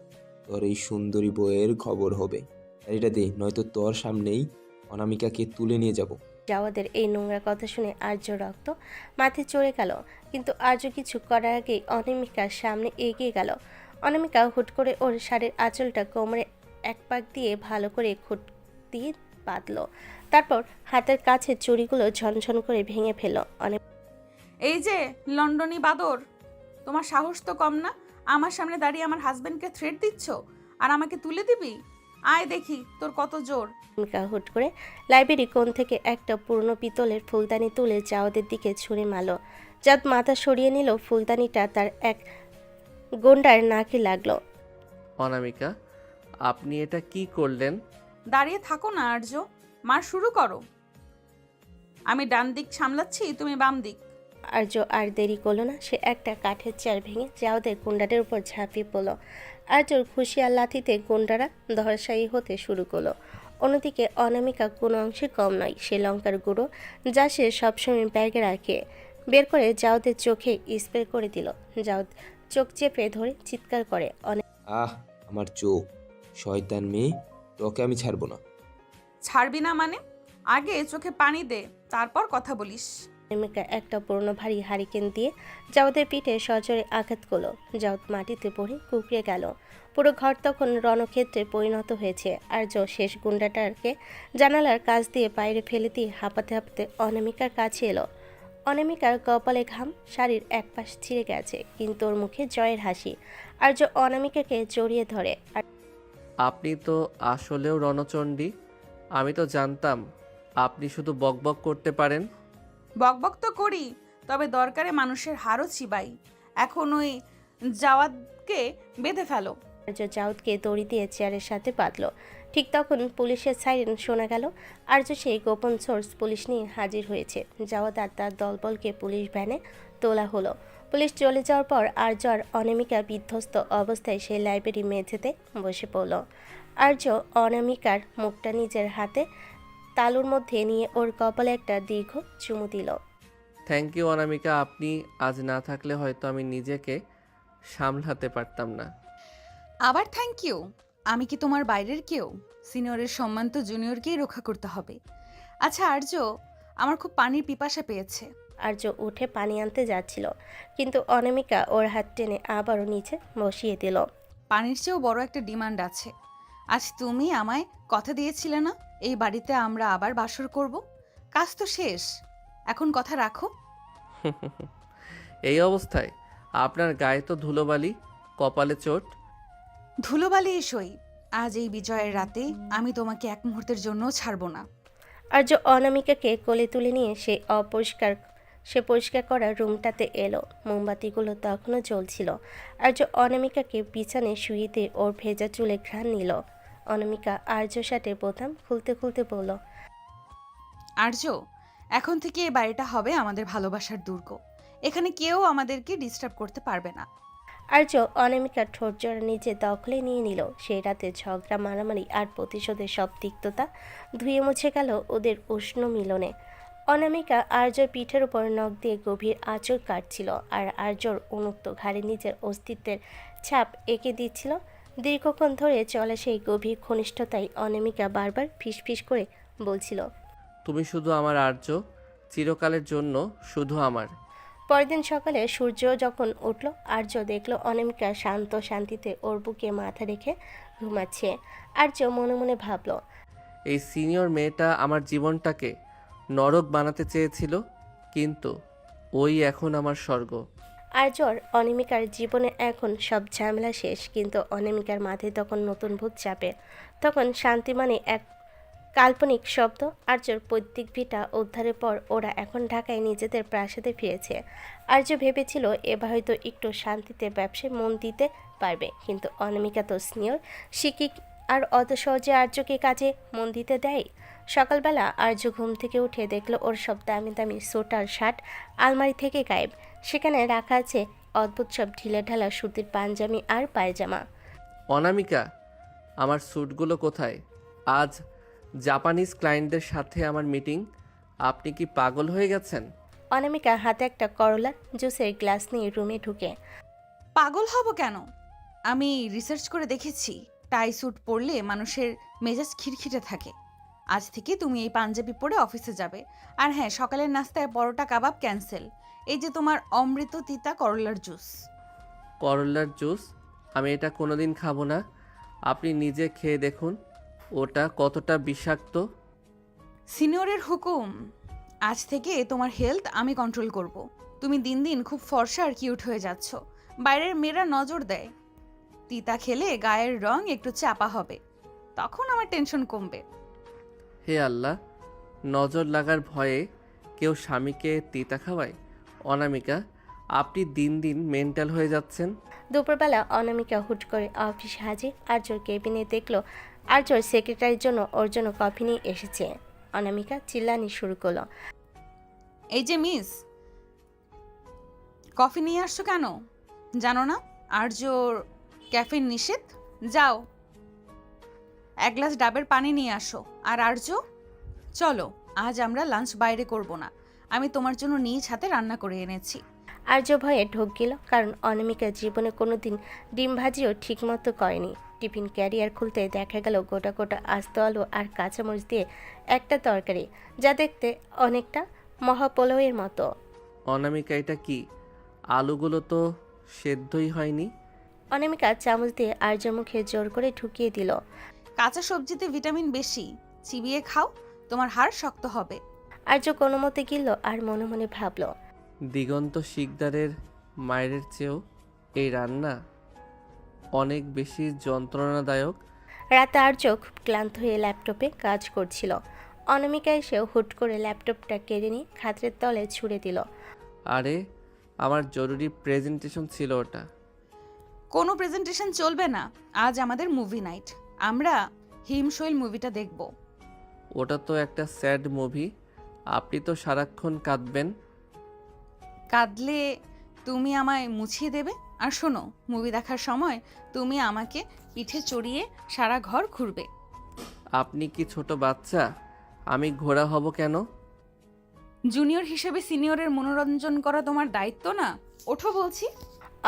তোর এই সুন্দরী বইয়ের খবর হবে। গাড়িটা দে, নয়তো তোর সামনেই অনামিকাকে তুলে নিয়ে যাব। জাওয়াদের এই নোংরা কথা শুনে আর্য রক্ত মাথায় চড়ে গেল, কিন্তু আর্য কিছু করার আগেই অনামিকার সামনে এগিয়ে গেল। অনামিকা হুট করে ওর শাড়ির আঁচলটা কোমরে এক পাক দিয়ে ভালো করে খুঁট দিয়ে বাঁধল। তারপর হাতের কাছে চুড়িগুলো ঝনঝন করে ভেঙে ফেলল। এই যে লন্ডনী বাদর, তোমার সাহস তো কম না। আমার সামনে দাঁড়িয়ে আমার হাজবেন্ডকে থ্রেট দিচ্ছ আর আমাকে তুলে দিবি? আয় দেখি তোর কত জোর। অনামিকা হুট করে লাইব্রেরি কোণ থেকে একটা পুরনো পিতলের ফুলদানি তুলে জাওয়াদের দিকে ছুঁড়ে মারল। জাওয়াদ মাথা সরিয়ে নিল। ফুলদানিটা তার এক গুন্ডার নাকে লাগলো। অনামিকা, আপনি এটা কি করলেন? দাঁড়িয়ে থাকো না আর্য, মার শুরু করো। আমি ডান দিক সামলাচ্ছি, তুমি বাম দিক। আর্য আর দেরি করলো না, সে একটা কাঠের চেয়ার ভেঙে জাওয়াদের গুন্ডাদের উপর ঝাঁপিয়ে পড়ল। আর্যর খুশি আর লাথিতে গুন্ডারা ধরাশায়ী হতে শুরু করলো। অন্যদিকে অনামিকা কোনো অংশে কম নয়। সে লঙ্কার গুঁড়ো যা সে সবসময় ব্যাগে রাখে বের করে জাওয়াদের চোখে স্প্রে করে দিল। জাওয়াদ চোখ চেপে ধরে চিৎকার করে। আহ, আমার চোখ! শয়তান মেয়ে, তোকে আমি ছাড়বো না। ছাড়বি না মানে? আগে চোখে পানি দে, তারপর কথা বলিস। অনামিকা একটা পুরনো ভারী হারিকেন দিয়ে জাওয়াদের পিঠে সজোরে আঘাত করলো। জাওয়াদ মাটিতে পড়ে কুঁকড়ে গেল। পুরো ঘর তখন রণক্ষেত্রে পরিণত হয়েছে। আর্য শেষ গুন্ডাটাকে জানালার কাছ দিয়ে বাইরে ফেলে দিয়ে হাঁপাতে হাঁপাতে অনামিকার কাছে এলো। অনামিকার কপালে ঘাম, শাড়ির এক পাশ ছিঁড়ে গেছে, কিন্তু ওর মুখে জয়ের হাসি। আর্য অনামিকাকে জড়িয়ে ধরে। আপনি তো আসলেও রণচণ্ডী। আমি তো জানতাম আপনি শুধু বকবক করতে পারেন। বকবক তো করি, তবে দরকারে মানুষের হাড়ও চিবাই। এখন ওই জাওয়াদকে বেঁধে ফেলো। আর্য জাওয়াদকে দড়ি দিয়ে চেয়ারের সাথে বাঁধল। ঠিক তখন পুলিশের সাইরেন শোনা গেল। আর্য সেই গোপন সোর্স পুলিশ নিয়ে হাজির হয়েছে। জাওয়াদ আর তার দলবলকে পুলিশ ভ্যানে তোলা হলো। পুলিশ চলে যাওয়ার পর আর্য আর অনামিকা বিধ্বস্ত অবস্থায় সেই লাইব্রেরি মেঝেতে বসে পড়ল। আর্য অনামিকার মুখটা নিজের হাতে তালুর মধ্যে নিয়ে ওর কপালে একটা দীর্ঘ চুমু দিল। থ্যাংক ইউ অনামিকা, আপনি আজ না থাকলে হয়তো আমি নিজেকে সামলাতে পারতাম না। আবার থ্যাংক ইউ? আমি কি তোমার বাইরের কেউ? সিনিয়রের সম্মান তো জুনিয়রকেই রক্ষা করতে হবে। আচ্ছা আর্য, আমার খুব পানির পিপাসা পেয়েছে। আর্য উঠে পানি আনতে যাচ্ছিল, কিন্তু অনামিকা ওর হাত টেনে আবারও নিচে বসিয়ে দিল। পানির চেয়েও বড় একটা ডিমান্ড আছে। আজ তুমি আমায় কথা দিয়েছিলে না এই বাড়িতে আমরা আবার বাসর করব? কাজ তো শেষ, এখন কথা রাখো। এই অবস্থায় আপনার গায়ে তো ধুলোবালি, কপালে চোট। ধুলোবালি সই, আজ এই বিজয়ের রাতে আমি তোমাকে এক মুহূর্তের জন্যও ছাড়বো না। আর্য অনামিকাকে কোলে তুলে নিয়ে সে পরিষ্কার করা রুমটাতে এলো। মোমবাতিগুলো তখনও জ্বলছিল। আর্য অনামিকাকে বিছানায় শুয়ে দিয়ে ওর ভেজা চুলে ঘ্রাণ নিল। অনামিকা আর্য শার্টের বোতাম খুলতে খুলতে বলল, আর্য, এখন থেকে এই বাড়িটা হবে আমাদের ভালোবাসার দুর্গ। এখানে কেউ আমাদেরকে ডিস্টার্ব করতে পারবে না। আর্য অনামিকার ঠোঁট জোড়া নিজে দখলে নিয়ে নিল। সেই রাতে ঝগড়া, মারামারি আর প্রতিশোধের সব তিক্ততা ধুয়ে মুছে গেল ওদের উষ্ণ মিলনে। অনামিকা আর্যর পিঠের উপর নখ দিয়ে গভীর আঁচড় কাটছিল, আর আর্যর উন্মুক্ত ঘাড়ে নিজের অস্তিত্বের ছাপ এঁকে দিচ্ছিল। দীর্ঘক্ষণ ধরে চলা সেই গভীর ঘনিষ্ঠতায় অনামিকা বারবার ফিসফিস করে বলছিল, তুমি শুধু আমার আর্য, চিরকালের জন্য শুধু আমার। পরদিন সকালে সূর্য যখন উঠল, আর্য দেখল অনামিকা শান্ত শান্তিতে ওর বুকে মাথা রেখে ঘুমাচ্ছে। আর্য মনে মনে ভাবল, এই সিনিয়র মেয়েটা আমার জীবনটাকে নরক বানাতে চেয়েছিল, কিন্তু ওই এখন আমার স্বর্গ। আর্যর অনামিকার জীবনে এখন সব ঝামেলা শেষ, কিন্তু অনামিকার মাথায় তখন নতুন ভূত চাপে। তখন শান্তি মানে এক কাল্পনিক শব্দ। আর্যর পৈতৃক ভিটা উদ্ধারের পর ওরা এখন ঢাকায় নিজেদের প্রাসাদে ফিরেছে। আর্য ভেবেছিল এবার হয়তো একটু শান্তিতে ব্যবসায় মন দিতে পারবে, কিন্তু অনামিকা তো সিনিয়র শিক্ষিক, আর অত সহজে আর্যকে কাজে মন দিতে দেয়। সকালবেলা আর্য ঘুম থেকে উঠে দেখলো ওর সব দামি দামি স্যুট আর শার্ট আলমারি থেকে গায়েব। সেখানে রাখা আছে অদ্ভুত সব ঢিলেঢালা সুতির পাঞ্জাবি আর পায়জামা। অনামিকা, আমার স্যুটগুলো কোথায়? আজ জাপানিজ ক্লায়েন্টদের সাথে আমার মিটিং। আপনি কি পাগল হয়ে গেছেন? অনামিকা হাতে একটা করলার জুসের গ্লাস নিয়ে রুমে ঢুকে। পাগল হব কেন? আমি রিসার্চ করে দেখেছি টাই স্যুট পরলে মানুষের মেজাজ খিটখিটে থাকে। আজ থেকে তুমি এই পাঞ্জাবি পরে অফিসে যাবে। আর হ্যাঁ, সকালের নাস্তায় পরোটা কাবাব ক্যান্সেল। এই যে তোমার অমৃত তিতা করলার জুস। করলার জুস? আমি এটা কোনোদিন খাবো না। আপনি নিজে খেয়ে দেখুন ওটা কতটা বিষাক্ত। সিনিয়রের হুকুম। আজ থেকে তোমার হেলথ আমি কন্ট্রোল করব। তুমি দিন দিন খুব ফর্সা আর কিউট হয়ে যাচ্ছ। বাইরের মেয়েরা নজর দেয়। তিতা খেলে গায়ের রং একটু চাপা হবে, তখন আমার টেনশন কমবে। হে আল্লাহ, নজর লাগার ভয়ে কেউ স্বামীকে তিতা খাওয়ায়? অনামিকা, আপনি দিন দিন মেন্টাল হয়ে যাচ্ছেন। দুপুরবেলা অনামিকা হুট করে অফিসে হাজির। আর্যর কেবিনে দেখলো আর্যর সেক্রেটারির জন্য ওর জন্য কফি নিয়ে এসেছে। অনামিকা চিল্লানি শুরু করলো। এই যে মিস, কফি নিয়ে আসছো কেন? জানো না আর্যর ক্যাফেন নিষেধ? যাও এক গ্লাস ডাবের পানি নিয়ে আসো। আর আর্য, চলো আজ আমরা লাঞ্চ বাইরে করব না, আমি তোমার জন্য নিজ হাতে রান্না করে এনেছি। আর্য ভয়ে ঢোক গেল, কারণ অনামিকা জীবনে কোনোদিন ডিম ভাজিও ঠিকমতো করেনি। টিফিন ক্যারিয়ার খুলতে দেখা গেল গোটা গোটা আস্ত আলু আর কাঁচামরিচ দিয়ে একটা তরকারি, যা দেখতে অনেকটা মহাপোলাওয়ের মতো। অনামিকা, এটা কি? আলুগুলো তো সেদ্ধই হয়নি। অনামিকা চামচ দিয়ে আর্যর মুখে জোর করে ঢুকিয়ে দিল। কাঁচা সবজিতে ভিটামিন বেশি, চিবিয়ে খাও, তোমার হাড় শক্ত হবে। আর্য কোনো মতে গিলল আর মনে মনে ভাবল, দিগন্ত শিকদারের মায়ের চেয়েও এই রান্না অনেক বেশি যন্ত্রণাদায়ক। রাতে আর্য খুব ক্লান্ত হয়ে ল্যাপটপে কাজ করছিল। অনামিকা এসে হুট করে ল্যাপটপটা কেড়ে নিয়ে খাটের তলে ছুঁড়ে দিল। আরে, আমার জরুরি প্রেজেন্টেশন ছিল ওটা। কোনো প্রেজেন্টেশন চলবে না, আজ আমাদের মুভি নাইট। আমরা হিমশৈল মুভিটা দেখব। ওটা তো একটা স্যাড মুভি, আপনি তো সারাক্ষণ কাঁদবেন। কাঁদলে তুমি আমায় মুছিয়ে দেবে। আর শোনো, মুভি দেখার সময় তুমি আমাকে পিঠে চড়িয়ে সারা ঘর ঘুরবে। আপনি কি ছোট বাচ্চা? আমি ঘোড়া হব কেন? জুনিয়র হিসেবে সিনিয়রের মনোরঞ্জন করা তোমার দায়িত্ব না? ওঠো বলছি।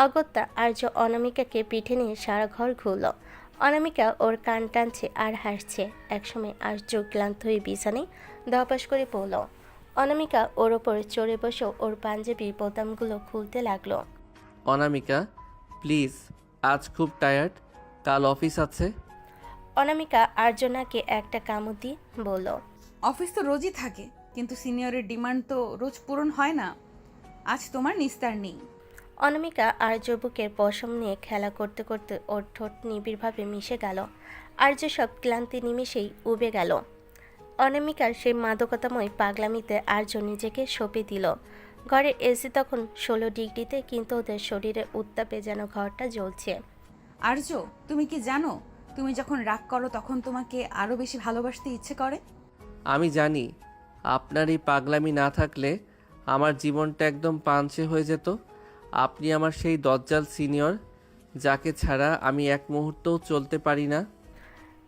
অগত্যা আর্য অনামিকাকে পিঠে নিয়ে সারা ঘর ঘুরল। অনামিকা ওর কান টানছে আর হাসছে। একসময় আর্য ক্লান্ত হয়ে বিছানায় ধপাস করে পড়ল। অনামিকা ওর ওপর চড়ে বসে ওর পাঞ্জাবির বোতামগুলো খুলতে লাগলো। অনামিকা, প্লিজ, আজ খুব টায়ার্ড, কাল অফিস আছে। অনামিকা আর্যনাকে একটা কামড় দিয়ে বলল, অফিস তো রোজই থাকে, কিন্তু সিনিয়রের ডিমান্ড তো রোজ পূরণ হয় না। আজ তোমার নিস্তার নেই। অনামিকা আর্য বুকের পশম নিয়ে খেলা করতে করতে ওর ঠোঁট নিবিড়ভাবে মিশে গেল। আর্য সব ক্লান্তি নিমেষেই উবে গেল। অনামিকার সেই মাদকতাময় পাগলামিতে আর্য নিজেকে সঁপে দিল। ঘরের এসি তখন 16 ডিগ্রিতে, কিন্তু ওদের শরীরে উত্তাপে যেন ঘরটা জ্বলছে। আর্য, তুমি কি জানো, তুমি যখন রাগ করো তখন তোমাকে আরো বেশি ভালোবাসতে ইচ্ছে করে। আমি জানি, আপনার এই পাগলামি না থাকলে আমার জীবনটা একদম পাঞ্চে হয়ে যেত। আপনি আমার সেই দজ্জাল সিনিয়র, যাকে ছাড়া আমি এক মুহূর্তও চলতে পারি না।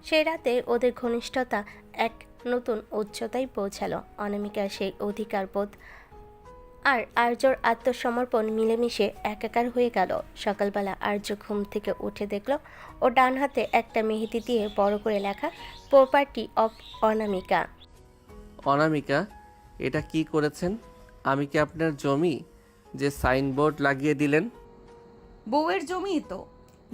সেই রাতে ওদের ঘনিষ্ঠতা এক নতুন উচ্চতায় পৌঁছালো। অনামিকার সেই অধিকার বোধ আর আর্যর আত্মসমর্পণ মিলেমিশে একাকার হয়ে গেল। সকালবেলা আর্য ঘুম থেকে উঠে দেখল ও ডান হাতে একটা মেহেদি দিয়ে বড় করে লেখা প্রপার্টি অফ অনামিকা। অনামিকা, এটা কি করেছেন? আমি কি আপনার জমি যে সাইনবোর্ড লাগিয়ে দিলেন? বউয়ের জমি তো,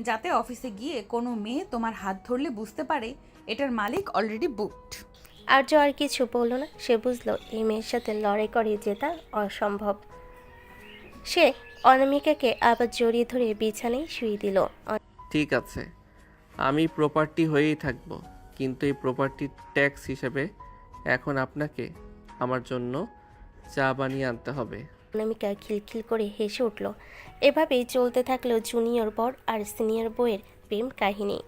যাতে অফিসে গিয়ে কোনো মেয়ে তোমার হাত ধরলে বুঝতে পারে এটার মালিক অলরেডি বুকড। আর্য আর কিছু বলল না। সে বুঝলো এই মেয়ের সাথে লড়াই করে জেতা অসম্ভব। সে অনামিকাকে আবার জড়িয়ে ধরে বিছানায় শুয়ে দিল। ঠিক আছে, আমি প্রপার্টি হয়েই থাকব, কিন্তু এই প্রপার্টির ট্যাক্স হিসেবে এখন আপনাকে আমার জন্য চা বানিয়ে আনতে হবে। অনামিকা খিলখিল করে হেসে উঠল। এভাবেই চলতে থাকলো জুনিয়র বর আর সিনিয়র বউয়ের প্রেম কাহিনী।